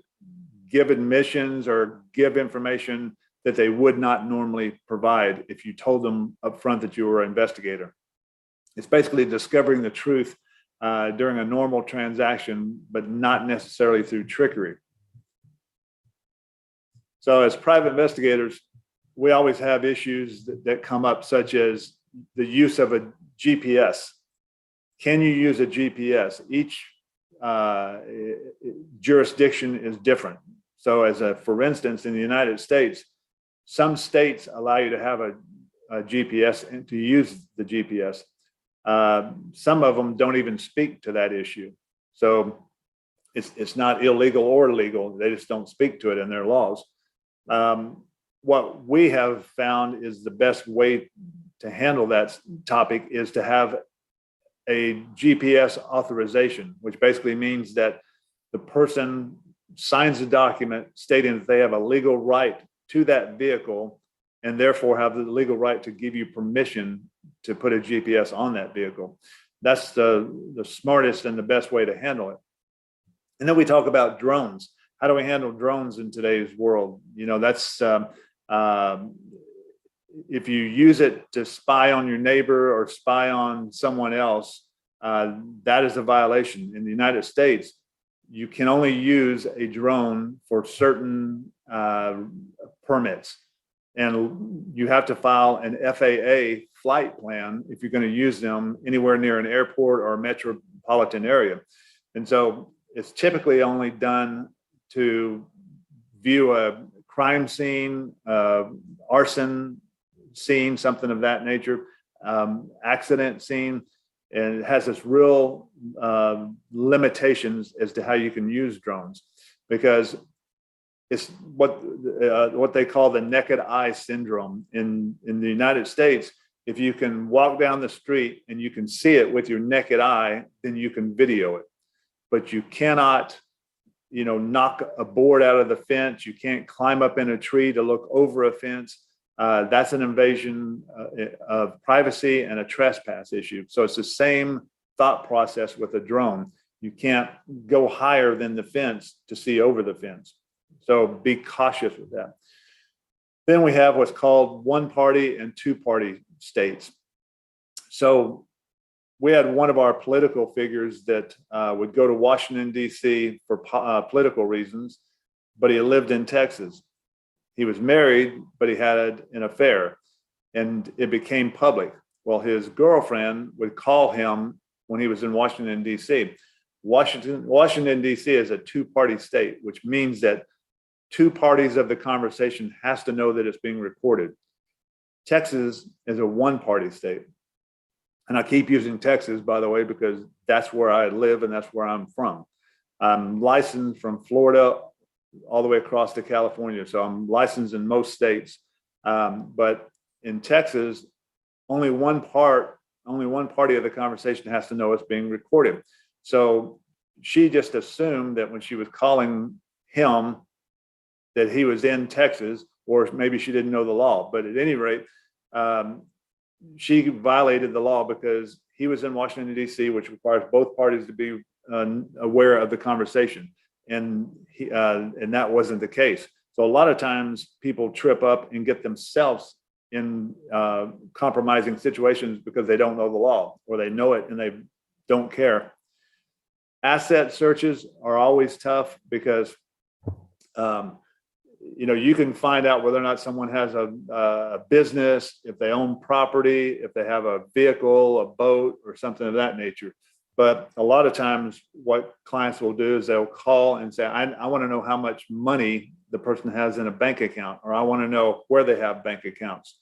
give admissions or give information that they would not normally provide if you told them up front that you were an investigator. It's basically discovering the truth during a normal transaction, but not necessarily through trickery. So as private investigators, we always have issues that come up, such as the use of a GPS. Can you use a GPS? Each jurisdiction is different. So for instance, in the United States, some states allow you to have a GPS and to use the GPS. Some of them don't even speak to that issue. So it's not illegal or legal. They just don't speak to it in their laws. What we have found is the best way to handle that topic is to have a GPS authorization, which basically means that the person signs a document stating that they have a legal right to that vehicle and therefore have the legal right to give you permission to put a GPS on that vehicle. That's the smartest and the best way to handle it. And then we talk about drones. How do we handle drones in today's world? That's if you use it to spy on your neighbor or spy on someone else, that is a violation. In the United States, you can only use a drone for certain permits. And you have to file an FAA flight plan if you're going to use them anywhere near an airport or a metropolitan area. And so it's typically only done to view a crime scene, arson scene, something of that nature, accident scene. And it has this real limitations as to how you can use drones, because it's what they call the naked eye syndrome. In the United States, if you can walk down the street and you can see it with your naked eye, then you can video it. But you cannot, knock a board out of the fence. You can't climb up in a tree to look over a fence. That's an invasion of privacy and a trespass issue. So it's the same thought process with a drone. You can't go higher than the fence to see over the fence. So be cautious with that. Then we have what's called one-party and two-party states. So we had one of our political figures that would go to Washington, D.C. for political reasons, but he lived in Texas. He was married, but he had an affair, and it became public. Well, his girlfriend would call him when he was in Washington, D.C. Washington, D.C. is a two-party state, which means that two parties of the conversation has to know that it's being recorded. Texas is a one-party state. And I keep using Texas, by the way, because that's where I live and that's where I'm from. I'm licensed from Florida all the way across to California. So I'm licensed in most states. But in Texas, only one party of the conversation has to know it's being recorded. So she just assumed that when she was calling him that he was in Texas, or maybe she didn't know the law. But at any rate, she violated the law because he was in Washington, D.C., which requires both parties to be aware of the conversation. And that wasn't the case. So a lot of times people trip up and get themselves in compromising situations because they don't know the law, or they know it and they don't care. Asset searches are always tough because you can find out whether or not someone has a business, if they own property, if they have a vehicle, a boat, or something of that nature. But a lot of times what clients will do is they'll call and say, I want to know how much money the person has in a bank account, or I want to know where they have bank accounts.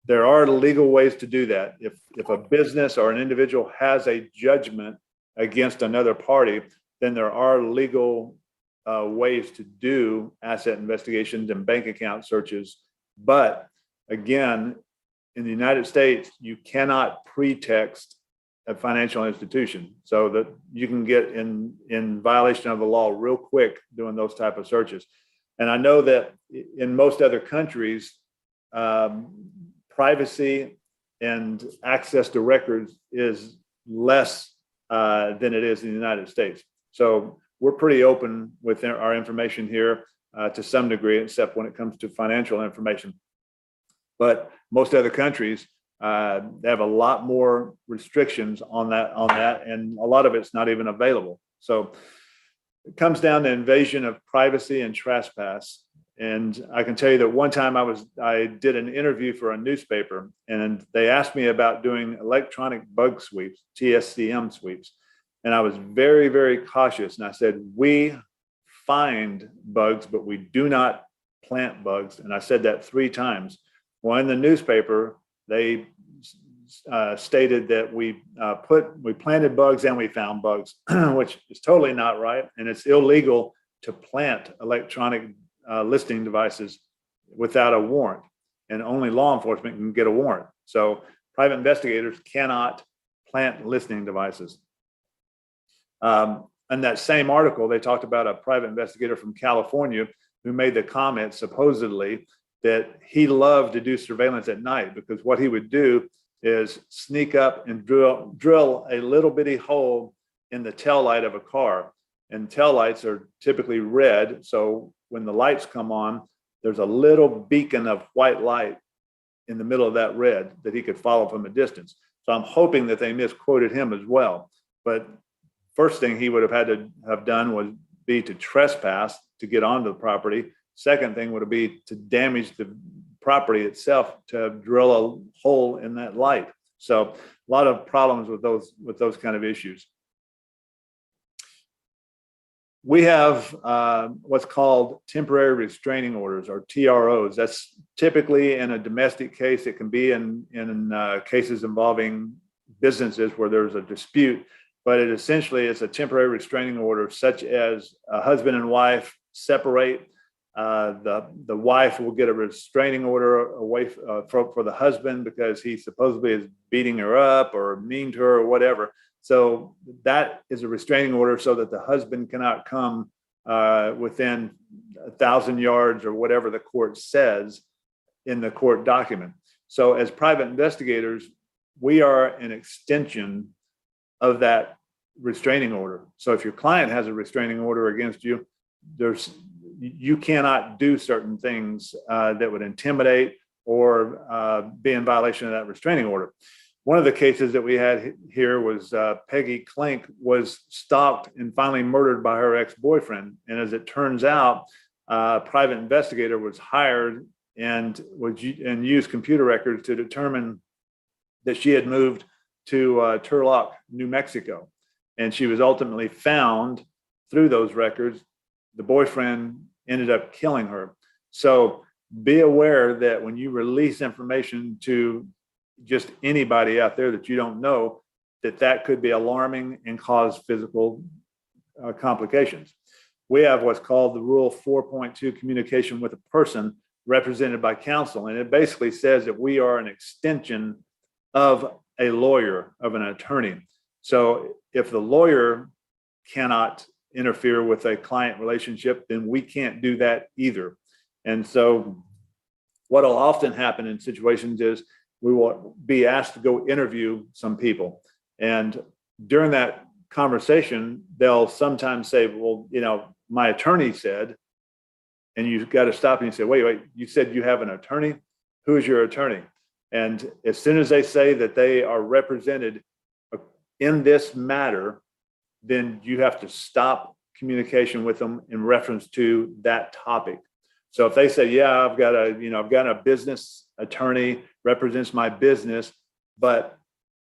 There are legal ways to do that. If a business or an individual has a judgment against another party, then there are legal ways to do asset investigations and bank account searches. But again, in the United States, you cannot pretext a financial institution, so that you can get in violation of the law real quick doing those type of searches. And I know that in most other countries, privacy and access to records is less than it is in the United States. So we're pretty open with our information here to some degree, except when it comes to financial information. But most other countries, they have a lot more restrictions on that, and a lot of it's not even available. So it comes down to invasion of privacy and trespass. And I can tell you that one time I did an interview for a newspaper, and they asked me about doing electronic bug sweeps, TSCM sweeps. And I was very, very cautious. And I said, we find bugs, but we do not plant bugs. And I said that 3 times. Well, in the newspaper, they stated that we planted bugs and we found bugs, which is totally not right. And it's illegal to plant electronic listing devices without a warrant. And only law enforcement can get a warrant. So private investigators cannot plant listing devices. In that same article, they talked about a private investigator from California who made the comment, supposedly, that he loved to do surveillance at night, because what he would do is sneak up and drill a little bitty hole in the taillight of a car. And taillights are typically red. So when the lights come on, there's a little beacon of white light in the middle of that red that he could follow from a distance. So I'm hoping that they misquoted him as well. But first thing he would have had to have done would be to trespass to get onto the property. Second thing would be to damage the property itself to drill a hole in that light. So a lot of problems with those kind of issues. we have what's called temporary restraining orders, or TROs. That's typically in a domestic case. It can be in cases involving businesses where there's a dispute, but it essentially is a temporary restraining order, such as a husband and wife separate. The wife will get a restraining order away for the husband because he supposedly is beating her up or mean to her or whatever. So that is a restraining order so that the husband cannot come within 1,000 yards or whatever the court says in the court document. So as private investigators, we are an extension of that restraining order. So if your client has a restraining order against you, you cannot do certain things that would intimidate or be in violation of that restraining order. One of the cases that we had here was Peggy Klink was stalked and finally murdered by her ex-boyfriend. And as it turns out, a private investigator was hired and used computer records to determine that she had moved to Turlock, New Mexico. And she was ultimately found through those records. The boyfriend ended up killing her. So be aware that when you release information to just anybody out there that you don't know, that could be alarming and cause physical complications. We have what's called the Rule 4.2 communication with a person represented by counsel. And it basically says that we are an extension of a lawyer, of an attorney. So if the lawyer cannot interfere with a client relationship, then we can't do that either. And so what will often happen in situations is we will be asked to go interview some people. And during that conversation, they'll sometimes say, well, my attorney said, and you've got to stop and you say, wait, you said you have an attorney? Who is your attorney? And as soon as they say that they are represented in this matter, then you have to stop communication with them in reference to that topic. So if they say, yeah, I've got a business attorney, represents my business, but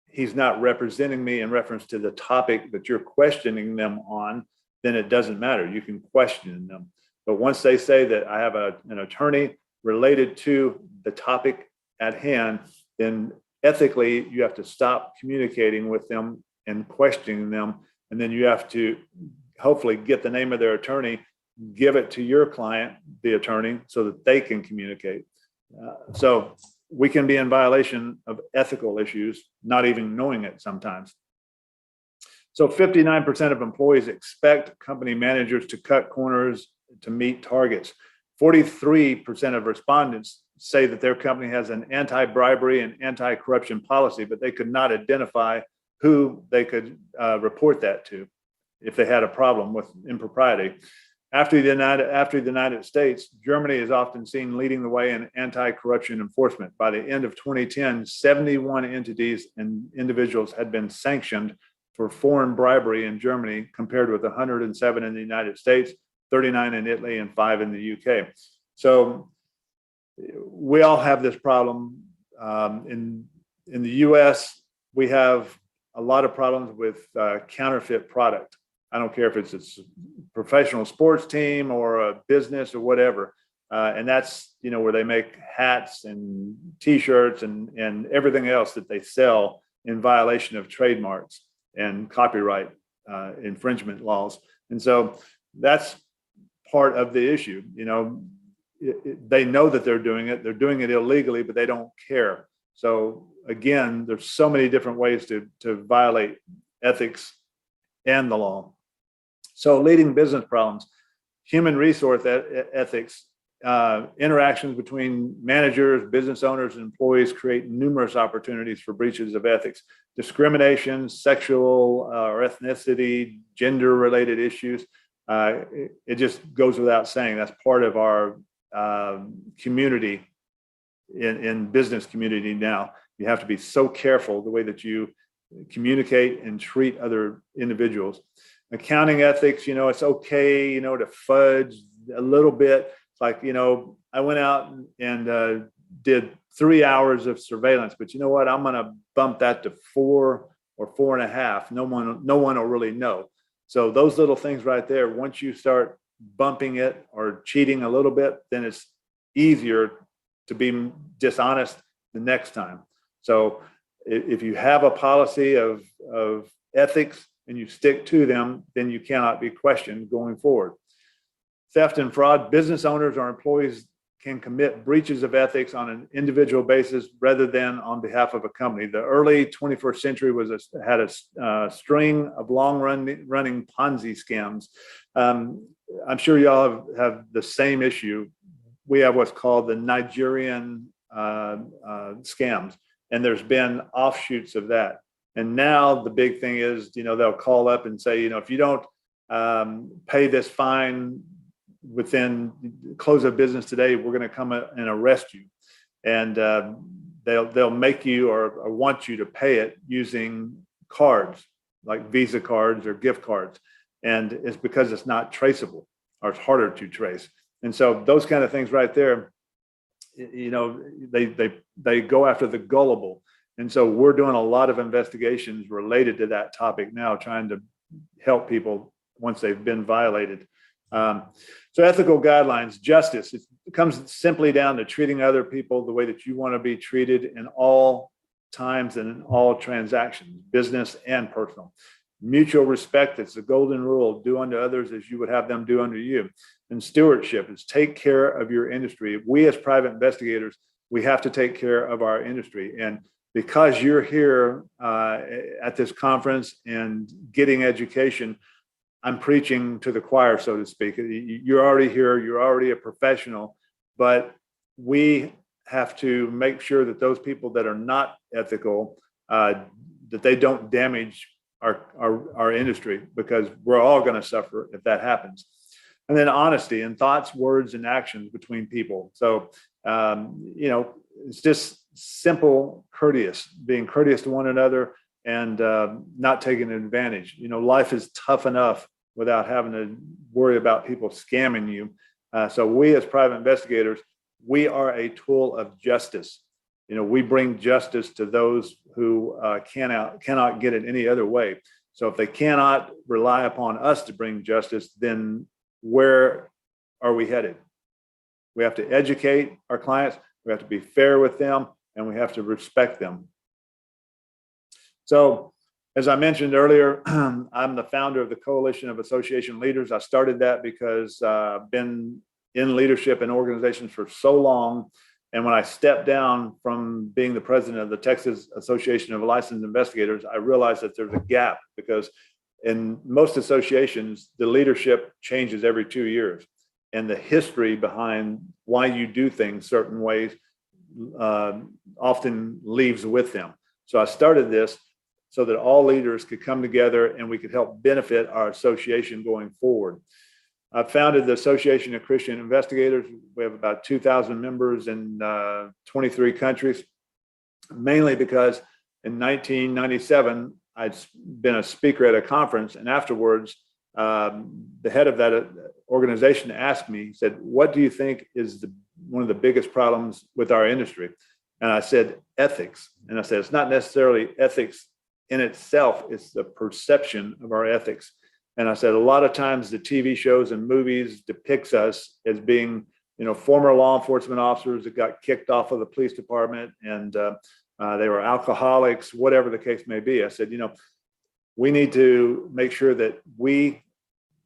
he's not representing me in reference to the topic that you're questioning them on, then it doesn't matter. You can question them. But once they say that I have an attorney related to the topic at hand, then ethically you have to stop communicating with them and questioning them. And then you have to hopefully get the name of their attorney, give it to your client, the attorney, so that they can communicate. So we can be in violation of ethical issues, not even knowing it sometimes. So 59% of employees expect company managers to cut corners to meet targets. 43% of respondents say that their company has an anti-bribery and anti-corruption policy, but they could not identify who they could report that to if they had a problem with impropriety. After the United States, Germany is often seen leading the way in anti-corruption enforcement. By the end of 2010, 71 entities and individuals had been sanctioned for foreign bribery in Germany, compared with 107 in the United States, 39 in Italy, and 5 in the UK. So we all have this problem. In the US, we have a lot of problems with counterfeit product. I don't care if it's a professional sports team or a business or whatever. And that's, where they make hats and T-shirts and everything else that they sell in violation of trademarks and copyright infringement laws. And so that's part of the issue. They know that they're doing it illegally, but they don't care. So again, there's so many different ways to violate ethics and the law. So leading business problems, human resource ethics, interactions between managers, business owners, and employees create numerous opportunities for breaches of ethics. Discrimination, sexual or ethnicity, gender-related issues. It just goes without saying. That's part of our community in business community now. You have to be so careful the way that you communicate and treat other individuals. Accounting ethics, it's okay, to fudge a little bit. It's like, I went out and did 3 hours of surveillance, but you know what? I'm going to bump that to 4 or 4.5. No one will really know. So those little things right there, once you start bumping it or cheating a little bit, then it's easier to be dishonest the next time. So if you have a policy of ethics and you stick to them, then you cannot be questioned going forward. Theft and fraud, business owners or employees can commit breaches of ethics on an individual basis rather than on behalf of a company. The early 21st century had a string of long-running Ponzi scams. I'm sure y'all have the same issue. We have what's called the Nigerian scams, and there's been offshoots of that. And now the big thing is, they'll call up and say, if you don't pay this fine within close of business today, we're going to come and arrest you. And they'll make you or want you to pay it using cards, like Visa cards or gift cards. And it's because it's not traceable, or it's harder to trace. And so those kind of things right there, they go after the gullible. And so we're doing a lot of investigations related to that topic now, trying to help people once they've been violated. So ethical guidelines, justice, it comes simply down to treating other people the way that you want to be treated in all times and in all transactions, business and personal. Mutual respect, it's the golden rule, do unto others as you would have them do unto you. And stewardship is take care of your industry. We as private investigators, we have to take care of our industry. And because you're here at this conference and getting education, I'm preaching to the choir, so to speak. You're already here, you're already a professional, but we have to make sure that those people that are not ethical, that they don't damage our industry, because we're all going to suffer if that happens. And then honesty in thoughts, words, and actions between people. So, it's just simple being courteous to one another and not taking advantage. Life is tough enough without having to worry about people scamming you. So we as private investigators, we are a tool of justice. We bring justice to those who cannot get it any other way. So if they cannot rely upon us to bring justice, then where are we headed? We have to educate our clients, we have to be fair with them, and we have to respect them. So as I mentioned earlier, I'm the founder of the Coalition of Association Leaders. I started that because I've been in leadership in organizations for so long. And when I stepped down from being the president of the Texas Association of Licensed Investigators, I realized that there's a gap, because in most associations, the leadership changes every 2 years. And the history behind why you do things certain ways often leaves with them. So I started this so that all leaders could come together and we could help benefit our association going forward. I founded the Association of Christian Investigators. We have about 2,000 members in 23 countries, mainly because in 1997, I'd been a speaker at a conference, and afterwards, the head of that organization asked me, he said, what do you think is one of the biggest problems with our industry? And I said, ethics. And I said, it's not necessarily ethics in itself, it's the perception of our ethics. And I said, a lot of times the TV shows and movies depicts us as being, former law enforcement officers that got kicked off of the police department, and they were alcoholics, whatever the case may be. I said, we need to make sure that we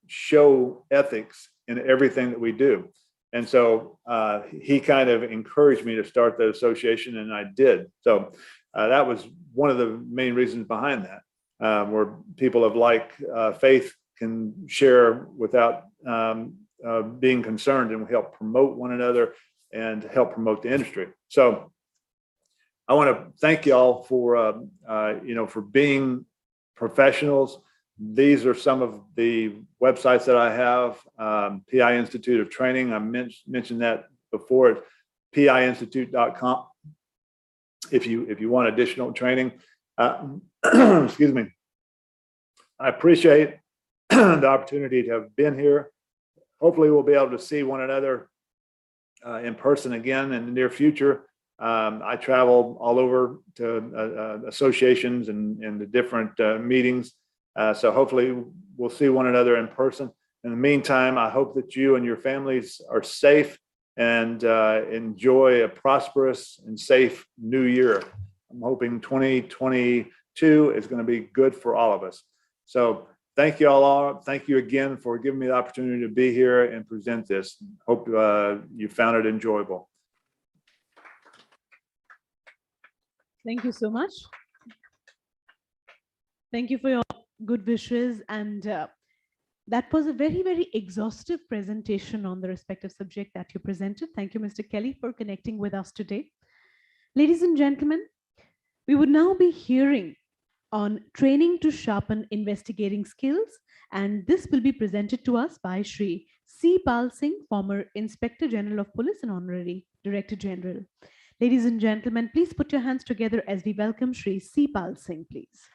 show ethics in everything that we do. And so he kind of encouraged me to start the association, and I did. So that was one of the main reasons behind that, where people of like faith can share without being concerned, and we help promote one another and help promote the industry. So I want to thank y'all for being professionals. These are some of the websites that I have. PI Institute of Training, I mentioned that before. It's piinstitute.com. If you want additional training, excuse me. I appreciate the opportunity to have been here. Hopefully we'll be able to see one another in person again in the near future. I travel all over to associations and the different meetings. So hopefully we'll see one another in person. In the meantime, I hope that you and your families are safe and enjoy a prosperous and safe new year. I'm hoping 2022 is going to be good for all of us. So thank you all. Thank you again for giving me the opportunity to be here and present this. Hope you found it enjoyable. Thank you so much. Thank you for your good wishes. And that was a very, very exhaustive presentation on the respective subject that you presented. Thank you, Mr. Kelly, for connecting with us today. Ladies and gentlemen, we would now be hearing on training to sharpen investigating skills, and this will be presented to us by Shri C. Pal Singh, former Inspector General of Police and Honorary Director General. Ladies and gentlemen, please put your hands together as we welcome Shri C. Pal Singh, please.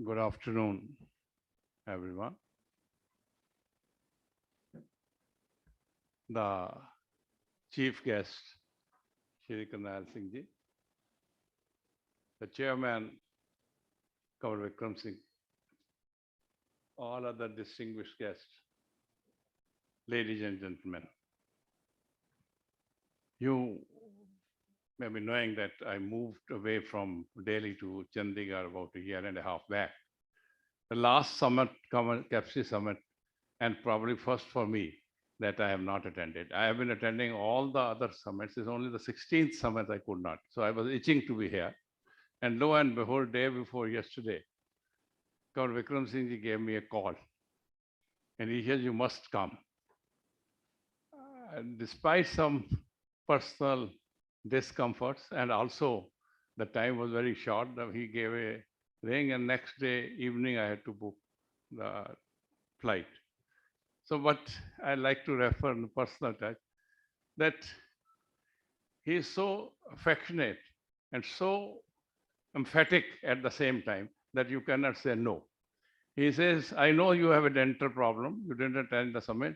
Good afternoon, everyone. The chief guest, Shri Karnail Singh Ji, the chairman, Kamal Vikram Singh, all other distinguished guests, ladies and gentlemen. You may be knowing that I moved away from Delhi to Chandigarh about a year and a half back. The last summit, CAPSI summit, and probably first for me, that I have not attended. I have been attending all the other summits. It's only the 16th summit I could not. So I was itching to be here. And lo and behold, day before yesterday, Kamal Vikram Singh Ji gave me a call. And he said, you must come. And despite some personal discomforts, and also the time was very short, he gave a ring, and next day evening I had to book the flight. So what I like to refer in personal touch, that he is so affectionate and so emphatic at the same time that you cannot say no. He says, I know you have a dental problem, you didn't attend the summit,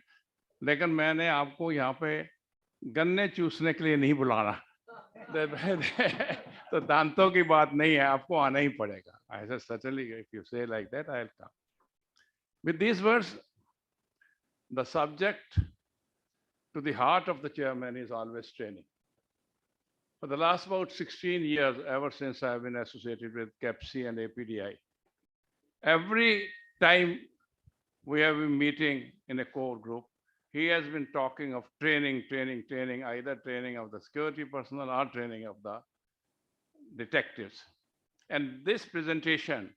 लेकिन मैंने आपको यहाँ पे गन्ने चूसने के लिए नहीं बुलाना. तो दांतों की बात नहीं है, आपको आना ही पड़ेगा. I said, certainly, if you say like that, I'll come. With these words, the subject to the heart of the chairman is always training. For the last about 16 years, ever since I've been associated with CAPSI and APDI, every time we have been meeting in a core group, he has been talking of training, either training of the security personnel or training of the detectives. And this presentation,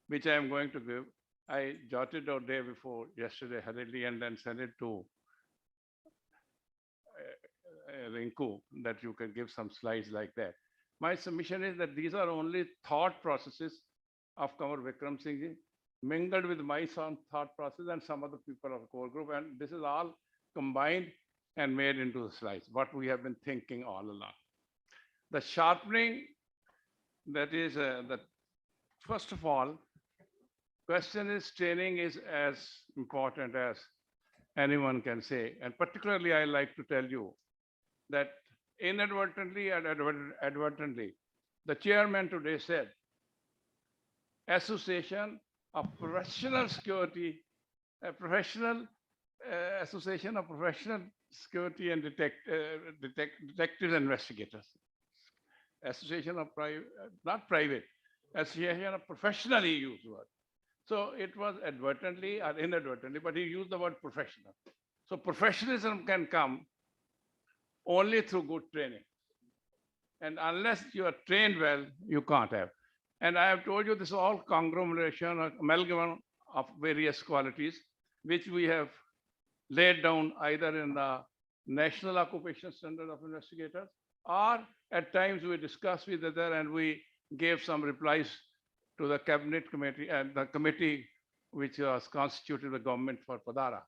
which I am going to give, I jotted out day before yesterday hurriedly and then sent it to Rinku, that you can give some slides like that. My submission is that these are only thought processes of Kamal Vikram Singh Ji, mingled with my thought process and some other people of the core group. And this is all combined and made into the slides, what we have been thinking all along. The sharpening, that is, that first of all, question is training is as important as anyone can say. And particularly, I like to tell you that inadvertently and advertently, the chairman today said, Association of Professional Security, Association of Professional Security and Detectives and Investigators. Association of private, not private, Association of Professional, he used the word. So it was advertently or inadvertently, but he used the word professional. So professionalism can come only through good training. And unless you are trained well, you can't have. And I have told you this is all conglomeration or amalgam of various qualities, which we have laid down either in the National Occupational Standard of Investigators, or at times we discussed with other and we gave some replies to the cabinet committee and the committee which was constituted the government for Padara.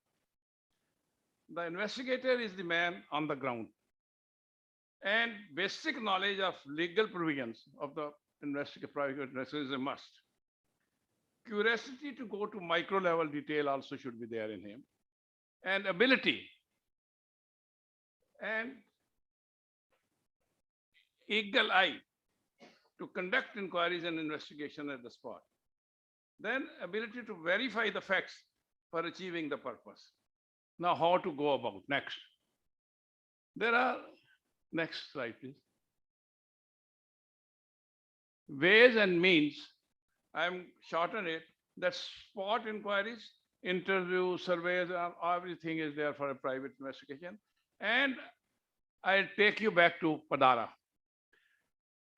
The investigator is the man on the ground. And basic knowledge of legal provisions of the private investigator is a must. Curiosity to go to micro level detail also should be there in him. And ability and eagle eye to conduct inquiries and investigation at the spot. Then ability to verify the facts for achieving the purpose. Now, how to go about next? There are, next slide, please. Ways and means, I'm shorten it, that spot inquiries, interview, surveys, everything is there for a private investigation. And I'll take you back to Padara.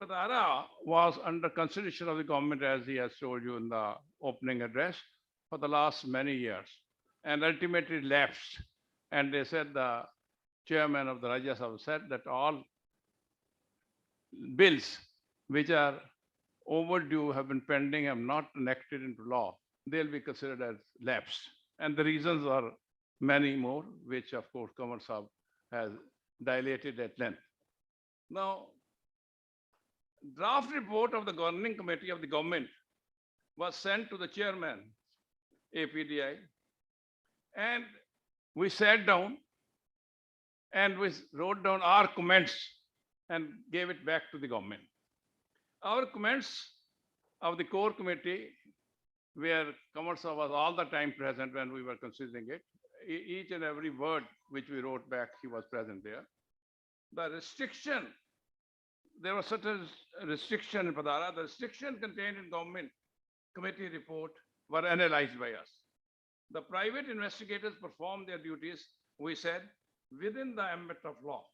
Padara was under consideration of the government, as he has told you in the opening address, for the last many years, and ultimately lapsed. And they said, the chairman of the Rajya Sabha said that all bills which are overdue, have been pending, have not enacted into law, they'll be considered as lapsed. And the reasons are many more, which of course Kamar Saab has dilated at length. Now, draft report of the governing committee of the government was sent to the chairman, APDI, and we sat down and we wrote down our comments and gave it back to the government. Our comments of the core committee, where Kamar Saab was all the time present when we were considering it, each and every word which we wrote back, he was present there. The restriction, there was such a restriction in Padara, the restriction contained in government committee report were analyzed by us. The private investigators performed their duties, we said, within the ambit of law.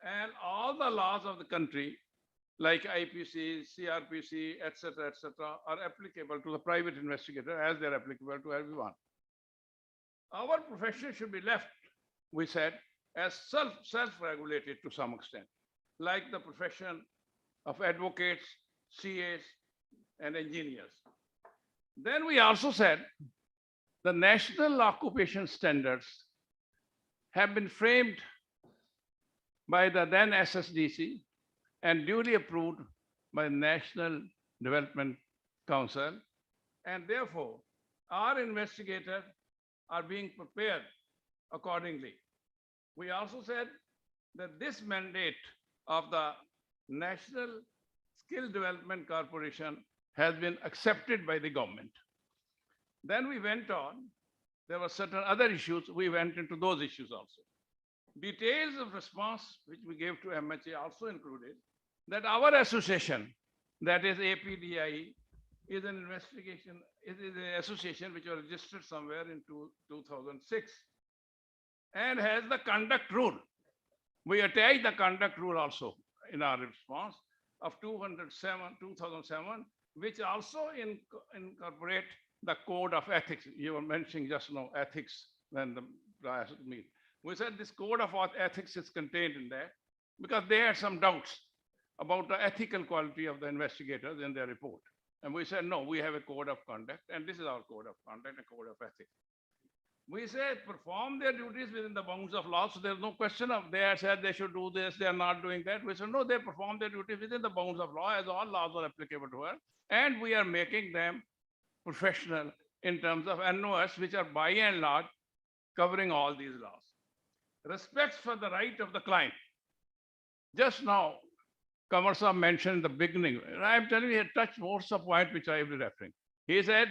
And all the laws of the country, like IPC, CRPC, etc., are applicable to the private investigator as they're applicable to everyone. Our profession should be left, we said, as self-regulated to some extent, like the profession of advocates, CAs, and engineers. Then we also said the national occupation standards have been framed by the then SSDC and duly approved by the National Development Council. And therefore, our investigators are being prepared accordingly. We also said that this mandate of the National Skill Development Corporation has been accepted by the government. Then we went on. There were certain other issues. We went into those issues also. Details of response which we gave to MHA also included that our association, that is APDI, is an investigation, it is an association which was registered somewhere in 2006 and has the conduct rule. We attached the conduct rule also in our response of 2007, which also incorporate the code of ethics. You were mentioning just now ethics when the prior meet. We said this code of ethics is contained in that because they had some doubts about the ethical quality of the investigators in their report. And we said, no, we have a code of conduct, and this is our code of conduct, a code of ethics. We said perform their duties within the bounds of law. So there's no question of they had said they should do this, they are not doing that. We said, no, they perform their duties within the bounds of law as all laws are applicable to her. And we are making them professional in terms of NOS, which are by and large covering all these laws. Respect for the right of the client. Just now, Kamar Saab mentioned in the beginning, and I'm telling you, he touched most of the point which I will be referring. He said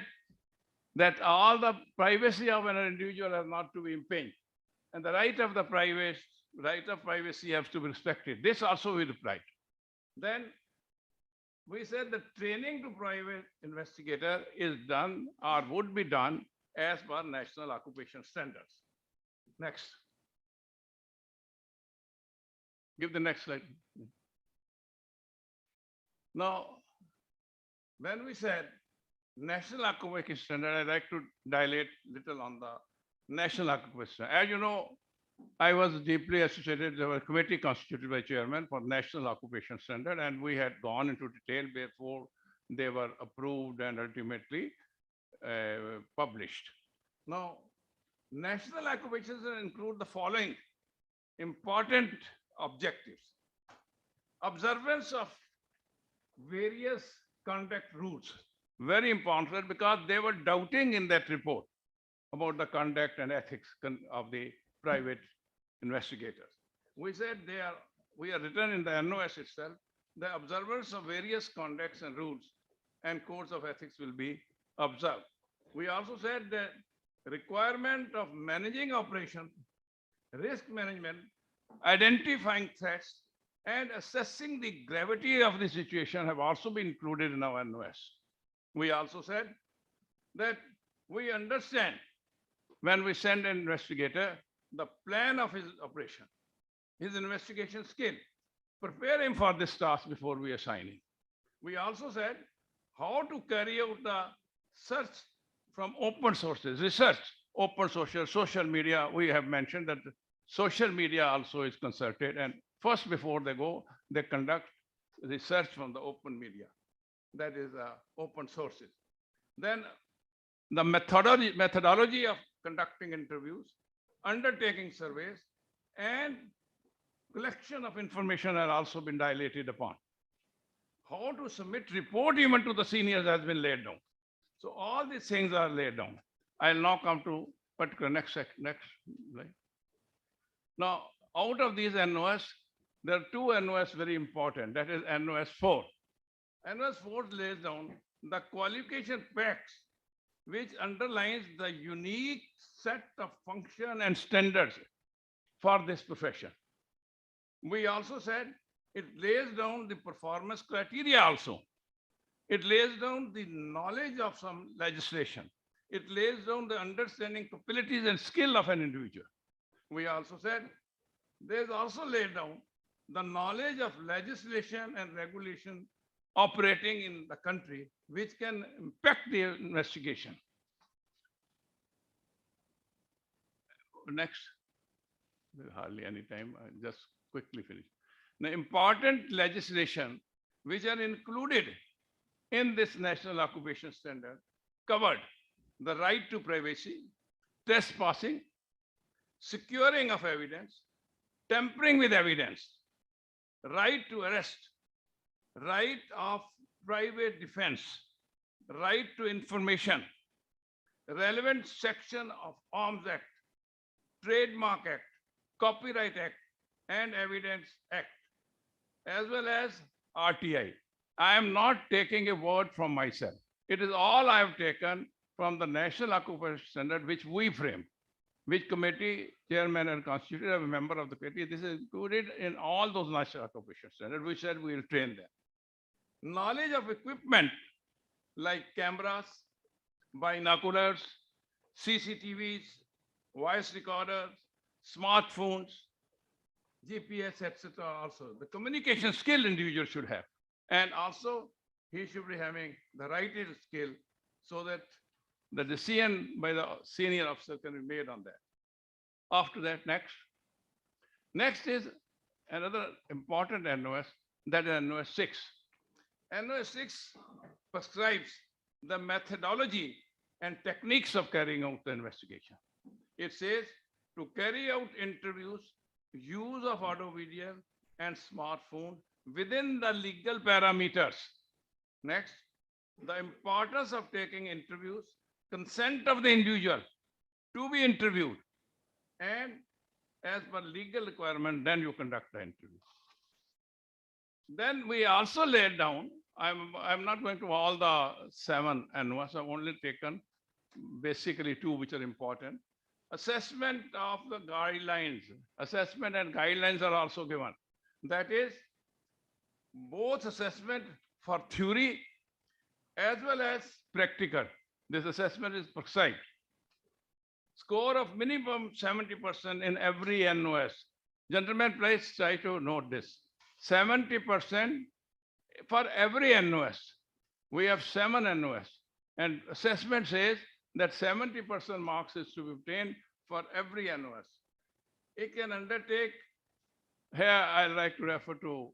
that all the privacy of an individual has not to be impinged, and the right of privacy has to be respected. This also we replied. Then we said that training to private investigator is done or would be done as per national occupation standards. Next. Give the next slide. Now, when we said national occupation standard, I'd like to dilate little on the national occupation. As you know, I was deeply associated with a committee constituted by chairman for national occupation standard, and we had gone into detail before they were approved and ultimately published. Now, National occupations include the following important objectives. Observance of various conduct rules. Very important because they were doubting in that report about the conduct and ethics of the private investigators. We said we are written in the NOS itself, the observance of various conducts and rules and codes of ethics will be observed. We also said that requirement of managing operation, risk management, identifying threats, and assessing the gravity of the situation have also been included in our NOS. We also said that we understand when we send an investigator, the plan of his operation, his investigation skill, prepare him for this task before we assign him. We also said how to carry out the search from open sources, research, open social media. We have mentioned that social media also is consulted, and first before they go, they conduct research from the open media. That is open sources. Then the methodology of conducting interviews, undertaking surveys, and collection of information has also been dilated upon. How to submit report even to the seniors has been laid down. So all these things are laid down. I'll now come to particular next slide. Now, out of these NOS, there are two NOS very important. That is NOS 4. NOS 4 lays down the qualification packs which underlines the unique set of function and standards for this profession. We also said it lays down the performance criteria also. It lays down the knowledge of some legislation. It lays down the understanding capabilities and skill of an individual. We also said there's also laid down the knowledge of legislation and regulation operating in the country which can impact the investigation. Next, hardly any time, I just quickly finish. The important legislation which are included in this National Occupation Standard covered the right to privacy, trespassing, securing of evidence, tampering with evidence, right to arrest, right of private defense, right to information, relevant section of Arms Act, Trademark Act, Copyright Act, and Evidence Act, as well as RTI. I am not taking a word from myself. It is all I have taken from the National Occupation Standard, which we framed, which committee chairman and constituted, I'm a member of the committee. This is included in all those National Occupation Standards. We said we will train them. Knowledge of equipment like cameras, binoculars, CCTVs, voice recorders, smartphones, GPS, etc. Also, the communication skill individual should have. And also, he should be having the writing skill so that the decision by the senior officer can be made on that. After that, next is another important NOS, that is NOS 6. NOS 6 prescribes the methodology and techniques of carrying out the investigation. It says to carry out interviews, use of audio-video and smartphone within the legal parameters. Next, the importance of taking interviews, consent of the individual to be interviewed, and as per legal requirement, then you conduct the interview. Then we also laid down, I'm not going to all the 7 NOS, I've only taken basically 2 which are important. Assessment of the guidelines. Assessment and guidelines are also given. That is both assessment for theory as well as practical. This assessment is prescribed. Score of minimum 70% in every NOS. Gentlemen, please try to note this. 70% for every NOS. We have 7 NOS. And assessment says that 70% marks is to be obtained for every NOS. It can undertake, here I'd like to refer to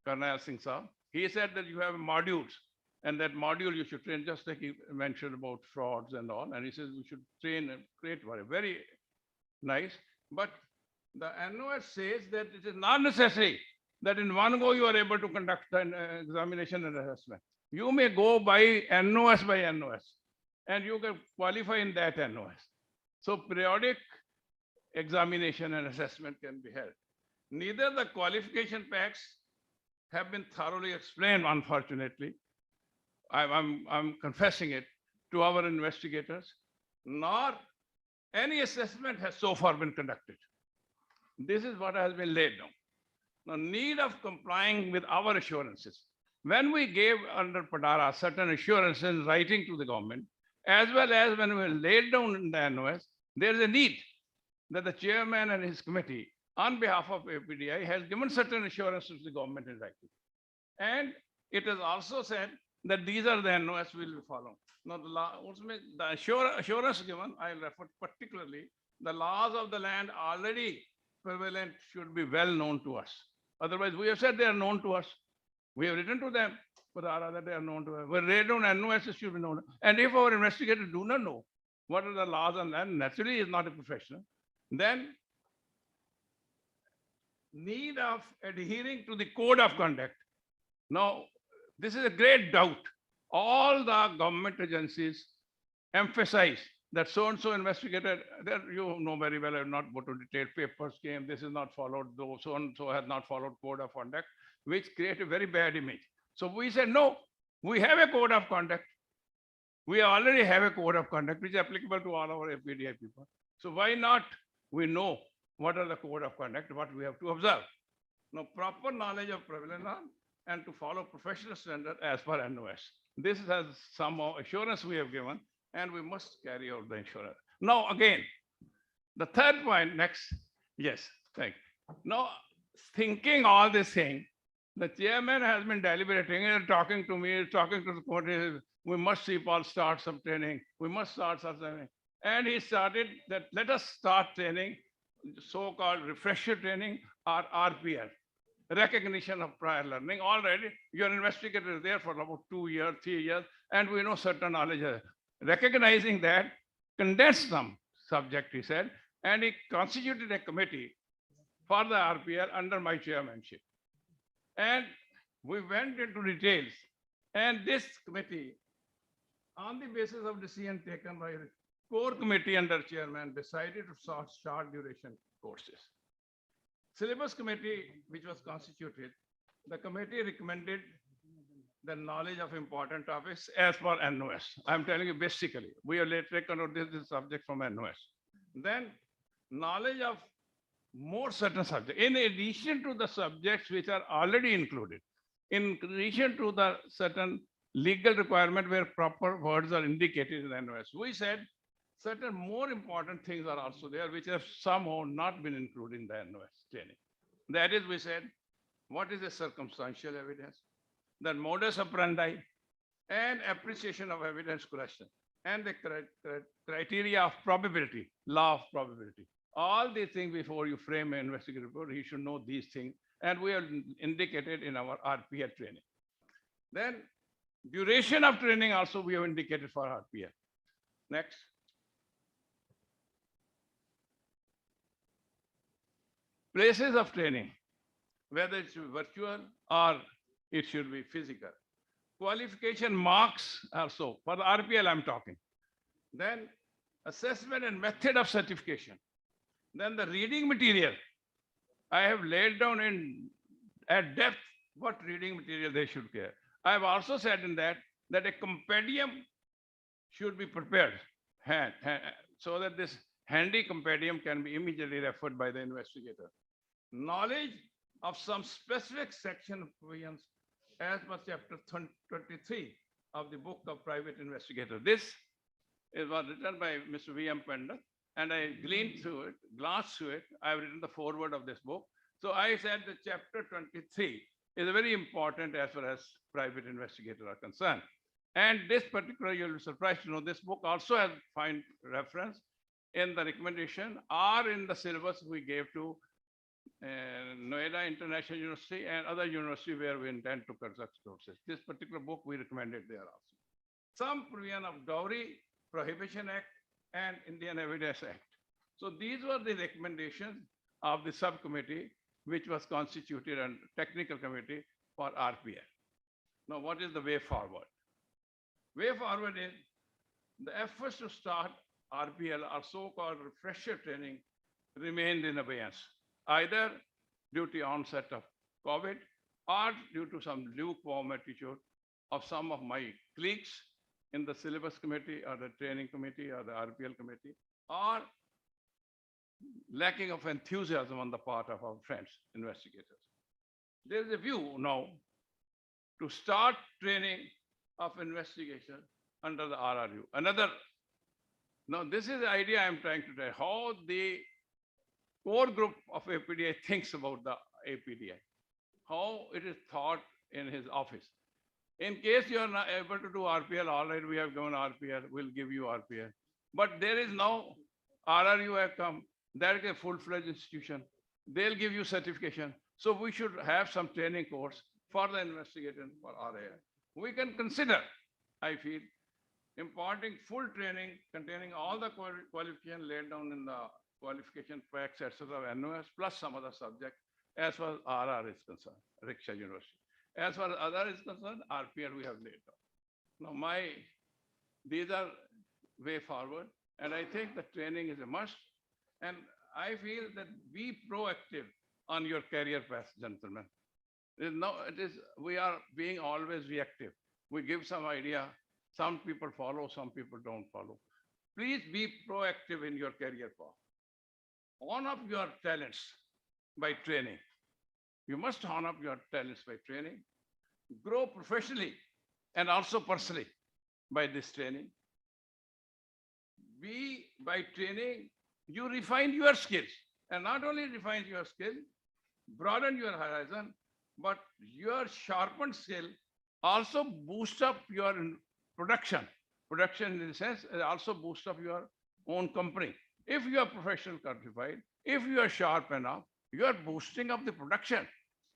Karnail Singh Saab. He said that you have modules And that module you should train, just like he mentioned about frauds and all. And he says we should train and create very nice. But the NOS says that it is not necessary that in one go you are able to conduct an examination and assessment. You may go by NOS, and you can qualify in that NOS. So periodic examination and assessment can be held. Neither the qualification packs have been thoroughly explained, unfortunately. I'm confessing it to our investigators, nor any assessment has so far been conducted. This is what has been laid down. The need of complying with our assurances. When we gave under Padara certain assurances writing to the government, as well as when we laid down in the NOS, there is a need that the chairman and his committee, on behalf of APDI, has given certain assurances to the government in writing. And it is also said that these are the NOS we will follow. Now, the assurance given, I refer particularly, the laws of the land already prevalent should be well known to us. Otherwise, we have said they are known to us. We have written to them, that they are known to us. We laid down NOS should be known. And if our investigators do not know what are the laws on land, naturally is not a professional, then need of adhering to the code of conduct. Now, this is a great doubt. All the government agencies emphasize that so-and-so investigator, that you know very well, I have not go to detailed papers came, this is not followed, though so-and-so has not followed code of conduct, which create a very bad image. So we said, no, we have a code of conduct. We already have a code of conduct which is applicable to all our APDI people. So why not we know what are the code of conduct, what we have to observe. Now, proper knowledge of prevalent law and to follow professional standard as per NOS. This has some assurance we have given, and we must carry out the insurance. Now, again, the third point next. Yes, thank you. Now, thinking all this thing, the chairman has been deliberating and talking to me, talking to the court. We must see Paul start some training. We must start some training. And he started that, let us start training, so-called refresher training or RPL, recognition of prior learning. Already, your investigator is there for about 2 years, 3 years, and we know certain knowledge. Recognizing that, condensed some subject, he said, and he constituted a committee for the RPL under my chairmanship. And we went into details. And this committee, on the basis of decision taken by the core committee under chairman, decided to start short duration courses. Syllabus committee, which was constituted, the committee recommended the knowledge of important topics as per NOS. I'm telling you basically, we have taken out this subject from NOS. Then knowledge of more certain subjects, in addition to the subjects which are already included, in addition to the certain legal requirement where proper words are indicated in the NOS. We said certain more important things are also there, which have somehow not been included in the NOS training. That is, we said, what is the circumstantial evidence, the modus operandi, and appreciation of evidence question, and the criteria of probability, law of probability. All these things before you frame an investigative report, you should know these things, and we are indicated in our RPL training. Then duration of training also we have indicated for RPL. Next. Places of training, whether it's virtual or it should be physical. Qualification marks also, for the RPL I'm talking. Then assessment and method of certification. Then the reading material. I have laid down at depth what reading material they should care. I have also said in that a compendium should be prepared so that this handy compendium can be immediately referred by the investigator. Knowledge of some specific section of provisions as per chapter 23 of the book of private investigator. This was written by Mr. V.M. Pender, and I glanced through it. I've written the foreword of this book. So I said that chapter 23 is very important as far as private investigators are concerned. And this particular, you'll be surprised to know, this book also has find reference in the recommendation or in the syllabus we gave to and Noida International University and other university where we intend to conduct courses. This particular book we recommended there also. Some provision of Dowry Prohibition Act and Indian Evidence Act. So these were the recommendations of the subcommittee, which was constituted a technical committee for RPL. Now, what is the way forward? Way forward is the efforts to start RPL or so-called refresher training remained in abeyance, either due to onset of COVID or due to some lukewarm attitude of some of my colleagues in the syllabus committee or the training committee or the RPL committee, or lacking of enthusiasm on the part of our friends, investigators. There is a view now to start training of investigation under the RRU. Now this is the idea I'm trying to tell, how the core group of APDI thinks about the APDI, how it is thought in his office. In case you are not able to do RPL, all right, we have given RPL, we'll give you RPL. But there is now RRU have come, that is a full-fledged institution. They'll give you certification. So we should have some training course for the investigator for RAL. We can consider, I feel, imparting full training containing all the qualification laid down in the qualification facts, etc. of NOS plus some other subject as far as RR is concerned, Riksha University. As far as other is concerned, RPL we have laid down. Now these are way forward, and I think the training is a must. And I feel that be proactive on your career path, gentlemen. We are being always reactive. We give some idea, some people follow, some people don't follow. Please be proactive in your career path. Hone up your talents by training. You must hone up your talents by training. Grow professionally and also personally by this training. By training, you refine your skills, and not only refine your skill, broaden your horizon, but your sharpened skill also boost up your production. Production in the sense, it also boost up your own company. If you are professional certified, if you are sharp enough, you are boosting up the production,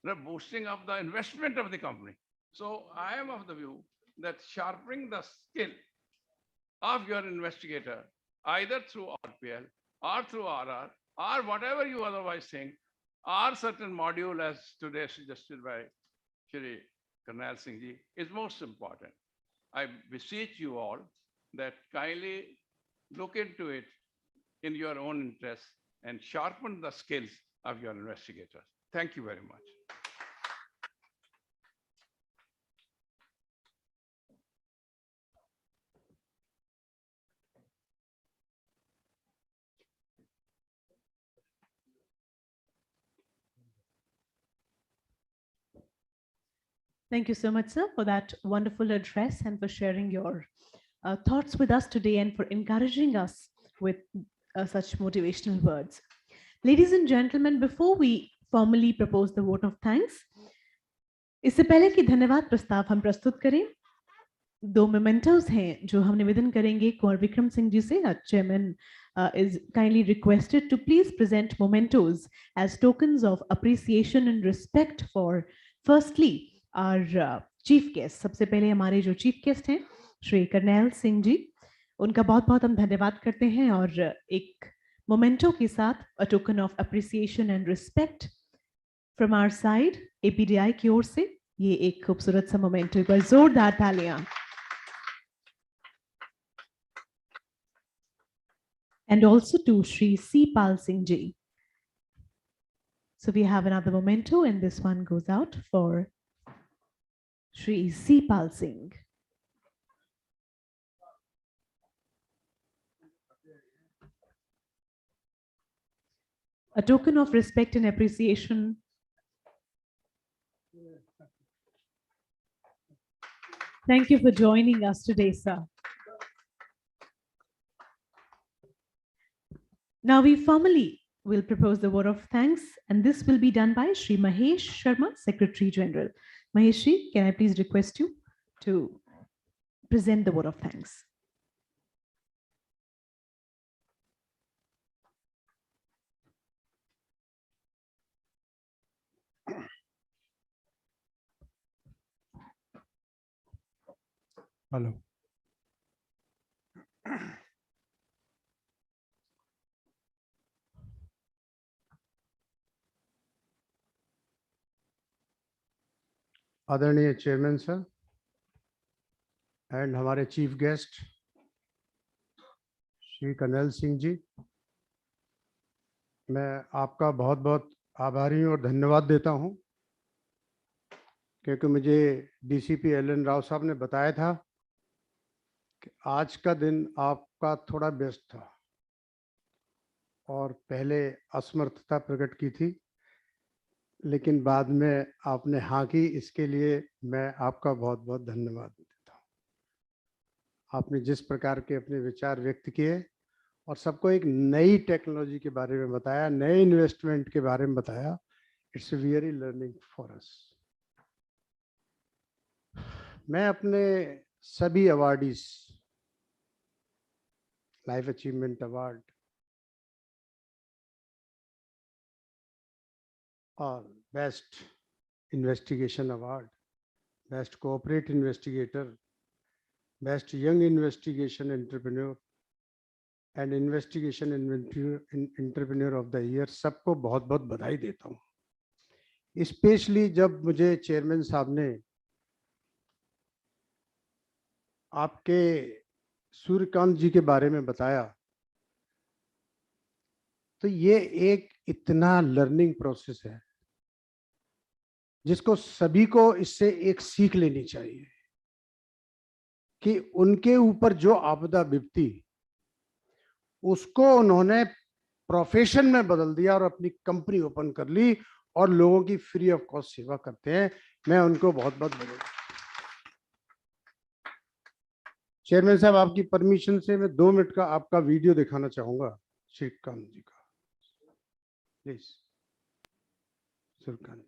you are boosting up the investment of the company. So I am of the view that sharpening the skill of your investigator, either through RPL or through RR, or whatever you otherwise think, or certain module as today suggested by Shri Karnail Singh Ji, is most important. I beseech you all that kindly look into it in your own interest and sharpen the skills of your investigators. Thank you very much. Thank you so much, sir, for that wonderful address and for sharing your thoughts with us today and for encouraging us with such motivational words. Ladies and gentlemen, before we formally propose the vote of thanks, इससे पहले कि धन्यवाद प्रस्ताव हम प्रस्तुत करें, दो mementos हैं जो हम निवेदन करेंगे कुंवर विक्रम सिंह जी से. Chairman is kindly requested to please present mementos as tokens of appreciation and respect for, firstly, our chief guest. सबसे पहले हमारे जो chief guest हैं श्री करनैल सिंह जी, उनका बहुत बहुत हम धन्यवाद करते हैं और एक मोमेंटो के साथ a token of appreciation and respect from our side, APDI की ओर से ये एक खूबसूरत सा मोमेंटो, एक बार जोरदार तालियां. And also to Shri C. Pal Singh Ji. So we have another memento, and this one goes out for Shri C. Pal Singh. A token of respect and appreciation. Thank you for joining us today, sir. Now we formally will propose the vote of thanks, and this will be done by Shri Mahesh Sharma, Secretary General. Mahesh Ji, can I please request you to present the vote of thanks? Hello. आदरणीय chairman sir and हमारे chief guest Shri colonel Singh ji, मैं आपका बहुत बहुत आभारी हूँ और धन्यवाद देता हूँ, क्योंकि मुझे डीसीपी एल.एन. राव साहब ने बताया था कि आज का दिन आपका थोड़ा व्यस्त था और पहले असमर्थता प्रकट की थी, लेकिन बाद में आपने हाँ की। इसके लिए मैं आपका बहुत बहुत धन्यवाद देता हूँ। आपने जिस प्रकार के अपने विचार व्यक्त किए और सबको एक नई टेक्नोलॉजी के बारे में बताया, नए इन्वेस्टमेंट के बारे में बताया, it's very learning for us. मैं अपने सभी अवार्डीज, लाइफ अचीवमेंट अवार्ड और best investigation award, best cooperate investigator, best young investigation entrepreneur and investigation entrepreneur of the year, सबको बहुत बहुत बधाई देता हूँ। स्पेशली जब मुझे चेयरमैन साहब ने आपके सूर्यकांत जी के बारे में बताया, तो ये एक इतना लर्निंग प्रोसेस है जिसको सभी को इससे एक सीख लेनी चाहिए कि उनके ऊपर जो आपदा विपती, उसको उन्होंने प्रोफेशन में बदल दिया और अपनी कंपनी ओपन कर ली और लोगों की फ्री ऑफ कॉस्ट सेवा करते हैं। मैं उनको बहुत बहुत बधाई। चेयरमैन साहब, आपकी परमिशन से मैं 2 मिनट का आपका वीडियो दिखाना चाहूंगा श्रीकांत जी का, please. Shrikant.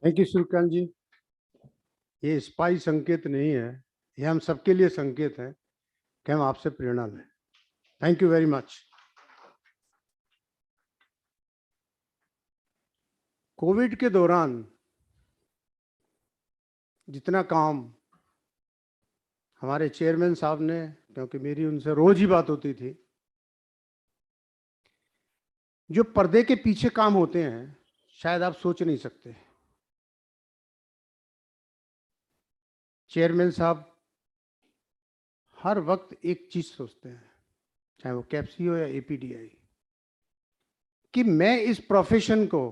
Thank you Shrikant ji. ये स्पाई संकेत नहीं है, ये हम सबके लिए संकेत है कि हम आपसे प्रेरणा लें। Thank you very much. Covid के दौरान जितना काम हमारे चेयरमैन साहब ने, क्योंकि मेरी उनसे रोज ही बात होती थी, जो पर्दे के पीछे काम होते हैं शायद आप सोच नहीं सकते। चेयरमैन साहब हर वक्त एक चीज सोचते हैं, चाहे वो कैप्सी हो या एपीडीआई, कि मैं इस प्रोफेशन को,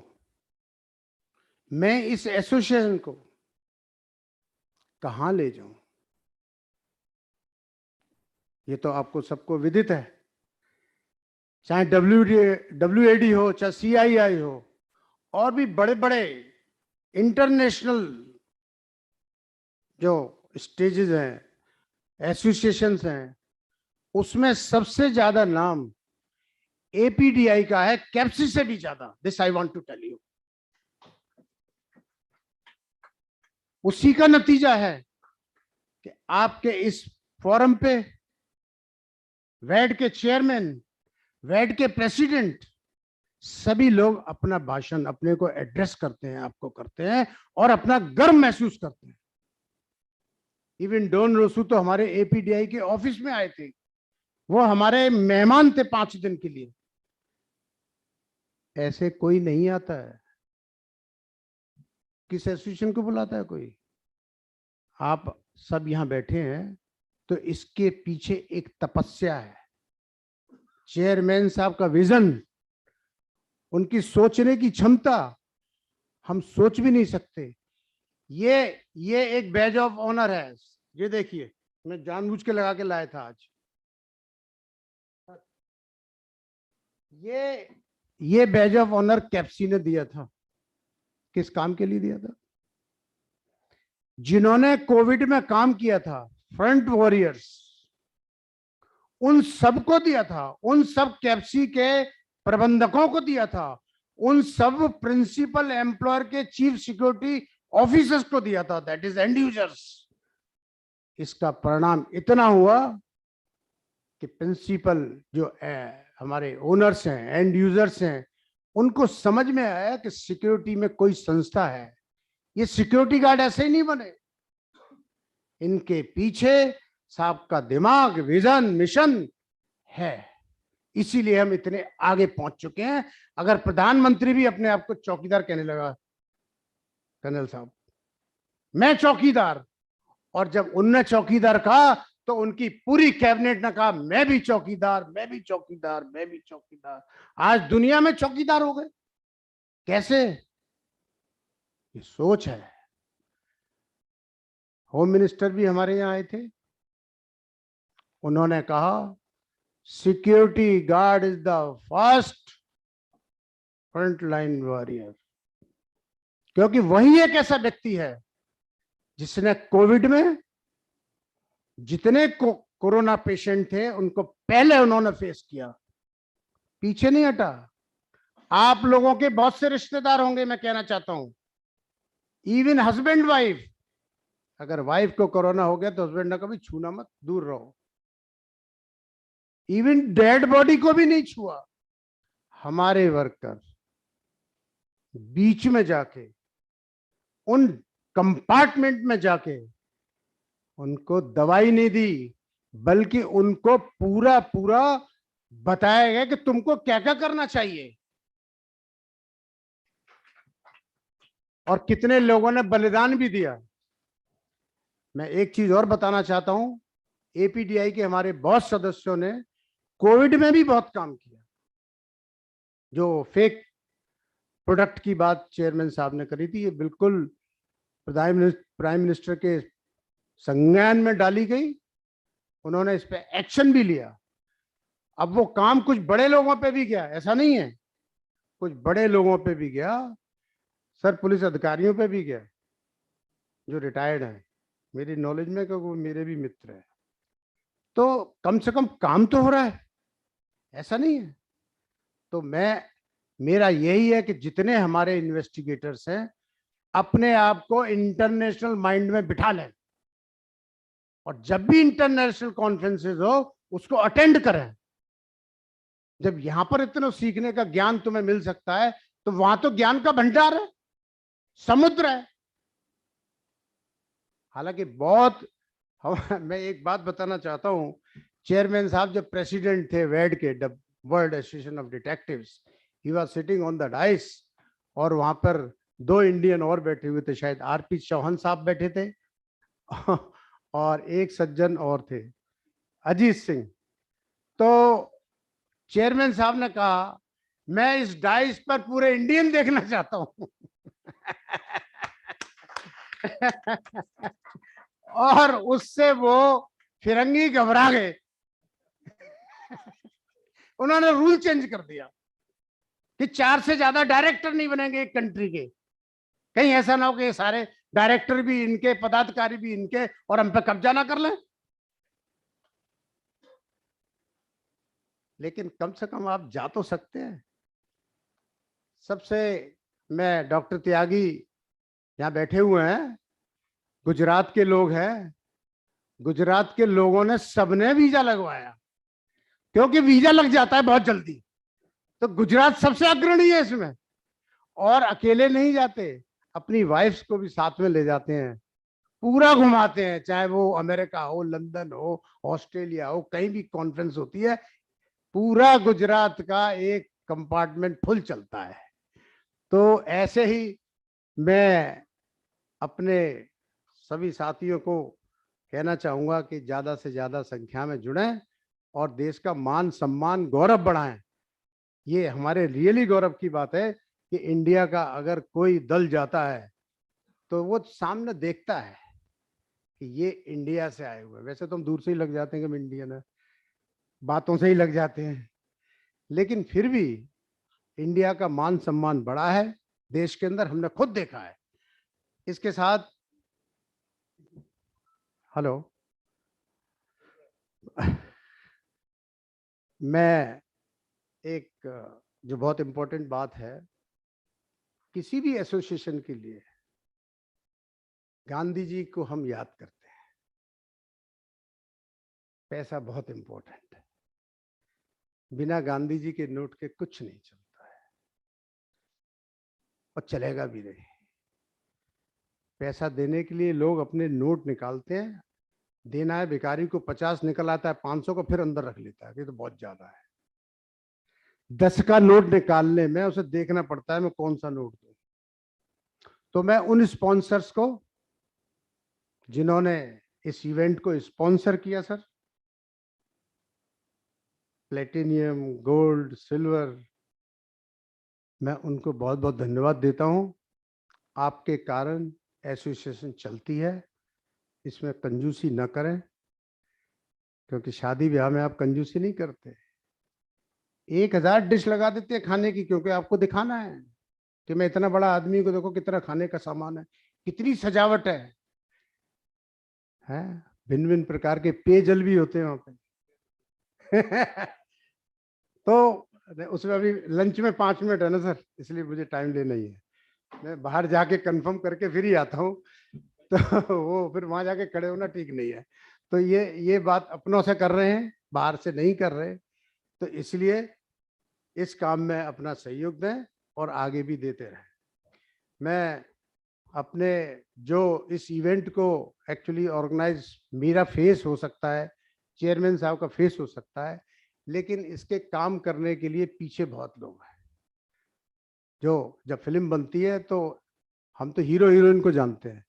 मैं इस एसोसिएशन को कहां ले जाऊं। ये तो आपको सबको विदित है, चाहे WAD हो, चाहे CII हो, और भी बड़े बड़े इंटरनेशनल जो स्टेजेस हैं, एसोसिएशंस हैं, उसमें सबसे ज्यादा नाम APDI का है, कैप्सी से भी ज्यादा। This I want to tell you. उसी का नतीजा है कि आपके इस फोरम पे वैड के चेयरमैन, वैड के प्रेसिडेंट सभी लोग अपना भाषण अपने को एड्रेस करते हैं, आपको करते हैं और अपना गर्व महसूस करते हैं। इवन डॉन रोसू तो हमारे एपीडीआई के ऑफिस में आए थे, वो हमारे मेहमान थे 5 दिन के लिए। ऐसे कोई नहीं आता है। किस एसोसिएशन को बुलाता है कोई? आप सब यहां बैठे हैं तो इसके पीछे एक तपस्या है। चेयरमैन साहब का विजन, उनकी सोचने की क्षमता हम सोच भी नहीं सकते। ये एक बैज ऑफ ऑनर है। ये देखिए, मैं जानबूझ के लगा के लाया था आज। ये बैज ऑफ ऑनर कैप्सी ने दिया था। किस काम के लिए दिया था? जिन्होंने कोविड में काम किया था, फ्रंट वॉरियर्स, उन सबको दिया था। उन सब कैप्सी के प्रबंधकों को दिया था। उन सब प्रिंसिपल एम्प्लॉयर के चीफ सिक्योरिटी ऑफिसर्स को दिया था, दैट इज एंड यूजर्स। इसका परिणाम इतना हुआ कि प्रिंसिपल जो हमारे ओनर्स हैं, एंड यूजर्स हैं, उनको समझ में आया कि सिक्योरिटी में कोई संस्था है। ये सिक्योरिटी गार्ड ऐसे ही नहीं बने, इनके पीछे साहब का दिमाग, विजन, मिशन है। इसीलिए हम इतने आगे पहुंच चुके हैं। अगर प्रधानमंत्री भी अपने आप को चौकीदार कहने लगा, कर्नल साहब मैं चौकीदार, और जब उनने चौकीदार कहा तो उनकी पूरी कैबिनेट ने कहा मैं भी चौकीदार, मैं भी चौकीदार, मैं भी चौकीदार। आज दुनिया में चौकीदार हो गए। कैसे? ये सोच है। होम मिनिस्टर भी हमारे यहाँ आए थे, उन्होंने कहा security guard is the first front line warrior, क्योंकि वही एक ऐसा व्यक्ति है जिसने कोविड में जितने कोरोना पेशेंट थे उनको पहले उन्होंने फेस किया, पीछे नहीं हटा। आप लोगों के बहुत से रिश्तेदार होंगे, मैं कहना चाहता हूं, इवन हस्बैंड वाइफ, अगर वाइफ को कोरोना हो गया तो हस्बैंड ने कभी छूना मत, दूर रहो। इवन डेड बॉडी को भी नहीं छुआ। हमारे वर्कर बीच में जाके, उन कंपार्टमेंट में जाके उनको दवाई नहीं दी, बल्कि उनको पूरा पूरा बताया गया कि तुमको क्या क्या करना चाहिए। और कितने लोगों ने बलिदान भी दिया। मैं एक चीज और बताना चाहता हूं, एपीडीआई के हमारे बहुत सदस्यों ने कोविड में भी बहुत काम किया। जो फेक प्रोडक्ट की बात चेयरमैन साहब ने करी थी, ये बिल्कुल प्राइम मिनिस्टर के संज्ञान में डाली गई। उन्होंने इस पे एक्शन भी लिया। अब वो काम कुछ बड़े लोगों पे भी गया, ऐसा नहीं है, कुछ बड़े लोगों पे भी गया, सर पुलिस अधिकारियों पे भी गया जो रिटायर्ड हैं, मेरी नॉलेज में, क्योंकि वो मेरे भी मित्र हैं। तो कम से कम काम तो हो रहा है, ऐसा नहीं है। तो मेरा यही है कि जितने हमारे इन्वेस्टिगेटर्स हैं अपने आप को इंटरनेशनल माइंड में बिठा लें, और जब भी इंटरनेशनल कॉन्फ्रेंसेस हो उसको अटेंड करें। जब यहां पर इतना सीखने का ज्ञान तुम्हें मिल सकता है तो वहां तो ज्ञान का भंडार है, समुद्र है। हालांकि बहुत मैं एक बात बताना चाहता हूं, चेयरमैन साहब जब प्रेसिडेंट थे वेड के, world association of detectives, he was sitting on the dice, और वहां पर 2 इंडियन और बैठे हुए थे, शायद आरपी चौहान साहब बैठे थे और एक सज्जन और थे, अजीत सिंह। तो चेयरमैन साहब ने कहा मैं इस डाइस पर पूरे इंडियन देखना चाहता हूं और उससे वो फिरंगी घबरा गए उन्होंने रूल चेंज कर दिया कि 4 से ज्यादा डायरेक्टर नहीं बनेंगे एक कंट्री के। कहीं ऐसा ना हो कि सारे डायरेक्टर भी इनके, पदाधिकारी भी इनके, और हम पे कब्जा ना कर लें। लेकिन कम से कम आप जा तो सकते हैं। सबसे मैं डॉक्टर त्यागी यहाँ बैठे हुए हैं, गुजरात के लोग हैं। गुजरात के लोगों ने सबने वीजा लगवाया, क्योंकि वीजा लग जाता है बहुत जल्दी। तो गुजरात सबसे अग्रणी है इसमें, और अकेले नहीं जाते, अपनी वाइफ्स को भी साथ में ले जाते हैं, पूरा घुमाते हैं, चाहे वो अमेरिका हो, लंदन हो, ऑस्ट्रेलिया हो, कहीं भी कॉन्फ्रेंस होती है, पूरा गुजरात का एक कंपार्टमेंट फुल चलता है। तो ऐसे ही मैं अपने सभी साथियों को कहना चाहूंगा कि ज्यादा से ज्यादा संख्या में जुड़ें और देश का मान सम्मान गौरव बढ़ाएं। ये हमारे रियली गौरव की बात है कि इंडिया का अगर कोई दल जाता है तो वो सामने देखता है कि ये इंडिया से आए हुए। वैसे तो हम दूर से ही लग जाते हैं कि हम इंडियन है, बातों से ही लग जाते हैं, लेकिन फिर भी इंडिया का मान सम्मान बढ़ा है देश के अंदर, हमने खुद देखा है। इसके साथ हेलो, मैं एक जो बहुत इंपॉर्टेंट बात है, किसी भी एसोसिएशन के लिए गांधी जी को हम याद करते हैं। पैसा बहुत इंपॉर्टेंट है, बिना गांधी जी के नोट के कुछ नहीं चलता है और चलेगा भी नहीं। पैसा देने के लिए लोग अपने नोट निकालते हैं, देना है भिखारी को 50 निकल आता है, 500 को फिर अंदर रख लेता है, ये तो बहुत ज्यादा है। 10 का नोट निकालने में उसे देखना पड़ता है मैं कौन सा नोट दूं। तो मैं उन स्पॉन्सर्स को जिन्होंने इस इवेंट को स्पॉन्सर किया सर, प्लेटिनियम, गोल्ड, सिल्वर, मैं उनको बहुत बहुत धन्यवाद देता हूं। आपके कारण एसोसिएशन चलती है, इसमें कंजूसी न करें, क्योंकि शादी ब्याह में आप कंजूसी नहीं करते। 1000 डिश लगा देते हैं खाने की, क्योंकि आपको दिखाना है कि मैं इतना बड़ा आदमी को देखो कितना खाने का सामान है, कितनी सजावट है। भिन्न भिन्न प्रकार के पेयजल भी होते हैं वहां पे। तो उसमें अभी लंच में 5 मिनट है ना सर, इसलिए मुझे टाइम लेना ही है। मैं बाहर जाके कंफर्म करके फिर ही आता हूँ, तो वो फिर वहां जाके खड़े होना ठीक नहीं है। तो ये बात अपनों से कर रहे हैं, बाहर से नहीं कर रहे, तो इसलिए इस काम में अपना सहयोग दें और आगे भी देते रहें। मैं अपने जो इस इवेंट को एक्चुअली ऑर्गेनाइज, मेरा फेस हो सकता है, चेयरमैन साहब का फेस हो सकता है, लेकिन इसके काम करने के लिए पीछे बहुत लोग हैं। जो जब फिल्म बनती है तो हम तो हीरो हीरोइन को जानते हैं,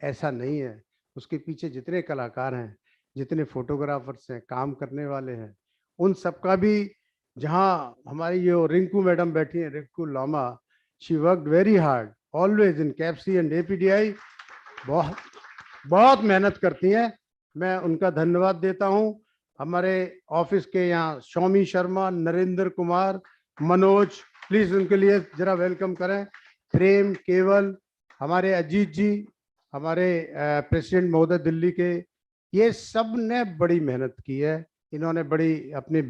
ऐसा नहीं है। उसके पीछे जितने कलाकार हैं, जितने फोटोग्राफर्स हैं, काम करने वाले हैं, उन सबका भी, जहाँ हमारी जो रिंकू मैडम बैठी हैं, Rinku Lama, she worked very hard always in CAPSI and APDI, बहुत मेहनत करती हैं, मैं उनका धन्यवाद देता हूं। हमारे ऑफिस के यहाँ शौमी शर्मा, नरेंद्र कुमार, मनोज, प्लीज उनके लिए जरा वेलकम करें। प्रेम, केवल, हमारे अजीत जी, हमारे प्रेसिडेंट महोदय दिल्ली के, ये सब ने बड़ी मेहनत की है। इन्होंने बड़ी अपने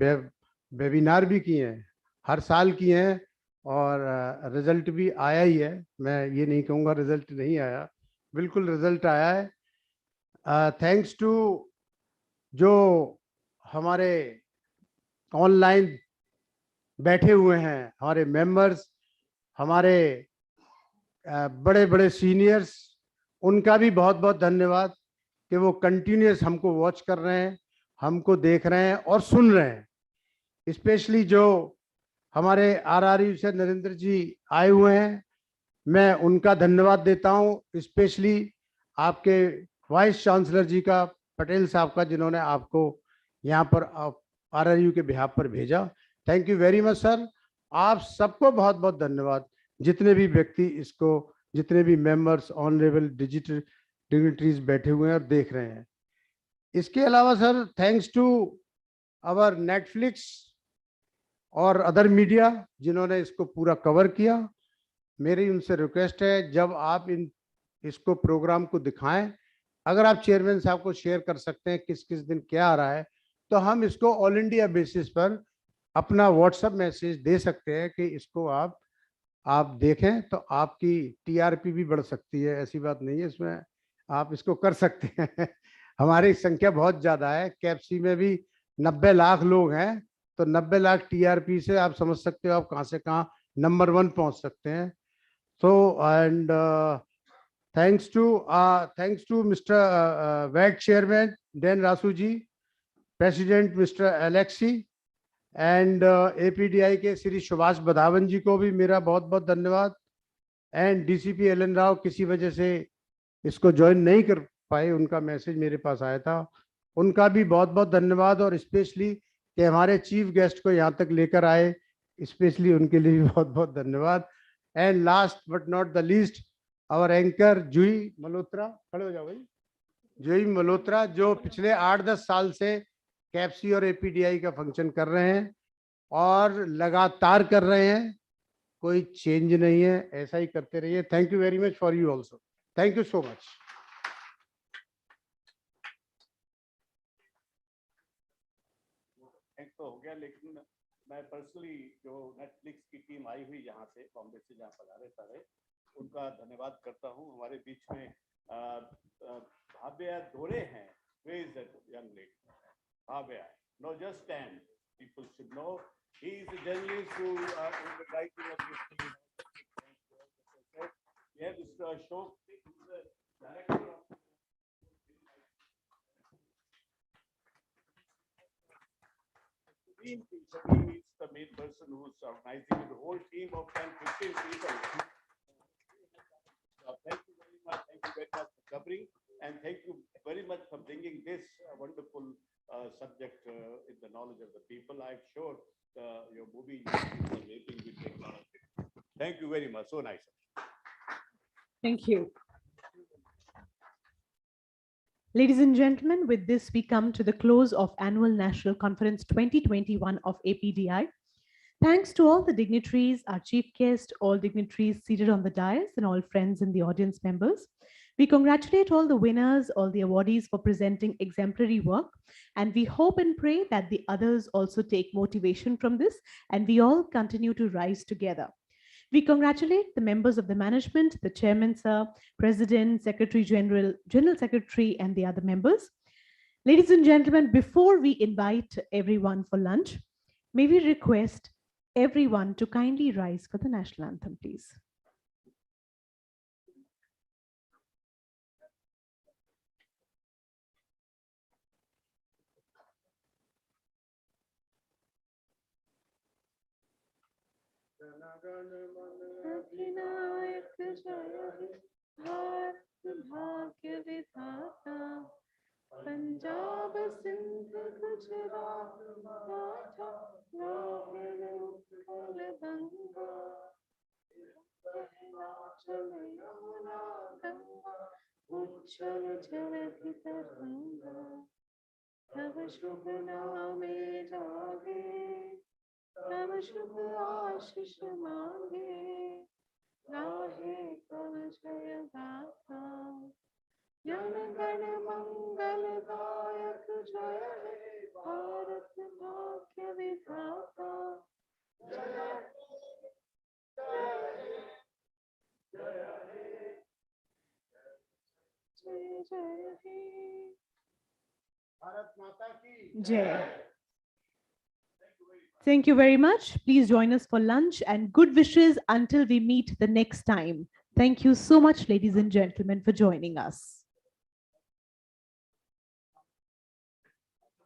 वेबिनार भी किए हैं, हर साल किए हैं, और रिजल्ट भी आया ही है। मैं ये नहीं कहूँगा रिजल्ट नहीं आया, बिल्कुल रिजल्ट आया है। थैंक्स टू जो हमारे ऑनलाइन बैठे हुए हैं, हमारे मेंबर्स, हमारे बड़े बड़े सीनियर्स, उनका भी बहुत बहुत धन्यवाद कि वो कंटिन्यूस हमको वॉच कर रहे हैं, हमको देख रहे हैं और सुन रहे हैं। स्पेशली जो हमारे RRU से नरेंद्र जी आए हुए हैं, मैं उनका धन्यवाद देता हूं। स्पेशली आपके वाइस चांसलर जी का, पटेल साहब का, जिन्होंने आपको यहाँ पर RRU के बिहाफ पर भेजा। Thank you very much sir. आप सबको बहुत बहुत धन्यवाद, जितने भी व्यक्ति इसको, जितने भी मेंबर्स, ऑनरेबल डिग्निटरीज बैठे हुए हैं और देख रहे हैं। इसके अलावा sir, thanks to our Netflix और अदर मीडिया जिन्होंने इसको पूरा कवर किया। मेरी उनसे रिक्वेस्ट है, जब आप इसको प्रोग्राम को दिखाएं, अगर आप चेयरमैन साहब को शेयर कर सकते हैं किस किस दिन क्या आ रहा है, तो हम इसको ऑल इंडिया बेसिस पर अपना व्हाट्सएप मैसेज दे सकते हैं कि इसको आप देखें, तो आपकी TRP भी बढ़ सकती है। ऐसी बात नहीं है, इसमें आप इसको कर सकते हैं। हमारी संख्या बहुत ज़्यादा है, कैप्सी में भी 90 लाख लोग हैं, तो 90 लाख टीआरपी से आप समझ सकते हो आप कहां से कहां नंबर 1 पहुंच सकते हैं. So and thanks to Mr. WAC Chairman Dan Rasuji, President Mr. Alexi, and APDI के श्री सुभाष बधावन जी को भी मेरा बहुत बहुत धन्यवाद. एंड डीसीपी एलन राव किसी वजह से इसको ज्वाइन नहीं कर पाए, उनका मैसेज मेरे पास आया था, उनका भी बहुत बहुत धन्यवाद. और स्पेशली कि हमारे चीफ गेस्ट को यहाँ तक लेकर आए, स्पेशली उनके लिए भी बहुत बहुत धन्यवाद. And last but not the least our anchor Juhi Malhotra, खड़े हो जाओ भाई, जूही मल्होत्रा, जो पिछले 8-10 साल से कैप्सी और एपीडीआई का फंक्शन कर रहे हैं और लगातार कर रहे हैं, कोई चेंज नहीं है, ऐसा ही करते रहिए. Thank you very much for you also. Thank you so much. तो हो गया, लेकिन मैं पर्सनली जो नेटफ्लिक्स की टीम आई हुई यहाँ से बॉम्बे से, जहाँ पधारे सारे, उनका धन्यवाद करता हूँ. हमारे बीच में भाव्या धोरे हैं. Where is that young lady? Bhavya. No, just stand. People should know. He is a journalist who is writing of history. We have Mr. Ashok, who is the director of. Sabine is the main person who is organizing the whole team of 10-15 people. Thank you very much. Thank you very much for covering, and thank you very much for bringing this wonderful subject in the knowledge of the people. I'm sure your movie making will take a lot of it. Thank you very much. So nice. Thank you. Ladies and gentlemen, with this, we come to the close of Annual National Conference 2021 of APDI. Thanks to all the dignitaries, our chief guest, all dignitaries seated on the dais, and all friends and the audience members. We congratulate all the winners, all the awardees for presenting exemplary work, and we hope and pray that the others also take motivation from this, and we all continue to rise together. We congratulate the members of the management, the chairman, sir, president, secretary general, general secretary, and the other members. Ladies and gentlemen, before we invite everyone for lunch, may we request everyone to kindly rise for the national anthem, please. अधिनायक जय हे भारत भाग्य विधाता पंजाब सिंध गुजरात मराठा द्राविड़ उत्कल गंगा हिमाचल यमुना गंगा उज्जवल जलधि तरंगा तव शुभ नामे जागे तब शुभ आशीष मांगे गाहे तव जय गाथा जन गण मंगल दायक जय हे भारत भाग्य विधाता जय जय हे भारत माता की Jai. Thank you very much. Please join us for lunch and good wishes until we meet the next time. Thank you so much, ladies and gentlemen, for joining us.